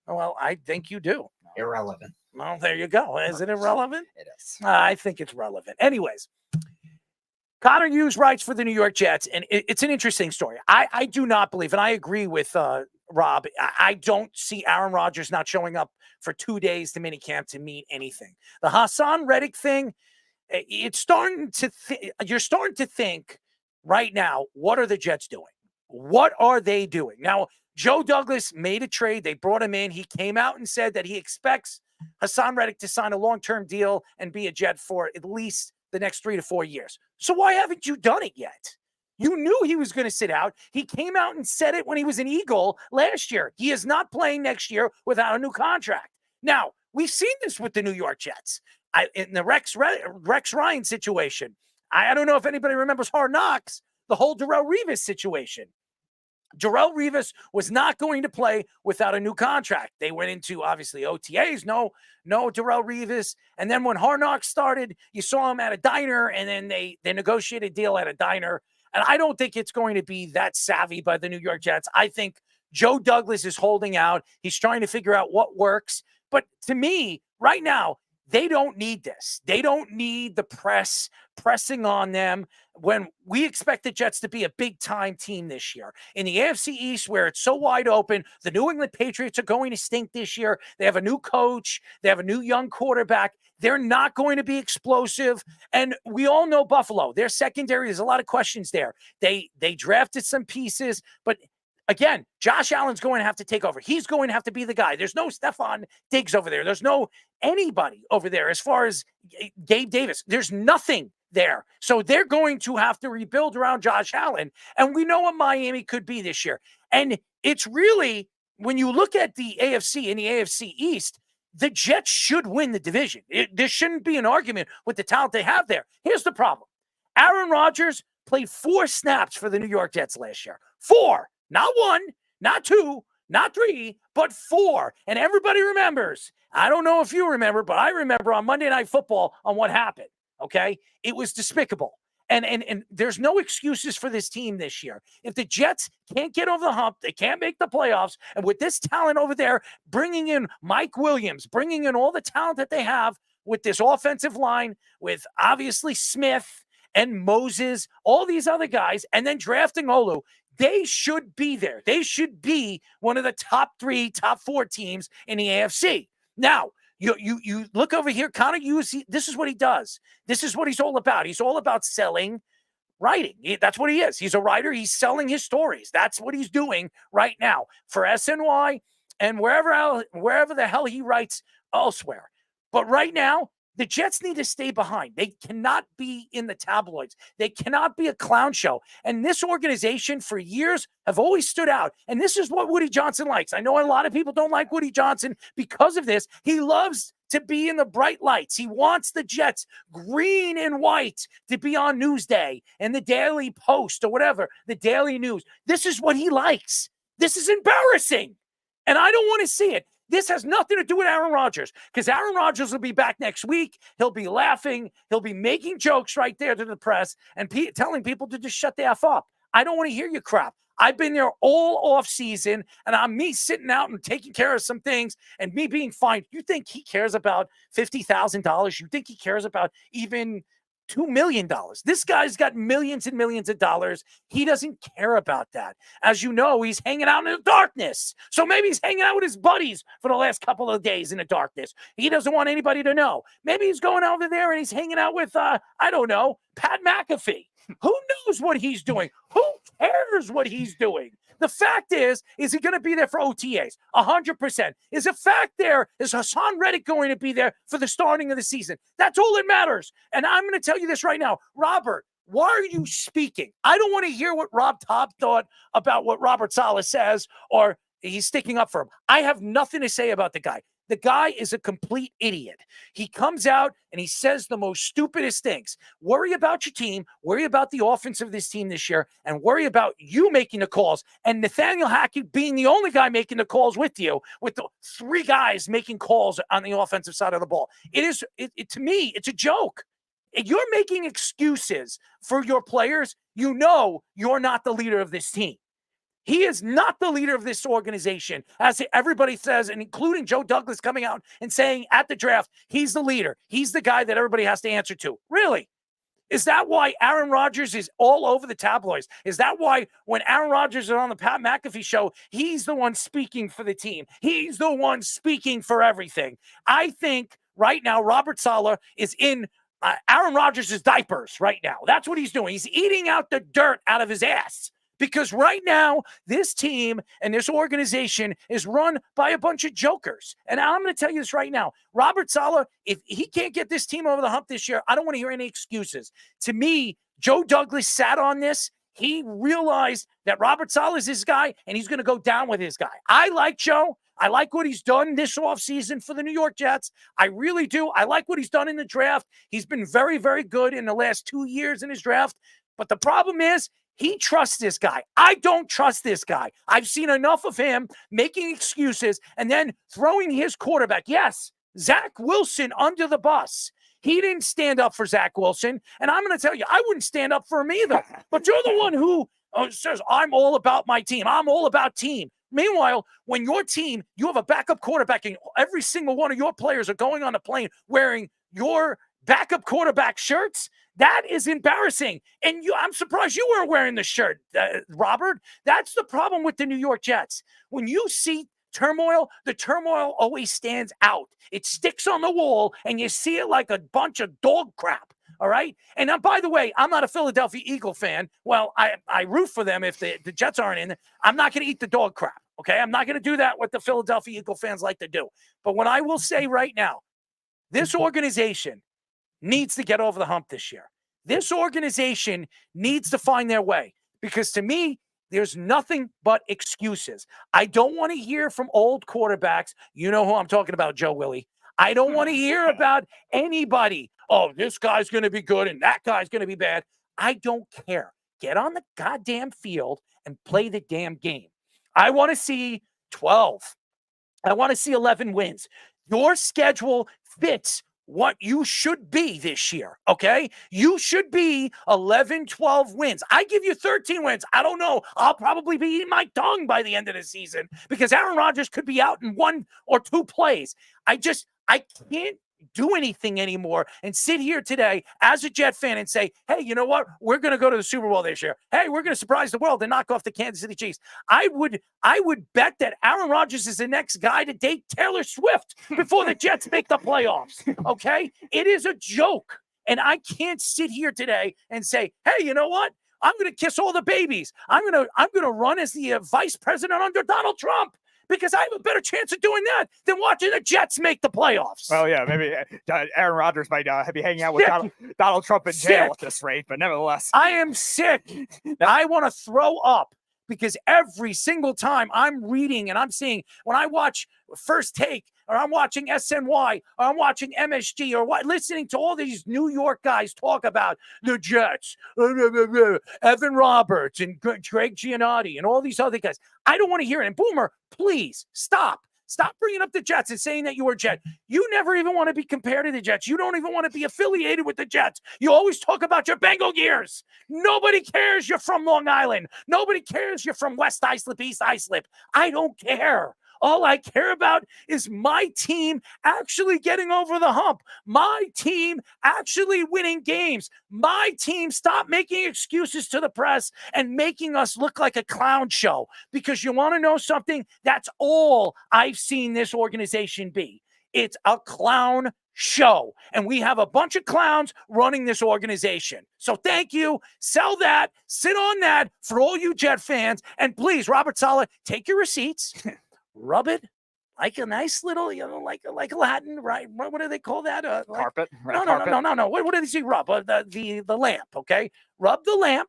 No. Well, I think you do. Irrelevant. Well, there you go. Is it irrelevant? It is. I think it's relevant. Anyways, Connor Hughes writes for the New York Jets, and it's an interesting story. I do not believe, and I agree with Rob, I don't see Aaron Rodgers not showing up for 2 days to minicamp to meet anything. The Hassan Reddick thing, you're starting to think right now, what are the Jets doing? What are they doing? Now, Joe Douglas made a trade. They brought him in. He came out and said that he expects Hassan Reddick to sign a long-term deal and be a Jet for at least the next 3 to 4 years. So why haven't you done it yet? You knew he was going to sit out. He came out and said it when he was an Eagle last year. He is not playing next year without a new contract. Now, we've seen this with the New York Jets. In the Rex Ryan situation, I don't know if anybody remembers Hard Knocks, the whole Darrelle Revis situation. Darrelle Revis was not going to play without a new contract. They went into, obviously, OTAs, no Darrelle Revis. And then when Hard Knocks started, you saw him at a diner, and then they negotiated a deal at a diner. And I don't think it's going to be that savvy by the New York Jets. I think Joe Douglas is holding out. He's trying to figure out what works. But to me, right now, they don't need this. They don't need the press pressing on them when we expect the Jets to be a big-time team this year. In the AFC East, where it's so wide open, the New England Patriots are going to stink this year. They have a new coach. They have a new young quarterback. They're not going to be explosive. And we all know Buffalo. Their secondary, there's a lot of questions there. They drafted some pieces, but again, Josh Allen's going to have to take over. He's going to have to be the guy. There's no Stephon Diggs over there. There's no anybody over there as far as Gabe Davis. There's nothing there. So they're going to have to rebuild around Josh Allen. And we know what Miami could be this year. And it's really, when you look at the AFC and the AFC East, the Jets should win the division. There shouldn't be an argument with the talent they have there. Here's the problem. Aaron Rodgers played 4 snaps for the New York Jets last year. 4. Not 1, not 2, not 3, but 4. And everybody remembers. I don't know if you remember, but I remember on Monday Night Football on what happened. Okay? It was despicable. And there's no excuses for this team this year. If the Jets can't get over the hump, they can't make the playoffs, and with this talent over there, bringing in Mike Williams, bringing in all the talent that they have with this offensive line, with obviously Smith and Moses, all these other guys, and then drafting Olu, they should be there. They should be one of the top 3, top 4 teams in the AFC. Now, you look over here, Connor Hughes, this is what he does. This is what he's all about. He's all about selling writing. That's what he is. He's a writer. He's selling his stories. That's what he's doing right now for SNY and wherever the hell he writes elsewhere. But right now, the Jets need to stay behind. They cannot be in the tabloids. They cannot be a clown show. And this organization for years have always stood out. And this is what Woody Johnson likes. I know a lot of people don't like Woody Johnson because of this. He loves to be in the bright lights. He wants the Jets green and white to be on Newsday and the Daily Post or whatever, the Daily News. This is what he likes. This is embarrassing. And I don't want to see it. This has nothing to do with Aaron Rodgers, because Aaron Rodgers will be back next week. He'll be laughing. He'll be making jokes right there to the press and telling people to just shut the F up. I don't want to hear your crap. I've been there all off season, and I'm me sitting out and taking care of some things and me being fine. You think he cares about $50,000? You think he cares about even $2 million? This guy's got millions and millions of dollars. He doesn't care about that. As you know, he's hanging out in the darkness. So maybe he's hanging out with his buddies for the last couple of days in the darkness. He doesn't want anybody to know. Maybe he's going over there and he's hanging out with, I don't know, Pat McAfee. Who knows what he's doing? Who cares what he's doing? The fact is he going to be there for OTAs? 100%. Is Hassan Reddick going to be there for the starting of the season? That's all that matters. And I'm going to tell you this right now. Robert, why are you speaking? I don't want to hear what Rob Taub thought about what Robert Saleh says, or he's sticking up for him. I have nothing to say about the guy. The guy is a complete idiot. He comes out and he says the most stupidest things. Worry about your team, worry about the offense of this team this year, and worry about you making the calls. And Nathaniel Hackett being the only guy making the calls with you, with the 3 guys making calls on the offensive side of the ball. To me, it's a joke. If you're making excuses for your players, you know you're not the leader of this team. He is not the leader of this organization, as everybody says, and including Joe Douglas coming out and saying at the draft, he's the leader. He's the guy that everybody has to answer to. Really? Is that why Aaron Rodgers is all over the tabloids? Is that why when Aaron Rodgers is on the Pat McAfee show, he's the one speaking for the team? He's the one speaking for everything. I think right now Robert Saleh is in Aaron Rodgers' diapers right now. That's what he's doing. He's eating out the dirt out of his ass. Because right now, this team and this organization is run by a bunch of jokers. And I'm going to tell you this right now. Robert Saleh, if he can't get this team over the hump this year, I don't want to hear any excuses. To me, Joe Douglas sat on this. He realized that Robert Saleh is his guy, and he's going to go down with his guy. I like Joe. I like what he's done this offseason for the New York Jets. I really do. I like what he's done in the draft. He's been very, very good in the last 2 years in his draft. But the problem is, he trusts this guy. I don't trust this guy. I've seen enough of him making excuses and then throwing his quarterback. Yes, Zach Wilson under the bus. He didn't stand up for Zach Wilson. And I'm going to tell you, I wouldn't stand up for him either. But you're the one who says, I'm all about my team. I'm all about team. Meanwhile, when your team, you have a backup quarterback and every single one of your players are going on a plane wearing your backup quarterback shirts, that is embarrassing. And I'm surprised you weren't wearing the shirt, Robert. That's the problem with the New York Jets. When you see turmoil, the turmoil always stands out. It sticks on the wall, and you see it like a bunch of dog crap. All right? And by the way, I'm not a Philadelphia Eagle fan. Well, I root for them if the Jets aren't in. I'm not going to eat the dog crap, okay? I'm not going to do that what the Philadelphia Eagle fans like to do. But what I will say right now, this organization needs to get over the hump this year. This organization needs to find their way because to me, there's nothing but excuses. I don't want to hear from old quarterbacks. You know who I'm talking about, Joe Willie. I don't want to hear about anybody. Oh, this guy's going to be good and that guy's going to be bad. I don't care. Get on the goddamn field and play the damn game. I want to see 12. I want to see 11 wins. Your schedule fits what you should be this year, okay? You should be 11, 12 wins. I give you 13 wins. I don't know. I'll probably be eating my tongue by the end of the season because Aaron Rodgers could be out in 1 or 2 plays. I can't do anything anymore and sit here today as a Jet fan and say, hey, you know what? We're going to go to the Super Bowl this year. Hey, we're going to surprise the world and knock off the Kansas City Chiefs. I would bet that Aaron Rodgers is the next guy to date Taylor Swift before the Jets make the playoffs. Okay? It is a joke. And I can't sit here today and say, hey, you know what? I'm going to kiss all the babies. I'm going to run as the vice president under Donald Trump. Because I have a better chance of doing that than watching the Jets make the playoffs. Well, yeah, maybe Aaron Rodgers might be hanging out with Donald Trump in jail at this rate, but nevertheless. I am sick. I want to throw up because every single time I'm reading and I'm seeing, when I watch First Take or I'm watching SNY or I'm watching MSG or listening to all these New York guys talk about the Jets, Evan Roberts and Greg Giannotti and all these other guys. I don't want to hear it. And Boomer, please stop. Stop bringing up the Jets and saying that you were a Jet. You never even want to be compared to the Jets. You don't even want to be affiliated with the Jets. You always talk about your Bengal years. Nobody cares you're from Long Island. Nobody cares you're from West Islip, East Islip. I don't care. All I care about is my team actually getting over the hump. My team actually winning games. My team stop making excuses to the press and making us look like a clown show. Because you want to know something? That's all I've seen this organization be. It's a clown show. And we have a bunch of clowns running this organization. So thank you. Sell that. Sit on that for all you Jet fans. And please, Robert Saleh, take your receipts. Rub it like a nice little, like a Latin, right? What do they call that? Carpet? No. What do they say? Rub the lamp, okay? Rub the lamp,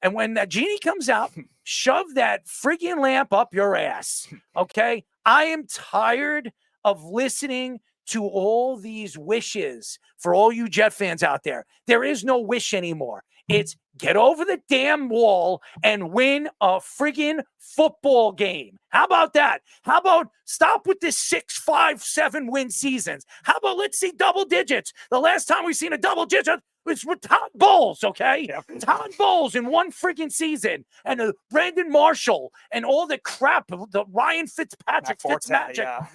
and when that genie comes out, shove that friggin' lamp up your ass, okay? I am tired of listening to all these wishes for all you Jet fans out there. There is no wish anymore. It's get over the damn wall and win a friggin' football game. How about that? How about stop with this 6, 5, 7 win seasons? How about let's see double digits? The last time we've seen a double digit was with Todd Bowles, okay? Yeah. Todd Bowles in one friggin' season. And Brandon Marshall and all the crap, the Ryan Fitzpatrick,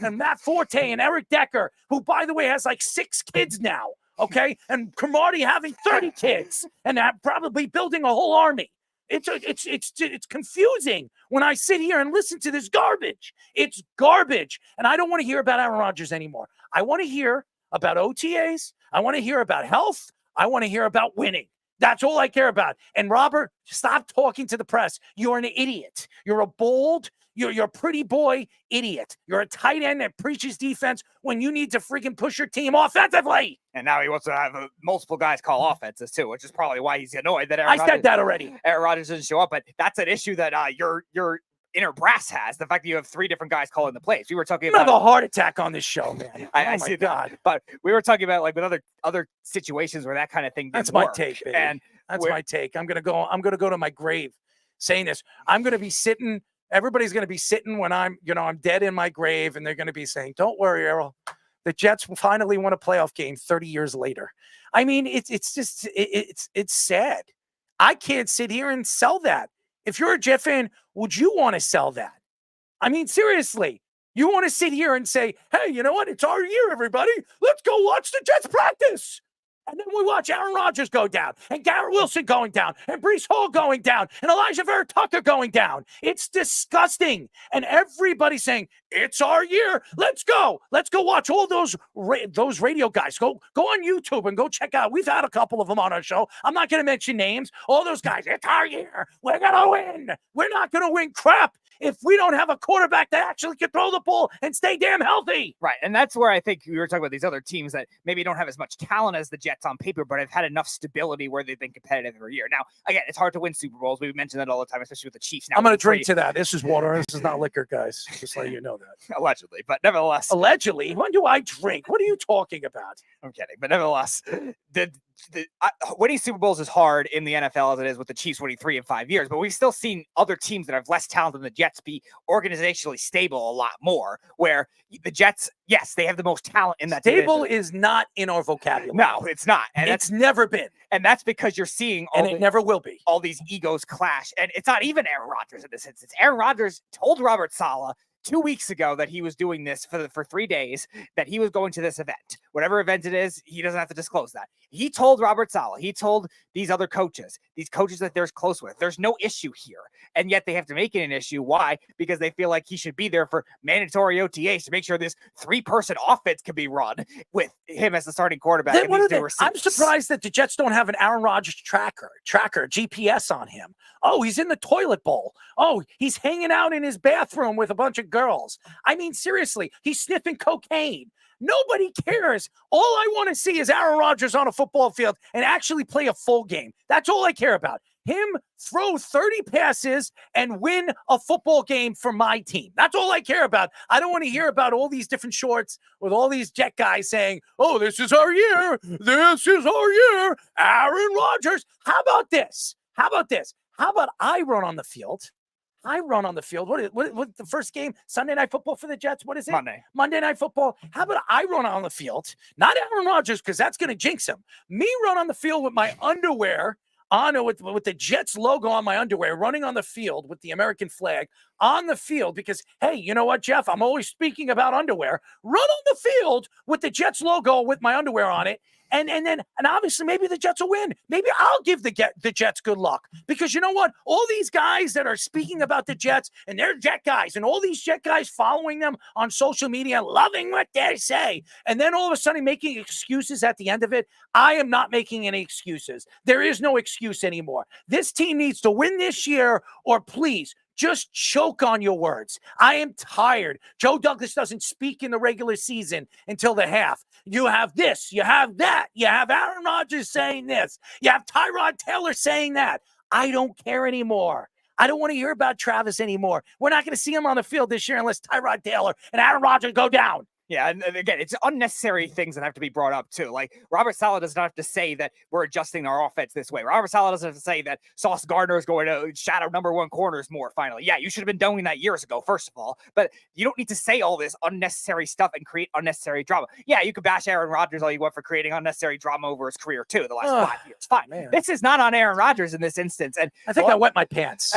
and Matt Forte and Eric Decker, who, by the way, has like 6 kids now. Okay, and Cromartie having 30 kids and probably building a whole army. It's confusing when I sit here and listen to this garbage. It's garbage, and I don't want to hear about Aaron Rodgers anymore. I want to hear about OTAs. I want to hear about health. I want to hear about winning. That's all I care about. And Robert, stop talking to the press. You're an idiot. You're a bold, you're a pretty boy idiot. You're a tight end that preaches defense when you need to freaking push your team offensively. And now he wants to have multiple guys call offenses too, which is probably why he's annoyed that I said that already. Aaron Rodgers doesn't show up. But that's an issue that your inner brass has. The fact that you have 3 different guys calling the plays. We were talking I'm about gonna have a heart attack on this show, man. I Oh see my God. that, but we were talking about like with other situations where that kind of thing. That's didn't my work. take, baby. And That's my take. I'm gonna go to my grave saying this. I'm gonna be sitting. Everybody's gonna be sitting when I'm dead in my grave, and they're gonna be saying, "Don't worry, Errol. The Jets will finally win a playoff game 30 years later." I mean, it's just sad. I can't sit here and sell that. If you're a Jet fan, would you want to sell that? I mean, seriously, you want to sit here and say, "Hey, you know what? It's our year, everybody. Let's go watch the Jets practice." And then we watch Aaron Rodgers go down, and Garrett Wilson going down, and Breece Hall going down, and Elijah Vera Tucker going down. It's disgusting. And everybody's saying, it's our year. Let's go. Let's go watch all those radio guys. Go on YouTube and go check out. We've had a couple of them on our show. I'm not going to mention names. All those guys, it's our year. We're going to win. We're not going to win crap if we don't have a quarterback that actually can throw the ball and stay damn healthy. Right. And that's where I think we were talking about these other teams that maybe don't have as much talent as the Jets on paper, but have had enough stability where they've been competitive every year. Now, again, it's hard to win Super Bowls. We mention that all the time, especially with the Chiefs. Now, I'm going to drink to that. This is water. This is not liquor, guys. Just letting you know that. Allegedly. But nevertheless. Allegedly? When do I drink? What are you talking about? I'm kidding. But nevertheless, winning Super Bowls is hard in the NFL as it is with the Chiefs winning 3 in 5 years, but we've still seen other teams that have less talent than the Jets be organizationally stable a lot more, where the Jets, yes, they have the most talent in that Stable division. is not in our vocabulary. No, it's not. And it's never been. And that's because you're seeing it never will be. All these egos clash. And it's not even Aaron Rodgers in this instance. Aaron Rodgers told Robert Saleh 2 weeks ago that he was doing this for 3 days, that he was going to this event. Whatever event it is, he doesn't have to disclose that. He told Robert Saleh, he told these other coaches, these coaches that they're close with, there's no issue here. And yet they have to make it an issue. Why? Because they feel like he should be there for mandatory OTAs to make sure this 3-person offense can be run with him as the starting quarterback. I'm surprised that the Jets don't have an Aaron Rodgers tracker, GPS on him. Oh, he's in the toilet bowl. Oh, he's hanging out in his bathroom with a bunch of girls. I mean, seriously, he's sniffing cocaine. Nobody cares. All I want to see is Aaron Rodgers on a football field and actually play a full game. That's all I care about. Him throw 30 passes and win a football game for my team. That's all I care about. I don't want to hear about all these different shorts with all these Jet guys saying, "Oh, this is our year. This is our year. Aaron Rodgers." How about this? How about I run on the field? What the first game? Sunday Night Football for the Jets? What is it? Monday Night Football. How about I run on the field? Not Aaron Rodgers, because that's going to jinx him. Me run on the field with my underwear on, with the Jets logo on my underwear, running on the field with the American flag on the field, because, hey, you know what, Jeff? I'm always speaking about underwear. Run on the field with the Jets logo with my underwear on it. And obviously maybe the Jets will win. Maybe I'll give the Jets good luck, because you know what? All these guys that are speaking about the Jets, and they're Jet guys, and all these Jet guys following them on social media, loving what they say, and then all of a sudden making excuses at the end of it. I am not making any excuses. There is no excuse anymore. This team needs to win this year, or please, just choke on your words. I am tired. Joe Douglas doesn't speak in the regular season until the half. You have this, you have that. You have Aaron Rodgers saying this. You have Tyrod Taylor saying that. I don't care anymore. I don't want to hear about Travis anymore. We're not going to see him on the field this year unless Tyrod Taylor and Aaron Rodgers go down. Yeah, and again, it's unnecessary things that have to be brought up too. Like Robert Saleh does not have to say that we're adjusting our offense this way. Robert Saleh doesn't have to say that Sauce Gardner is going to shadow number 1 corners more finally. Yeah, you should have been doing that years ago, first of all. But you don't need to say all this unnecessary stuff and create unnecessary drama. Yeah, you could bash Aaron Rodgers all you want for creating unnecessary drama over his career too the last 5 years. Fine. Man. This is not on Aaron Rodgers in this instance. And I think I wet my pants.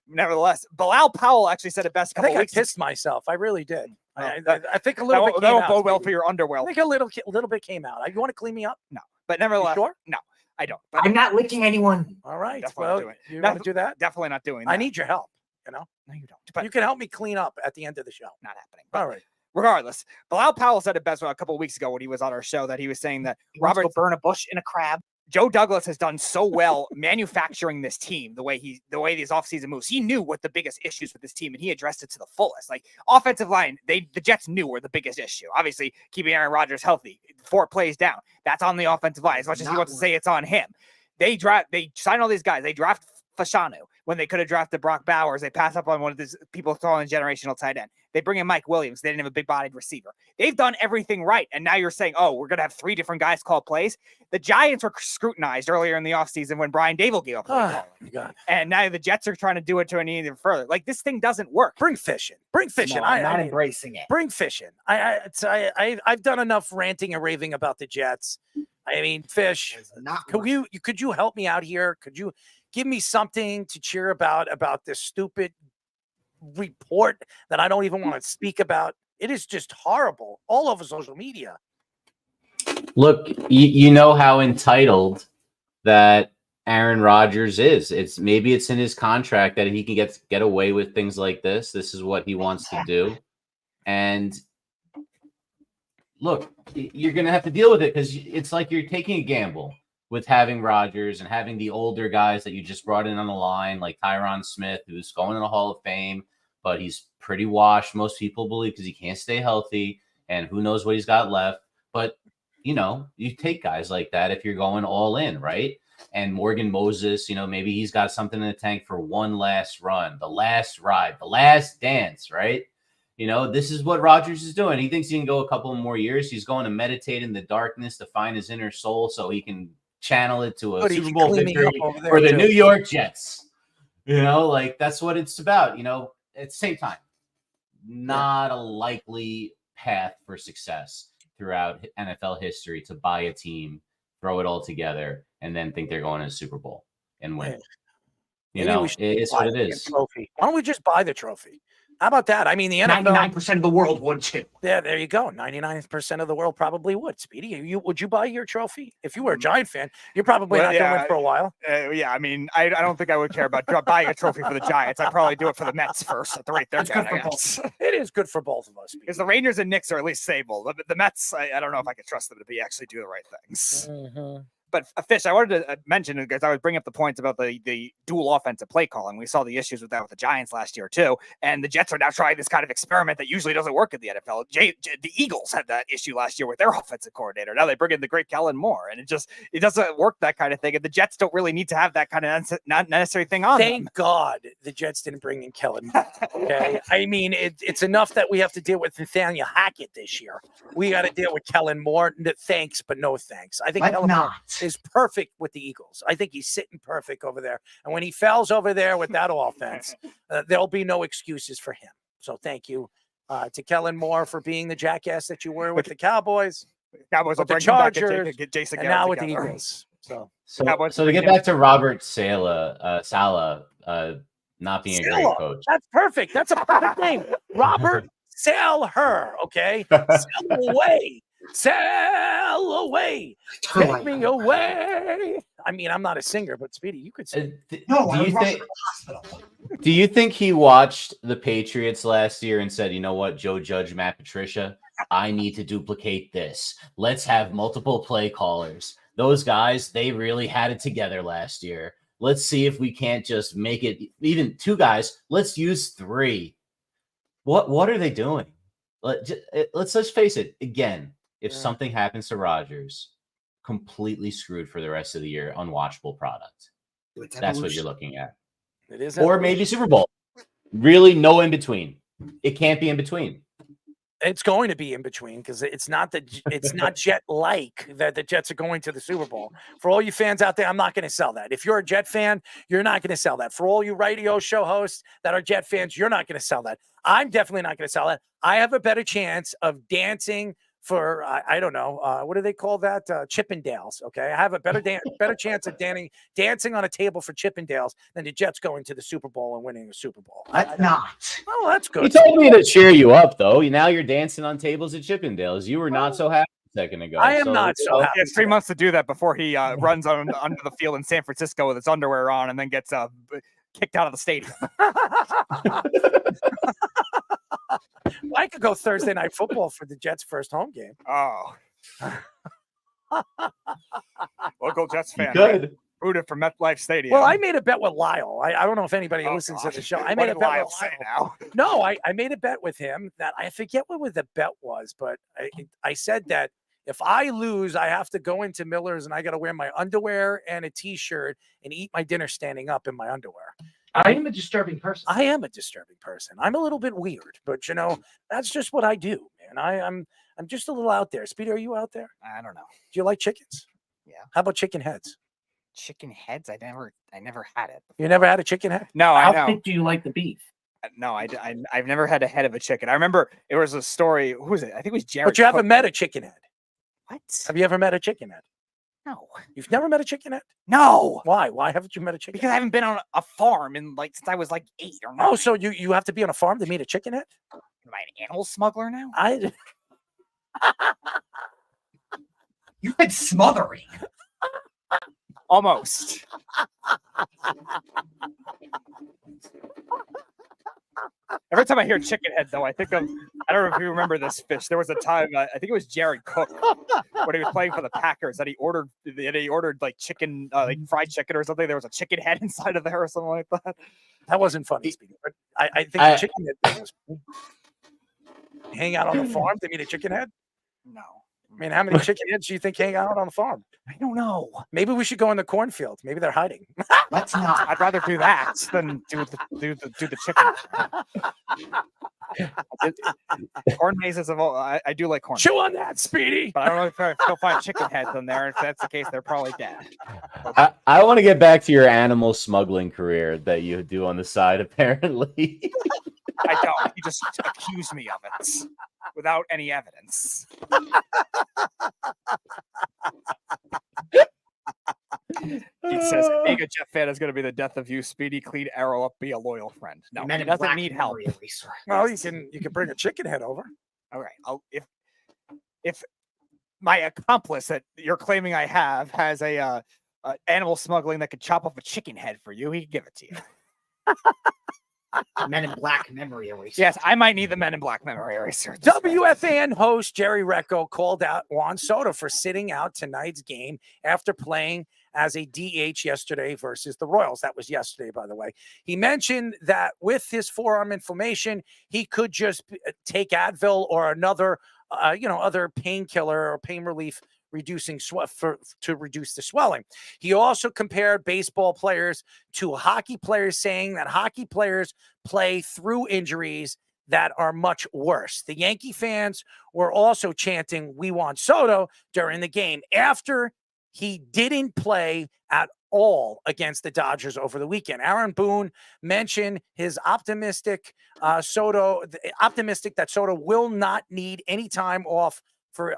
Nevertheless, Bilal Powell actually said it best a couple weeks ago. I pissed myself. I really did. I think a little bit came that won't out. bode well for your underwear. I think a little bit came out. You want to clean me up? No, but nevertheless, sure? No, I don't. But I'm not licking anyone. All right. Definitely Well, you want to do that? Definitely not doing that. I need your help. No, you don't. But you can help me clean up at the end of the show. Not happening. All right. regardless, Bilal Powell said it best a couple of weeks ago when he was on our show that he was saying that Robert burn a bush in a crab. Joe Douglas has done so well manufacturing this team the way these offseason moves. He knew what the biggest issues with this team, and he addressed it to the fullest. Like offensive line, the Jets knew were the biggest issue. Obviously, keeping Aaron Rodgers healthy, 4 plays down. That's on the offensive line. As much as he wants to say it's on him. They sign all these guys. They draft Fashanu when they could have drafted Brock Bowers. They pass up on one of these people calling generational tight end. They bring in Mike Williams. They didn't have a big-bodied receiver. They've done everything right, and now you're saying, oh, we're going to have 3 different guys call plays. The Giants were scrutinized earlier in the offseason when Brian Dable gave up play calling. And now the Jets are trying to do it to an even further. Like, this thing doesn't work. Bring fish in. Bring fish in. No, I'm not embracing it. Bring fish in. I've done enough ranting and raving about the Jets. I mean, fish. Could you help me out here? Could you give me something to cheer about this stupid report that I don't even want to speak about? It is just horrible all over social media. Look, you know how entitled that Aaron Rodgers is. It's in his contract that he can get away with things like this. This is what he wants to do. And look, you're going to have to deal with it because it's like you're taking a gamble with having Rodgers and having the older guys that you just brought in on the line, like Tyron Smith, who's going in the Hall of Fame, but he's pretty washed, most people believe, because he can't stay healthy, and who knows what he's got left. But, you take guys like that if you're going all in, right? And Morgan Moses, maybe he's got something in the tank for one last run, the last ride, the last dance, right? This is what Rodgers is doing. He thinks he can go a couple more years. He's going to meditate in the darkness to find his inner soul so he can channel it to a Super Bowl victory for the New York Jets. That's what it's about. At the same time, not a likely path for success throughout NFL history to buy a team, throw it all together, and then think they're going to the Super Bowl and win. It's what it is. Trophy. Why don't we just buy the trophy? How about that? I mean, the NFL, 99% of the world would too. Yeah, there you go. 99% of the world probably would. Speedy, would you buy your trophy? If you were a Giant fan, you're probably not going to win for a while. I mean, I don't think I would care about buying a trophy for the Giants. I'd probably do it for the Mets first at the rate they're going. It is good for both of us. Because the Rangers and Knicks are at least stable. The Mets, I don't know if I could trust them to actually do the right things. Mm-hmm. But Fish, I wanted to mention, because I was bringing up the points about the dual offensive play calling. We saw the issues with that with the Giants last year too, and the Jets are now trying this kind of experiment that usually doesn't work in the NFL. The Eagles had that issue last year with their offensive coordinator. Now they bring in the great Kellen Moore, and it doesn't work, that kind of thing. And the Jets don't really need to have that kind of not necessary thing on. Thank God the Jets didn't bring in Kellen Moore. Okay, I mean it's enough that we have to deal with Nathaniel Hackett this year. We got to deal with Kellen Moore. Thanks, but no thanks. I think Kellen Moore is perfect with the Eagles. I think he's sitting perfect over there. And when he fails over there with that offense, there'll be no excuses for him. So thank you to Kellen Moore for being the jackass that you were with the Cowboys. Cowboys will the bring Chargers, get Jason and Garrett now with together. the Eagles. So to get back to Robert Saleh not being a great coach. That's perfect. That's a perfect name. Robert Saleh. Okay, sail away. Sail away, take me away. I mean, I'm not a singer, but Speedy, you could sing. Do you think he watched the Patriots last year and said, you know what, Joe Judge, Matt Patricia, I need to duplicate this. Let's have multiple play callers. Those guys, they really had it together last year. Let's see if we can't just make it even 2 guys. Let's use 3. What are they doing? Let's face it again. If something happens to Rodgers, completely screwed for the rest of the year, unwatchable product. That's what you're looking at. It is, or maybe Super Bowl. Really, no in between. It can't be in between. It's going to be in between because it's not Jet-like that the Jets are going to the Super Bowl. For all you fans out there, I'm not going to sell that. If you're a Jet fan, you're not going to sell that. For all you radio show hosts that are Jet fans, you're not going to sell that. I'm definitely not going to sell that. I have a better chance of dancing for I don't know what do they call that, Chippendales. Okay, I have a better chance of dancing on a table for Chippendales than the Jets going to the Super Bowl and winning the Super Bowl. Oh, that's good. He told me to cheer you up, though. Now you're dancing on tables at Chippendales. You were not so happy a second ago. I am not so happy. He has 3 months to do that before he runs under the field in San Francisco with his underwear on and then gets kicked out of the stadium. I could go Thursday Night Football for the Jets' first home game. Oh. Local Jets fan. Good. Rooted for MetLife Stadium. Well, I made a bet with Lyle. I don't know if anybody listens to the show. I made a bet Lyle with say Lyle. now? No, I made a bet with him that I forget what the bet was, but I said that if I lose, I have to go into Miller's and I got to wear my underwear and a T-shirt and eat my dinner standing up in my underwear. I am a disturbing person. I am a disturbing person. I'm a little bit weird, but that's just what I do, man. I'm just a little out there. Speedy, are you out there? I don't know. Do you like chickens? Yeah. How about chicken heads? Chicken heads? I never had it. You never had a chicken head? No, I know. How thick do you like the beef? No, I've never had a head of a chicken. I remember it was a story. Who was it? I think it was Jared. But you haven't met a chicken head. What? Have you ever met a chicken head? No. You've never met a chicken head? No. Why? Why haven't you met a chicken Because I haven't been on a farm in since I was 8 or 9. Oh, so you have to be on a farm to meet a chicken head? Am I an animal smuggler now? You had smothering. Almost. Every time I hear chicken head, though, I think of, I don't know if you remember this fish. There was a time, I think it was Jared Cook, when he was playing for the Packers, that he ordered like chicken, like fried chicken or something. There was a chicken head inside of there or something like that. That wasn't funny, Speedy. But I think the chicken head thing was funny. Hang out on the farm to meet a chicken head? No. I mean, how many chicken heads do you think hang out on the farm? I don't know. Maybe we should go in the cornfield. Maybe they're hiding. Let's not. I'd rather do that than do the chicken. Corn mazes of all. I do like corn. Chew on that, Speedy. But I don't know if I'll find chicken heads in there. If that's the case, they're probably dead. I want to get back to your animal smuggling career that you do on the side, apparently. I don't. You just accuse me of it without any evidence. He says, being a Jet fan is going to be the death of you. Speedy, clean arrow up, be a loyal friend. No, Men he in doesn't Black need help. memory eraser. Well, you can bring a chicken head over. All right. If my accomplice that you're claiming I have has a animal smuggling that could chop off a chicken head for you, he can give it to you. Men in Black memory eraser. Yes, I might need the Men in Black memory eraser. WFAN host Jerry Recco called out Juan Soto for sitting out tonight's game after playing as a DH yesterday versus the Royals. That was yesterday, by the way. He mentioned that with his forearm inflammation, he could just take Advil or another, other painkiller or pain relief reducing to reduce the swelling. He also compared baseball players to hockey players, saying that hockey players play through injuries that are much worse. The Yankee fans were also chanting, "We want Soto" during the game after he didn't play at all against the Dodgers over the weekend. Aaron Boone mentioned his optimistic that Soto will not need any time off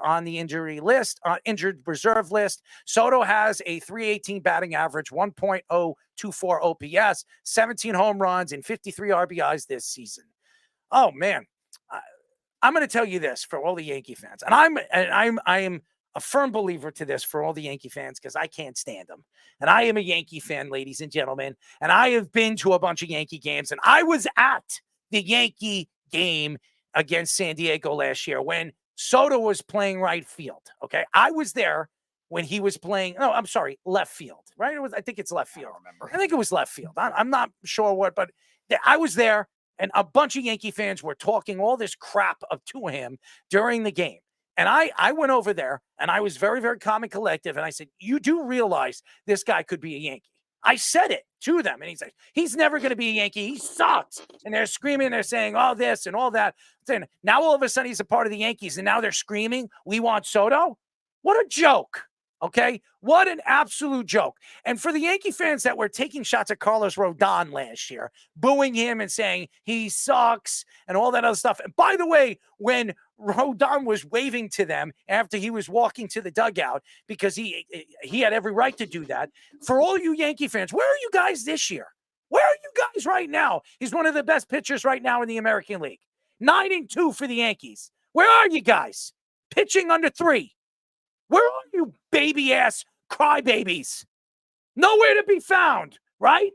on the injury list, injured reserve list. Soto has a .318 batting average, 1.024 OPS, 17 home runs, and 53 RBIs this season. Oh man, I'm going to tell you this for all the Yankee fans, and I am a firm believer to this for all the Yankee fans because I can't stand them. And I am a Yankee fan, ladies and gentlemen, and I have been to a bunch of Yankee games, and I was at the Yankee game against San Diego last year when Soto was playing right field. Okay. I was there when he was playing. No, I'm sorry. Left field, right? I think it's left field. I think it was left field. I'm not sure what, but I was there and a bunch of Yankee fans were talking all this crap to him during the game. And I went over there and I was very, very calm and collective. And I said, you do realize this guy could be a Yankee. I said it to them. And he's like, he's never going to be a Yankee. He sucks. And they're screaming. They're saying all this and all that. Then now all of a sudden he's a part of the Yankees. And now they're screaming, we want Soto. What a joke. Okay. What an absolute joke. And for the Yankee fans that were taking shots at Carlos Rodon last year, booing him and saying he sucks and all that other stuff. And by the way, when Rodon was waving to them after he was walking to the dugout, because he had every right to do that. For all you Yankee fans, where are you guys this year? Where are you guys right now? He's one of the best pitchers right now in the American League. 9-2 for the Yankees. Where are you guys? Pitching under 3. Where are you baby-ass crybabies? Nowhere to be found, right?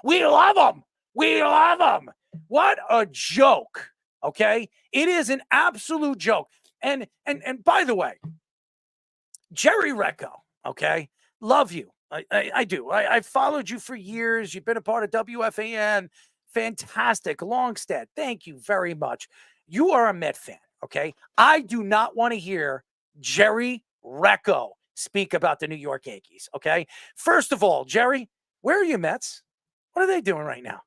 We love them. We love them. What a joke. Okay, it is an absolute joke. And by the way, Jerry Recco, okay, love you. I do. I've followed you for years. You've been a part of WFAN. Fantastic. Longstead, thank you very much. You are a Met fan, okay? I do not want to hear Jerry Recco speak about the New York Yankees, okay? First of all, Jerry, where are your Mets? What are they doing right now?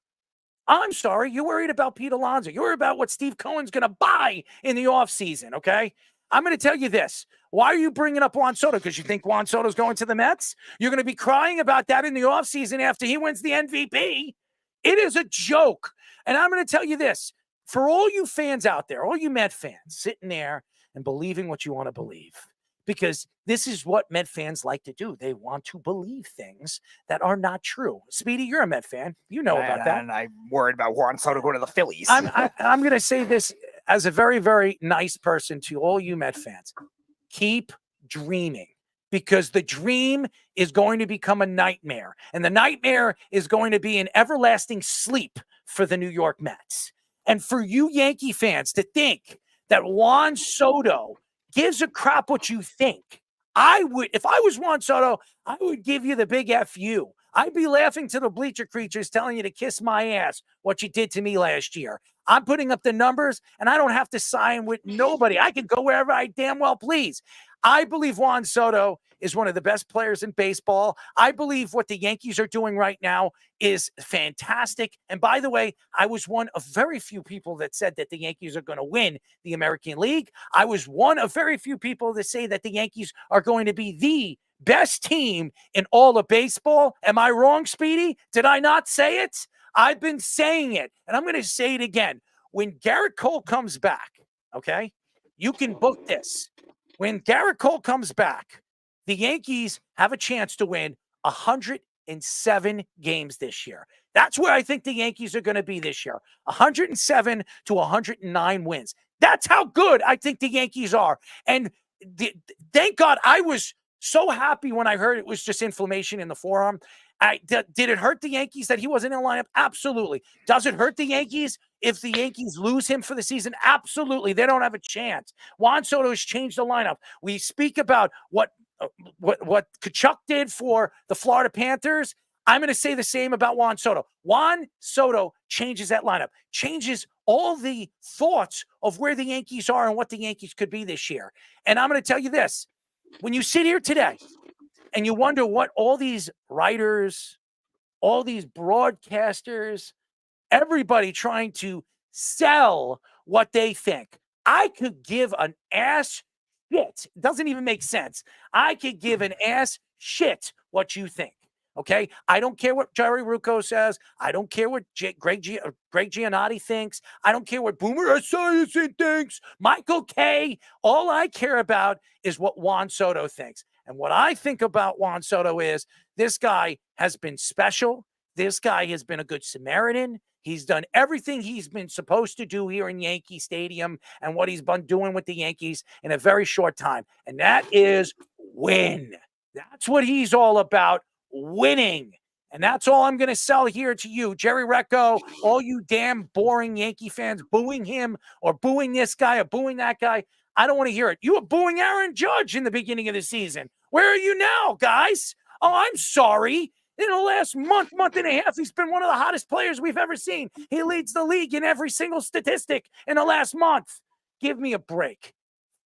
I'm sorry, you're worried about Pete Alonso. You're worried about what Steve Cohen's going to buy in the offseason, okay? I'm going to tell you this. Why are you bringing up Juan Soto? Because you think Juan Soto's going to the Mets? You're going to be crying about that in the offseason after he wins the MVP? It is a joke. And I'm going to tell you this. For all you fans out there, all you Met fans sitting there and believing what you want to believe, because this is what Met fans like to do. They want to believe things that are not true. Speedy, you're a Met fan. You know about that. And I'm worried about Juan Soto going to the Phillies. I'm going to say this as a very, very nice person to all you Met fans. Keep dreaming, because the dream is going to become a nightmare. And the nightmare is going to be an everlasting sleep for the New York Mets. And for you Yankee fans to think that Juan Soto gives a crap what you think. I would, if I was Juan Soto, I would give you the big FU. I'd be laughing to the bleacher creatures telling you to kiss my ass, what you did to me last year. I'm putting up the numbers, and I don't have to sign with nobody. I can go wherever I damn well please. I believe Juan Soto is one of the best players in baseball. I believe what the Yankees are doing right now is fantastic. And by the way, I was one of very few people that said that the Yankees are going to win the American League. I was one of very few people that say that the Yankees are going to be the best team in all of baseball. Am I wrong, Speedy? Did I not say it? I've been saying it, and I'm going to say it again. When Garrett Cole comes back, okay, you can book this. When Garrett Cole comes back, the Yankees have a chance to win 107 games this year. That's where I think the Yankees are going to be this year. 107 to 109 wins. That's how good I think the Yankees are. And thank God I was so happy when I heard it was just inflammation in the forearm. Did it hurt the Yankees that he wasn't in the lineup? Absolutely. Does it hurt the Yankees if the Yankees lose him for the season? Absolutely. They don't have a chance. Juan Soto has changed the lineup. We speak about what Kachuk did for the Florida Panthers. I'm going to say the same about Juan Soto. Juan Soto changes that lineup, changes all the thoughts of where the Yankees are and what the Yankees could be this year. And I'm going to tell you this. When you sit here today and you wonder what all these writers, all these broadcasters, everybody trying to sell what they think, I could give an ass shit. It doesn't even make sense. I could give an ass shit what you think. Okay, I don't care what Jerry Rucco says. I don't care what Greg Giannotti thinks. I don't care what Boomer Esiason thinks. Michael Kay. All I care about is what Juan Soto thinks. And what I think about Juan Soto is this guy has been special. This guy has been a good Samaritan. He's done everything he's been supposed to do here in Yankee Stadium and what he's been doing with the Yankees in a very short time. And that is win. That's what he's all about. Winning. And that's all I'm going to sell here to you, Jerry Recco, all you damn boring Yankee fans booing him or booing this guy or booing that guy. I don't want to hear it. You were booing Aaron Judge in the beginning of the season. Where are you now, guys? Oh, I'm sorry. In the last month and a half, he's been one of the hottest players we've ever seen. He leads the league in every single statistic in the last month. Give me a break.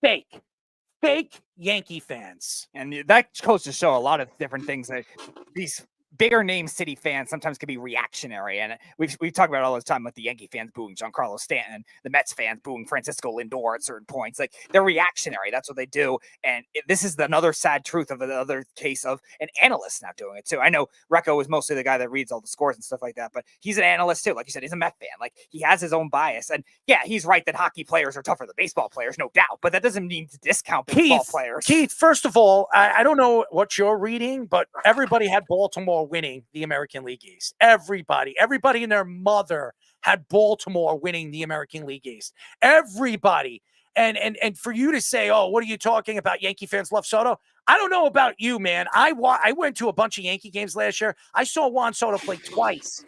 Fake Yankee fans. And that goes to show a lot of different things that these bigger name city fans sometimes can be reactionary. And we've talked about it all the time with the Yankee fans booing Giancarlo Stanton, the Mets fans booing Francisco Lindor at certain points. Like, they're reactionary. That's what they do. And this is another sad truth of another case of an analyst not doing it too. I know Recco is mostly the guy that reads all the scores and stuff like that, but he's an analyst too. Like you said, he's a Met fan. Like, he has his own bias. And yeah, he's right that hockey players are tougher than baseball players, no doubt. But that doesn't mean to discount baseball players. Keith, first of all, I don't know what you're reading, but everybody had Baltimore winning the American League East. Everybody and their mother had Baltimore winning the American League East. Everybody. And for you to say, oh, what are you talking about? Yankee fans love Soto. I don't know about you, man. I went to a bunch of Yankee games last year. I saw Juan Soto play twice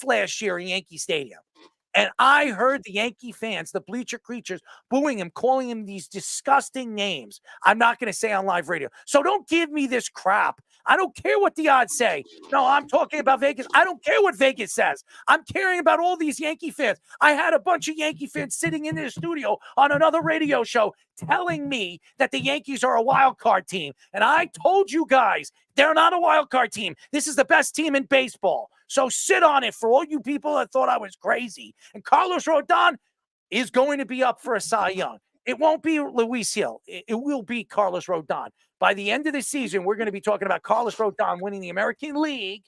last year in Yankee Stadium. And I heard the Yankee fans, the bleacher creatures, booing him, calling him these disgusting names. I'm not going to say on live radio. So don't give me this crap. I don't care what the odds say. No, I'm talking about Vegas. I don't care what Vegas says. I'm caring about all these Yankee fans. I had a bunch of Yankee fans sitting in the studio on another radio show telling me that the Yankees are a wild card team. And I told you guys, they're not a wild card team. This is the best team in baseball. So sit on it for all you people that thought I was crazy. And Carlos Rodon is going to be up for a Cy Young. It won't be Luis Hill. It will be Carlos Rodon. By the end of the season, we're going to be talking about Carlos Rodon winning the American League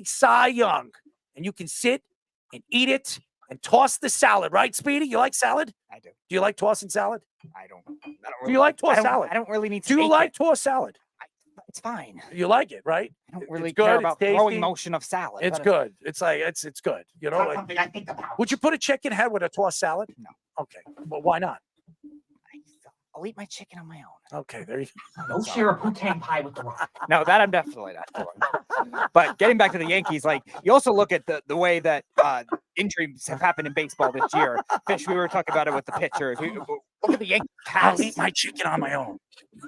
Cy Young. And you can sit and eat it and toss the salad, right, Speedy? You like salad? I do. Do you like tossing salad? I don't really, Do you like tossed salad? I don't really need to. Do you make like it. tossed salad? It's fine. You like it, right? I don't really It's good, care it's about tasty. throwing motion of salad. It's but, good. It's like it's good. You know, Not like, something I think about. would you put a chicken head with a tossed salad? No. Okay. Well, why not? I'll eat my chicken on my own. Okay, there you go. No share a poutine pie with the Rock. No, that I'm definitely not doing. But getting back to the Yankees, like you also look at the way that injuries have happened in baseball this year. Fish, we were talking about it with the pitchers. Look at the Yankees past. I'll eat my chicken on my own.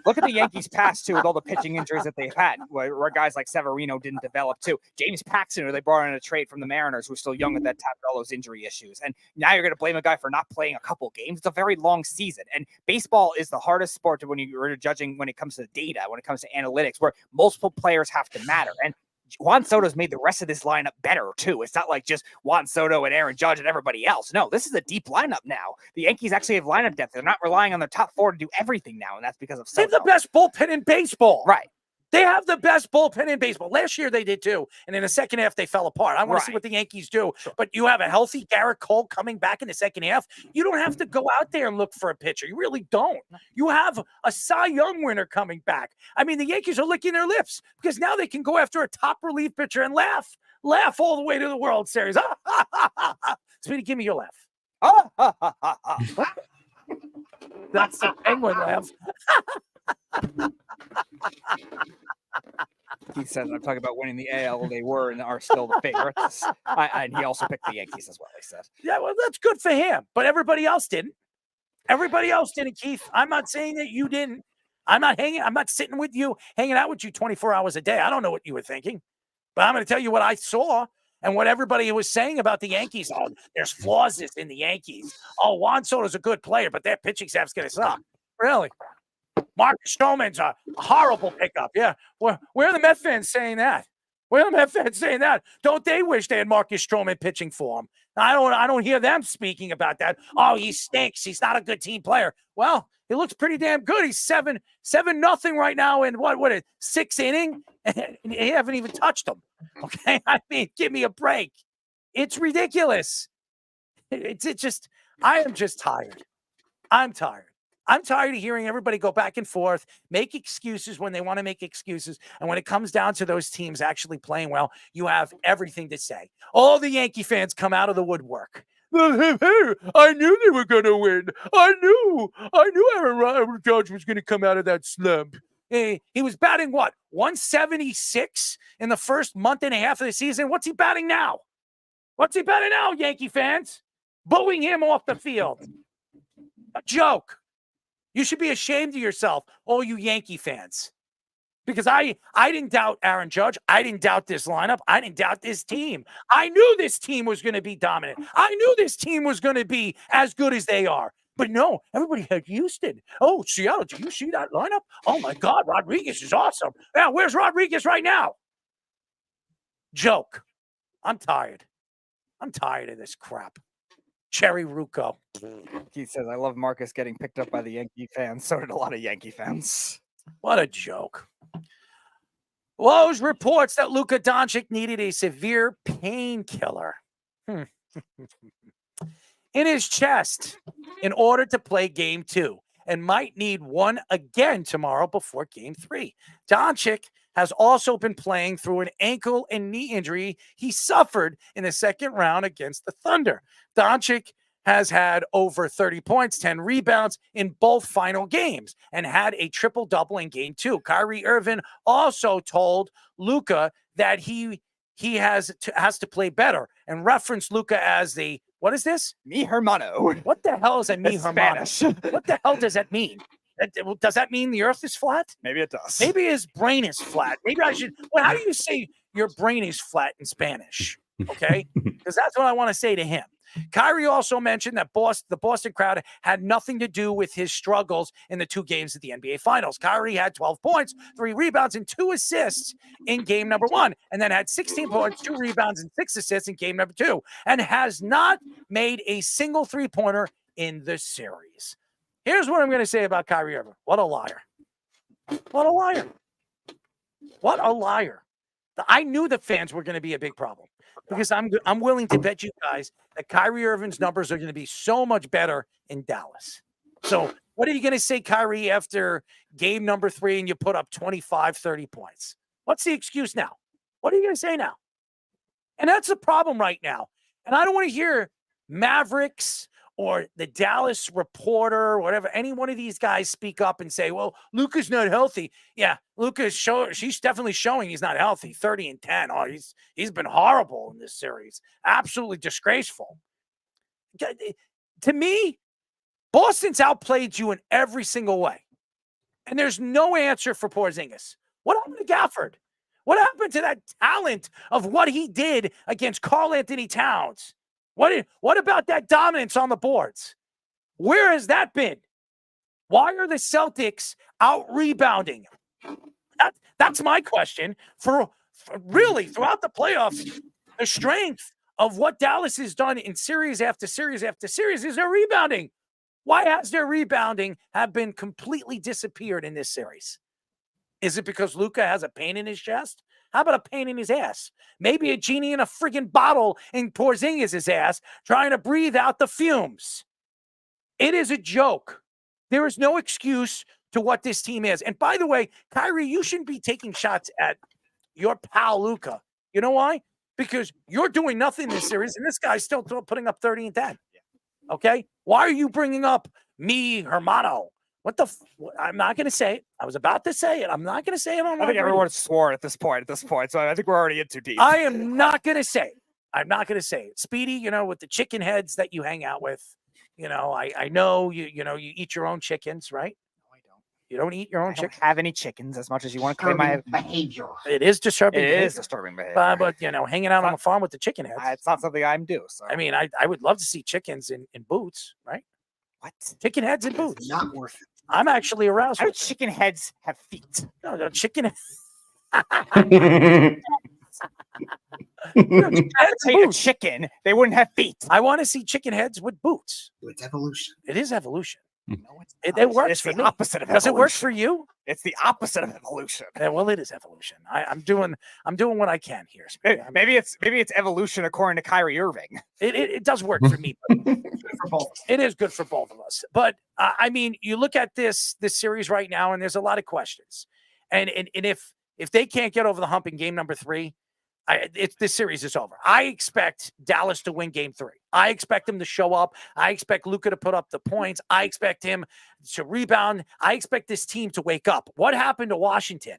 Look at the Yankees past too, with all the pitching injuries that they've had, where guys like Severino didn't develop too. James Paxton, who they brought in a trade from the Mariners, who's still young at that time, with all those injury issues. And now you're going to blame a guy for not playing a couple games. It's a very long season. And baseball is the hardest sport when you're judging when it comes to data, when it comes to analytics, where multiple players have to matter. And Juan Soto's made the rest of this lineup better too. It's not like just Juan Soto and Aaron Judge and everybody else. No, this is a deep lineup now. The Yankees actually have lineup depth. They're not relying on their top four to do everything now, and that's because of They Soto. have the best bullpen in baseball. Right. They have the best bullpen in baseball. Last year they did too. And in the second half, they fell apart. I want to see what the Yankees do. But you have a healthy Garrett Cole coming back in the second half. You don't have to go out there and look for a pitcher. You really don't. You have a Cy Young winner coming back. I mean, the Yankees are licking their lips because now they can go after a top relief pitcher and laugh all the way to the World Series. Speedy, give me your laugh. That's the Penguin laugh. He says, I'm talking about winning the AL. They were and are still the favorites. And he also picked the Yankees as well, he said. Yeah, well, that's good for him. But everybody else didn't. Everybody else didn't, Keith. I'm not saying that you didn't. I'm not sitting with you, hanging out with you 24 hours a day. I don't know what you were thinking. But I'm going to tell you what I saw and what everybody was saying about the Yankees. Oh, there's flaws in the Yankees. Oh, Juan Soto's a good player, but their pitching staff's going to suck. Really? Marcus Stroman's a horrible pickup. Yeah. Where are the Met fans saying that? Where are the Met fans saying that? Don't they wish they had Marcus Stroman pitching for them? I don't hear them speaking about that. Oh, he stinks. He's not a good team player. Well, he looks pretty damn good. He's 7-0 right now in what sixth inning? And he haven't even touched him. Okay. I mean, give me a break. It's ridiculous. It's just, I am just tired. I'm tired. I'm tired of hearing everybody go back and forth, make excuses when they want to make excuses. And when it comes down to those teams actually playing well, you have everything to say. All the Yankee fans come out of the woodwork. I knew they were going to win. I knew Aaron Judge was going to come out of that slump. He was batting what? 176 in the first month and a half of the season. What's he batting now? Yankee fans? Booing him off the field. A joke. You should be ashamed of yourself, all you Yankee fans. Because I didn't doubt Aaron Judge. I didn't doubt this lineup. I didn't doubt this team. I knew this team was going to be dominant. I knew this team was going to be as good as they are. But no, everybody had Houston. Oh, Seattle, do you see that lineup? Oh, my God, Rodriguez is awesome. Yeah, where's Rodriguez right now? Joke. I'm tired. I'm tired of this crap. Cherry Rucco. He says, I love Marcus getting picked up by the Yankee fans. So did a lot of Yankee fans. What a joke. Lowe's reports that Luka Doncic needed a severe painkiller in his chest in order to play Game 2 and might need one again tomorrow before Game 3. Doncic has also been playing through an ankle and knee injury he suffered in the second round against the Thunder. Doncic has had over 30 points, 10 rebounds in both final games and had a triple-double in Game 2. Kyrie Irving also told Luka that he he has to play better and reference Luka as the, what is this? Mi hermano. What the hell is a mi It's hermano? Spanish. What the hell does that mean? Does that mean the earth is flat? Maybe it does. Maybe his brain is flat. Maybe I should. Well, how do you say your brain is flat in Spanish? Okay, because that's what I want to say to him. Kyrie also mentioned that the Boston crowd had nothing to do with his struggles in the 2 games at the NBA Finals. Kyrie had 12 points, 3 rebounds, and 2 assists in game number 1, and then had 16 points, 2 rebounds, and 6 assists in game number 2, and has not made a single 3-pointer in the series. Here's what I'm going to say about Kyrie Irving. What a liar. What a liar. What a liar. I knew the fans were going to be a big problem because I'm willing to bet you guys that Kyrie Irving's numbers are going to be so much better in Dallas. So what are you going to say, Kyrie, after game number 3 and you put up 25, 30 points? What's the excuse now? What are you going to say now? And that's the problem right now. And I don't want to hear Mavericks or the Dallas Reporter or whatever, any one of these guys speak up and say, well, Luka's not healthy. Yeah, she's definitely showing he's not healthy. 30 and 10. Oh, he's been horrible in this series. Absolutely disgraceful. To me, Boston's outplayed you in every single way. And there's no answer for Porzingis. What happened to Gafford? What happened to that talent of what he did against Karl Anthony Towns? What about that dominance on the boards? Where has that been? Why are the Celtics out rebounding? That's my question for really throughout the playoffs. The strength of what Dallas has done in series after series after series is their rebounding. Why has their rebounding have been completely disappeared in this series? Is it because Luka has a pain in his chest? How about a pain in his ass? Maybe a genie in a friggin' bottle in Porzingis' ass trying to breathe out the fumes. It is a joke. There is no excuse to what this team is. And by the way, Kyrie, you shouldn't be taking shots at your pal Luka. You know why? Because you're doing nothing in this series, and this guy's still putting up 30 and 10. Okay? Why are you bringing up mi hermano? I'm not going to say it. I was about to say it. I'm not going to say it. I think everyone swore at this point. So I think we're already in too deep. I am not going to say it. I'm not going to say it. Speedy, with the chicken heads that you hang out with, I know you eat your own chickens, right? No, I don't. You don't eat your own chickens? I don't have any chickens as much as you want to claim my behavior. It is disturbing behavior. It is disturbing behavior. But hanging out on the farm with the chicken heads. It's not something I'm do. So. I mean, I would love to see chickens in boots, right? What? Chicken heads in boots. Not worth it. I'm actually aroused. How do chicken heads have feet? No, chicken. A chicken, they wouldn't have feet. I want to see chicken heads with boots. It's evolution. It is evolution. No, it's It works it's for the me. opposite of Does evolution. it work for you? It's the opposite of evolution. Yeah, well, it is evolution. I'm doing what I can here. Maybe it's evolution according to Kyrie Irving. It does work for me. But it is good for both of us. But I mean, you look at this series right now, and there's a lot of questions. And if they can't get over the hump in game number 3, this series is over. I expect Dallas to win game 3. I expect him to show up. I expect Luka to put up the points. I expect him to rebound. I expect this team to wake up. What happened to Washington?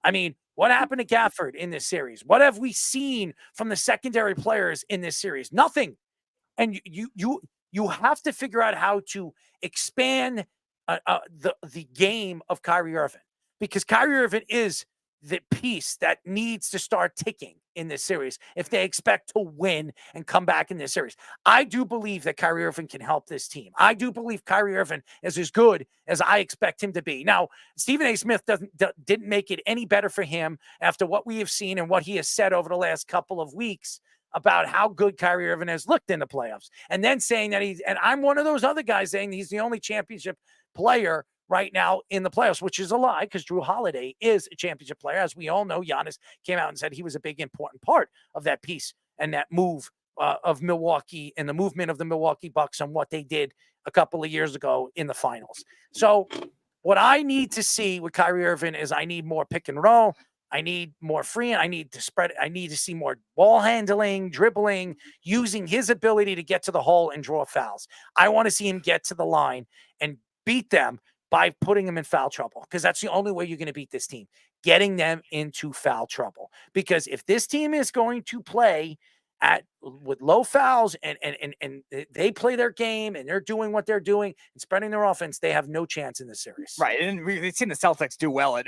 I mean, what happened to Gafford in this series? What have we seen from the secondary players in this series? Nothing. And you have to figure out how to expand the game of Kyrie Irving, because Kyrie Irving is the piece that needs to start ticking in this series if they expect to win and come back in this series. I do believe that Kyrie Irving can help this team. I do believe Kyrie Irving is as good as I expect him to be. Now, Stephen A. Smith didn't make it any better for him after what we have seen and what he has said over the last couple of weeks about how good Kyrie Irving has looked in the playoffs. And then saying that and I'm one of those other guys saying he's the only championship player right now in the playoffs, which is a lie because Drew Holiday is a championship player. As we all know, Giannis came out and said he was a big, important part of that piece and that move of Milwaukee and the movement of the Milwaukee Bucks and what they did a couple of years ago in the finals. So what I need to see with Kyrie Irving is I need more pick and roll. I need more free. I need to spread. I need to see more ball handling, dribbling, using his ability to get to the hole and draw fouls. I want to see him get to the line and beat them by putting them in foul trouble, because that's the only way you're going to beat this team, getting them into foul trouble. Because if this team is going to play with low fouls and they play their game and they're doing what they're doing and spreading their offense, they have no chance in this series. Right, and we've seen the Celtics do well at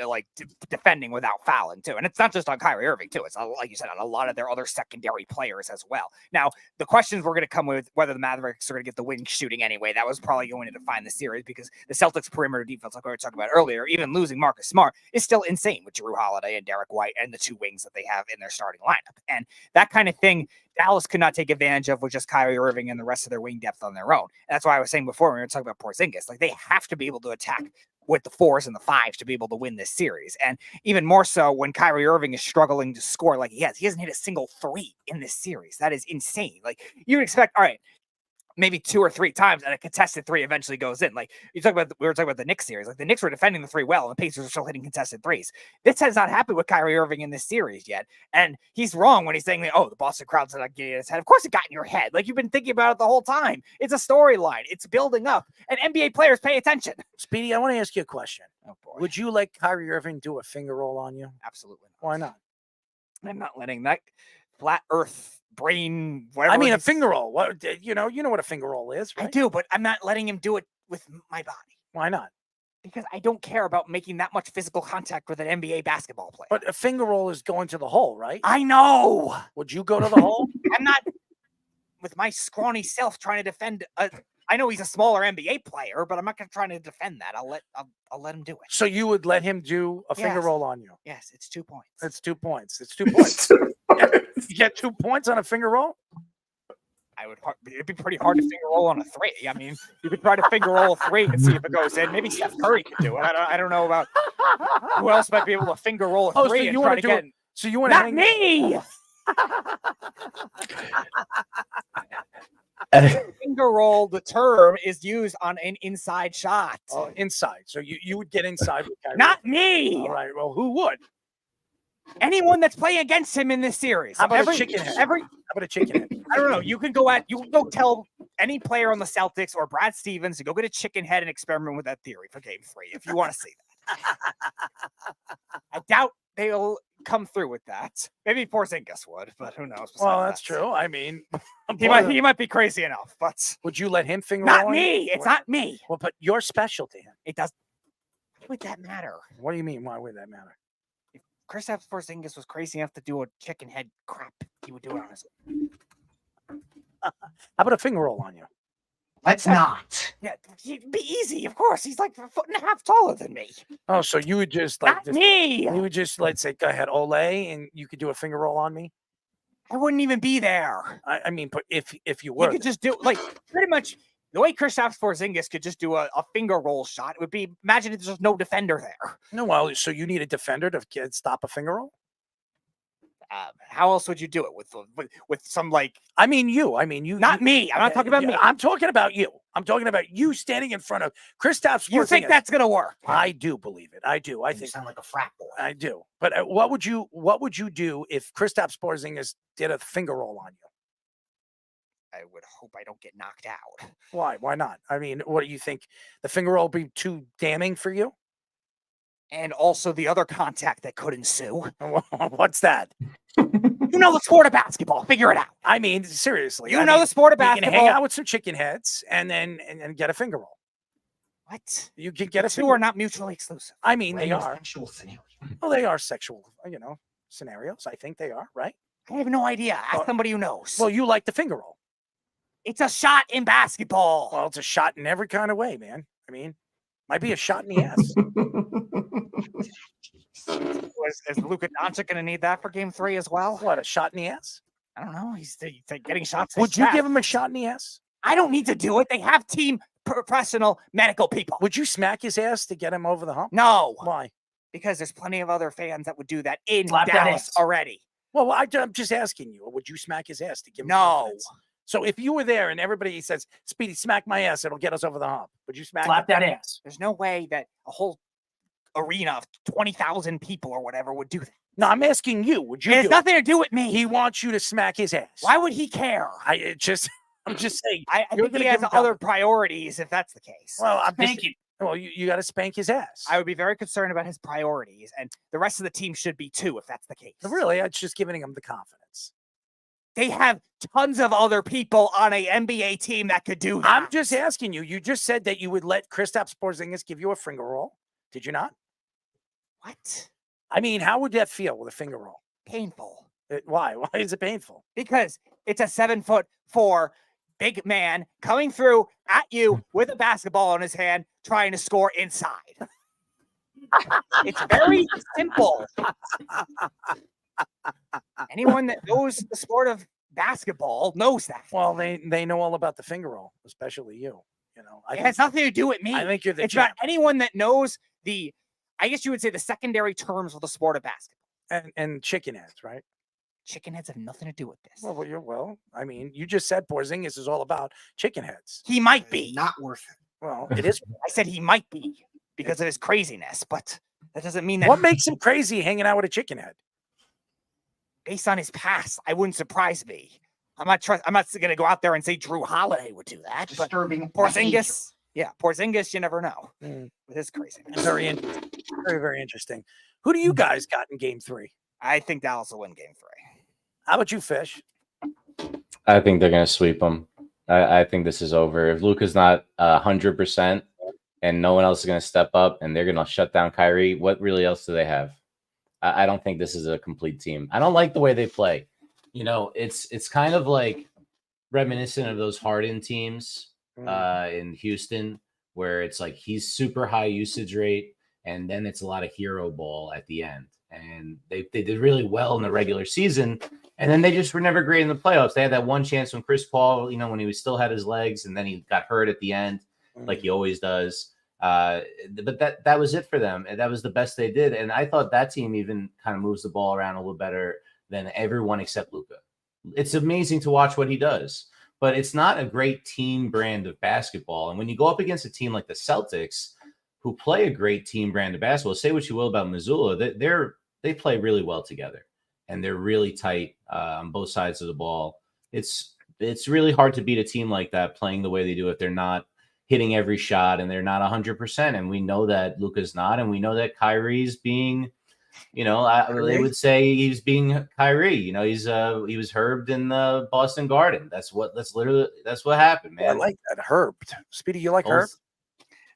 defending without fouling too, and it's not just on Kyrie Irving too. It's like you said on a lot of their other secondary players as well. Now the questions we're going to come with whether the Mavericks are going to get the wing shooting anyway. That was probably going to define the series because the Celtics perimeter defense, like we were talking about earlier, even losing Marcus Smart is still insane with Jrue Holiday and Derek White and the two wings that they have in their starting lineup, and that kind of thing Dallas could not take advantage of with just Kyrie Irving and the rest of their wing depth on their own. And that's why I was saying before when we were talking about Porzingis, like they have to be able to attack with the 4s and the 5s to be able to win this series. And even more so when Kyrie Irving is struggling to score like he has. He hasn't hit a single 3 in this series. That is insane. Like you would expect, all right, maybe 2 or 3 times and a contested 3 eventually goes in. Like we were talking about the Knicks series. Like the Knicks were defending the 3 well and the Pacers are still hitting contested 3s. This has not happened with Kyrie Irving in this series yet. And he's wrong when he's saying that, oh, the Boston crowd's not getting in his head. Of course it got in your head. Like you've been thinking about it the whole time. It's a storyline. It's building up. And NBA players pay attention. Speedy, I want to ask you a question. Oh boy. Would you let Kyrie Irving do a finger roll on you? Absolutely not. Why not? I'm not letting that flat earth brain, whatever. I mean, a finger roll. What you know what a finger roll is, right? I do, but I'm not letting him do it with my body. Why not? Because I don't care about making that much physical contact with an NBA basketball player. But a finger roll is going to the hole, right? I know. Would you go to the hole? I'm not with my scrawny self trying to defend I know he's a smaller NBA player, but I'm not going to try to defend that. I'll let him do it. So you would let him do a finger roll on you? Yes, it's 2 points. It's 2 points. It's 2 points. You get 2 points on a finger roll? It'd be pretty hard to finger roll on a 3. I mean, you could try to finger roll a 3 and see if it goes in. Maybe Steph Curry could do it. I don't know about who else might be able to finger roll a 3 and try to get. So you want to Not me. Finger roll, the term is used on an inside shot. Oh, inside. So you would get inside with Kyrie. Not me. All right. Well, who would? Anyone that's playing against him in this series. How about a chicken head? How about a chicken head? I don't know. You can go tell any player on the Celtics or Brad Stevens to go get a chicken head and experiment with that theory for game 3 if you want to see that. I doubt they'll come through with that. Maybe Porzingis would, but who knows? Well, that's true. I mean, he might be crazy enough, but would you let him finger not roll? Me. It's not me. Well, but you're special to him. It does. Why would that matter? What do you mean? Why would that matter? If Kristaps Porzingis was crazy enough to do a chicken head crap, he would do it on his own. How about a finger roll on you? Let's not. Yeah, it'd be easy, of course. He's like 1.5 feet taller than me. Oh, so you would just Not me. You would just let's say, go ahead, Olay, and you could do a finger roll on me. I wouldn't even be there. I mean, but if you were, you could just do like pretty much the way Kristaps Porzingis could just do a finger roll shot. It would be imagine if there's just no defender there. No, well, so you need a defender to stop a finger roll. How else would you do it with some like? I mean, you. Not me. I'm not talking about me. I'm talking about you. I'm talking about you standing in front of Kristaps Porzingis. You think that's gonna work? I do believe it. I do. I think you sound like a frat boy. I do. But what would you do if Kristaps Porzingis did a finger roll on you? I would hope I don't get knocked out. Why? Why not? I mean, what do you think? The finger roll would be too damning for you? And also the other contact that could ensue. What's that? You know the sport of basketball. Figure it out. I mean, seriously. You know the sport of basketball. You can hang out with some chicken heads and then get a finger roll. What? You can get a two are not mutually exclusive. I mean, they are. Sexual scenario. Well, they are sexual, scenarios. I think they are, right? I have no idea. Ask somebody who knows. Well, you like the finger roll. It's a shot in basketball. Well, it's a shot in every kind of way, man. I mean, might be a shot in the ass. Is Luka Doncic going to need that for game 3 as well? What, a shot in the ass? I don't know. He's getting shots. Would you give him a shot in the ass? I don't need to do it. They have team professional medical people. Would you smack his ass to get him over the hump? No. Why? Because there's plenty of other fans that would do that in Slap that Dallas ass. already. Well, I'm just asking you. Would you smack his ass to give him No. confidence? So if you were there and everybody says, Speedy, smack my ass, it'll get us over the hump. Would you smack Slap that ass. There's no way that a whole arena of 20,000 people or whatever would do that. No, I'm asking you. Would you? It has nothing to do with me. He wants you to smack his ass. Why would he care? I'm just saying. I think he has other priorities if that's the case. Well, I'm Thank you. Well, you got to spank his ass. I would be very concerned about his priorities, and the rest of the team should be too, if that's the case. Really, it's just giving him the confidence. They have tons of other people on a NBA team that could do that. I'm just asking you. You just said that you would let Kristaps Porzingis give you a finger roll. Did you not? What? I mean, how would that feel with a finger roll? Painful. Why? Why is it painful? Because it's a 7'4" big man coming through at you with a basketball in his hand, trying to score inside. It's very simple. Anyone that knows the sport of basketball knows that. Well, they know all about the finger roll, especially you. You know, it has nothing to do with me. I think you're the It's champ. about anyone that knows I guess you would say the secondary terms of the sport of basketball. And chicken heads, right? Chicken heads have nothing to do with this. Well, I mean, you just said Porzingis is all about chicken heads. He might be. Not worth it. Well, it is. I said he might be because of his craziness, but that doesn't mean that. What makes him crazy hanging out with a chicken head? Based on his past, I wouldn't surprise me. I'm not going to go out there and say Drew Holiday would do that. Disturbing But Porzingis, Porzingis, you never know with his craziness. Very interesting. Very, very interesting. Who do you guys got in Game 3? I think Dallas will win Game 3. How about you, Fish? I think they're going to sweep them. I think this is over. If Luka's not 100% and no one else is going to step up and they're going to shut down Kyrie, what really else do they have? I don't think this is a complete team. I don't like the way they play. You know, it's kind of like reminiscent of those Harden teams in Houston, where it's like he's super high usage rate, and then it's a lot of hero ball at the end. And they did really well in the regular season, and then they just were never great in the playoffs. They had that one chance when Chris Paul, when he still had his legs, and then he got hurt at the end, like he always does. But that was it for them, and that was the best they did. And I thought that team even kind of moves the ball around a little better than everyone except Luka. It's amazing to watch what he does, but it's not a great team brand of basketball. And when you go up against a team like the Celtics, who play a great team brand of basketball, say what you will about Missoula, they play really well together, and they're really tight on both sides of the ball. It's really hard to beat a team like that playing the way they do if they're not hitting every shot and they're not 100%. And we know that Luka's not, and we know that Kyrie's being, they would say he's being Kyrie. He was herbed in the Boston Garden. That's what happened, man. I like that, herbed. Speedy, you like herb?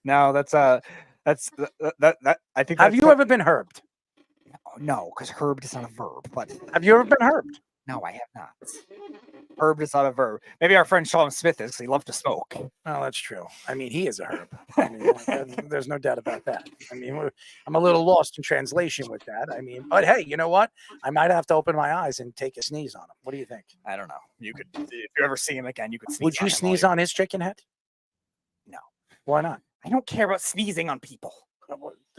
No, that's I think. Have you ever been herbed? No, because herbed is not a verb. But have you ever been herbed? No, I have not. Herb is not a verb. Maybe our friend Sean Smith is. He loves to smoke. Oh, that's true. I mean, he is a herb. I mean, there's no doubt about that. I mean, I'm a little lost in translation with that. I mean, but hey, you know what? I might have to open my eyes and take a sneeze on him. What do you think? I don't know. You could, if you ever see him again, you could sneeze. Would you sneeze on his chicken head? No. Why not? I don't care about sneezing on people.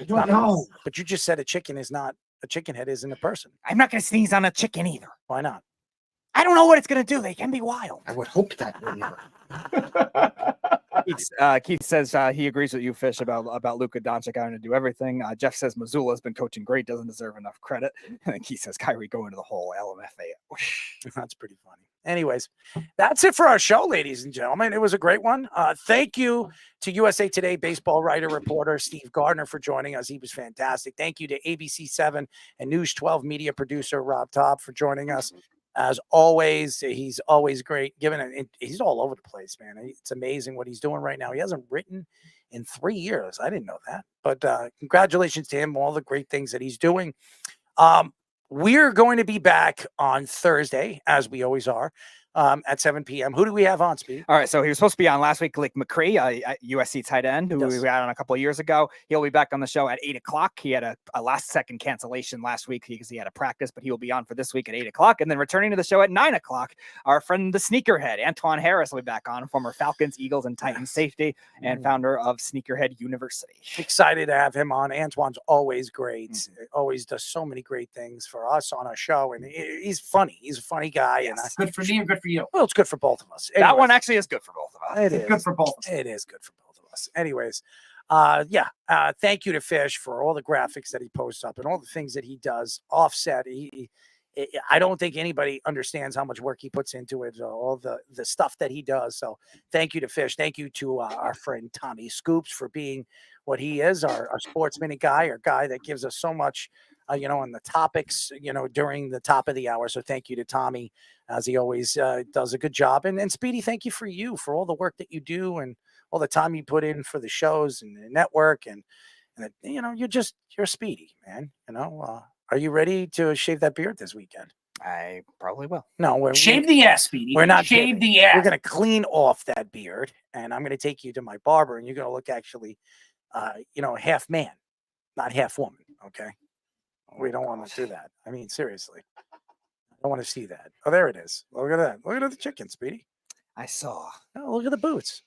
No. But you just said a chicken head isn't a person. I'm not going to sneeze on a chicken either. Why not? I don't know what it's going to do. They can be wild. I would hope that. Keith says he agrees with you, Fish, about Luka Doncic having to do everything. Jeff says Missoula has been coaching great, doesn't deserve enough credit. And then Keith says Kyrie going to the hole. LMFA. That's pretty funny. Anyways, that's it for our show, ladies and gentlemen. It was a great one. Thank you to USA Today baseball writer, reporter Steve Gardner for joining us. He was fantastic. Thank you to ABC 7 and News 12 media producer Rob Taub for joining us. As always, he's always great. He's all over the place, man. It's amazing what he's doing right now. He hasn't written in 3 years. I didn't know that. But congratulations to him, all the great things that he's doing. We're going to be back on Thursday, as we always are, at 7 p.m. Who do we have on, Speed? All right, so he was supposed to be on last week, Lick McCree, USC tight end, who we had on a couple of years ago. He'll be back on the show at 8 o'clock. He had a last-second cancellation last week because he had a practice, but he will be on for this week at 8 o'clock. And then returning to the show at 9 o'clock, our friend, the Sneakerhead, Antoine Harris, will be back on, former Falcons, Eagles, and Titans safety, and founder of Sneakerhead University. Excited to have him on. Antoine's always great. Always does so many great things for us on our show, and he's funny. He's a funny guy. Yes. And good for me and good for you. Well, it's good for both of us. That one actually is good for both of us. It is good for both of us. It is good for both of us. Anyways, thank you to Fish for all the graphics that he posts up and all the things that he does offset. I don't think anybody understands how much work he puts into it, all the stuff that he does. So thank you to Fish. Thank you to our friend Tommy Scoops for being what he is, our sports minute guy, our guy that gives us so much, on the topics, during the top of the hour. So thank you to Tommy, as he always does a good job. And Speedy, thank you for all the work that you do and all the time you put in for the shows and the network. And you're Speedy, man. Are you ready to shave that beard this weekend? I probably will. No, Shave the ass, Speedy. We're not Shave kidding. the ass. We're going to clean off that beard, and I'm going to take you to my barber, and you're going to look actually, half man, not half woman. Okay, we don't want to do that. I mean, seriously, I don't want to see that. Oh, there it is. Look at that. Look at the chicken, Speedy. I saw. Oh, look at the boots.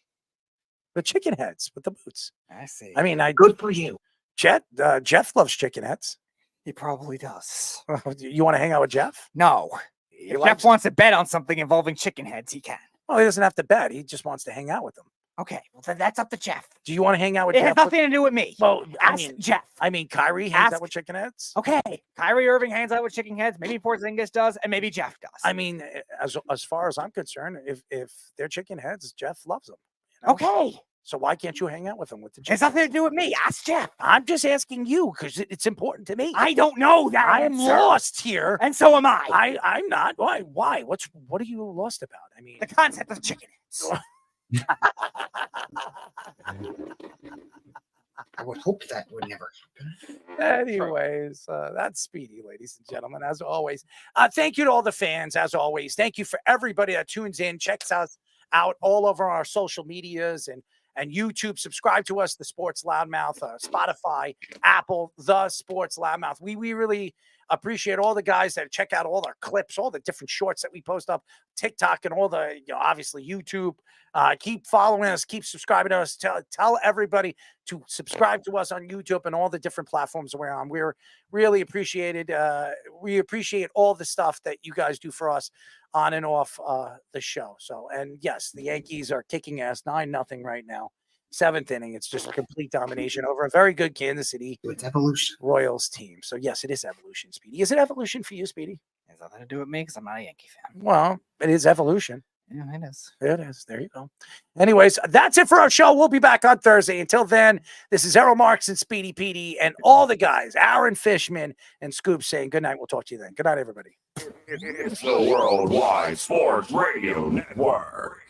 The chicken heads with the boots. I see. I mean, Good for you. Jeff loves chicken heads. He probably does. You want to hang out with Jeff? No. If Jeff wants to bet on something involving chicken heads, he can. Well, he doesn't have to bet. He just wants to hang out with them. Okay, well, then that's up to Jeff. Do you want to hang out with It Jeff? has nothing to do with me. Well, Ask Jeff. I mean, Kyrie hangs out with chicken heads. Okay, Kyrie Irving hangs out with chicken heads. Maybe Porzingis does, and maybe Jeff does. I mean, as far as I'm concerned, if they're chicken heads, Jeff loves them. Okay. So why can't you hang out with them with the chicken? It's nothing to do with me. Ask Jeff. I'm just asking you because it's important to me. I don't know that. I am answer. lost here, and so am I. I'm not. Why? Why? What are you lost about? I mean, the concept of chicken heads. I would hope that would never happen. Anyways, that's Speedy, ladies and gentlemen, as always. Thank you to all the fans, as always. Thank you for everybody that tunes in, checks us out all over our social medias and YouTube. Subscribe to us, The Sports Loudmouth, Spotify, Apple, The Sports Loudmouth. We really appreciate all the guys that check out all our clips, all the different shorts that we post up, TikTok, and all the, obviously YouTube. Keep following us, keep subscribing to us. Tell everybody to subscribe to us on YouTube and all the different platforms we're on. We're really appreciated. We appreciate all the stuff that you guys do for us on and off the show. So, and yes, the Yankees are kicking ass 9-0 right now. 7th inning. It's just complete domination over a very good Kansas City Royals team. So yes, it is evolution, Speedy. Is it evolution for you, Speedy? It has nothing to do with me because I'm not a Yankee fan. Well, it is evolution. Yeah, it is. It is. There you go. Anyways, that's it for our show. We'll be back on Thursday. Until then, this is Errol Marks and Speedy Petey and all the guys, Aaron Fishman and Scoop, saying good night. We'll talk to you then. Good night, everybody. It's the Worldwide Sports Radio Network.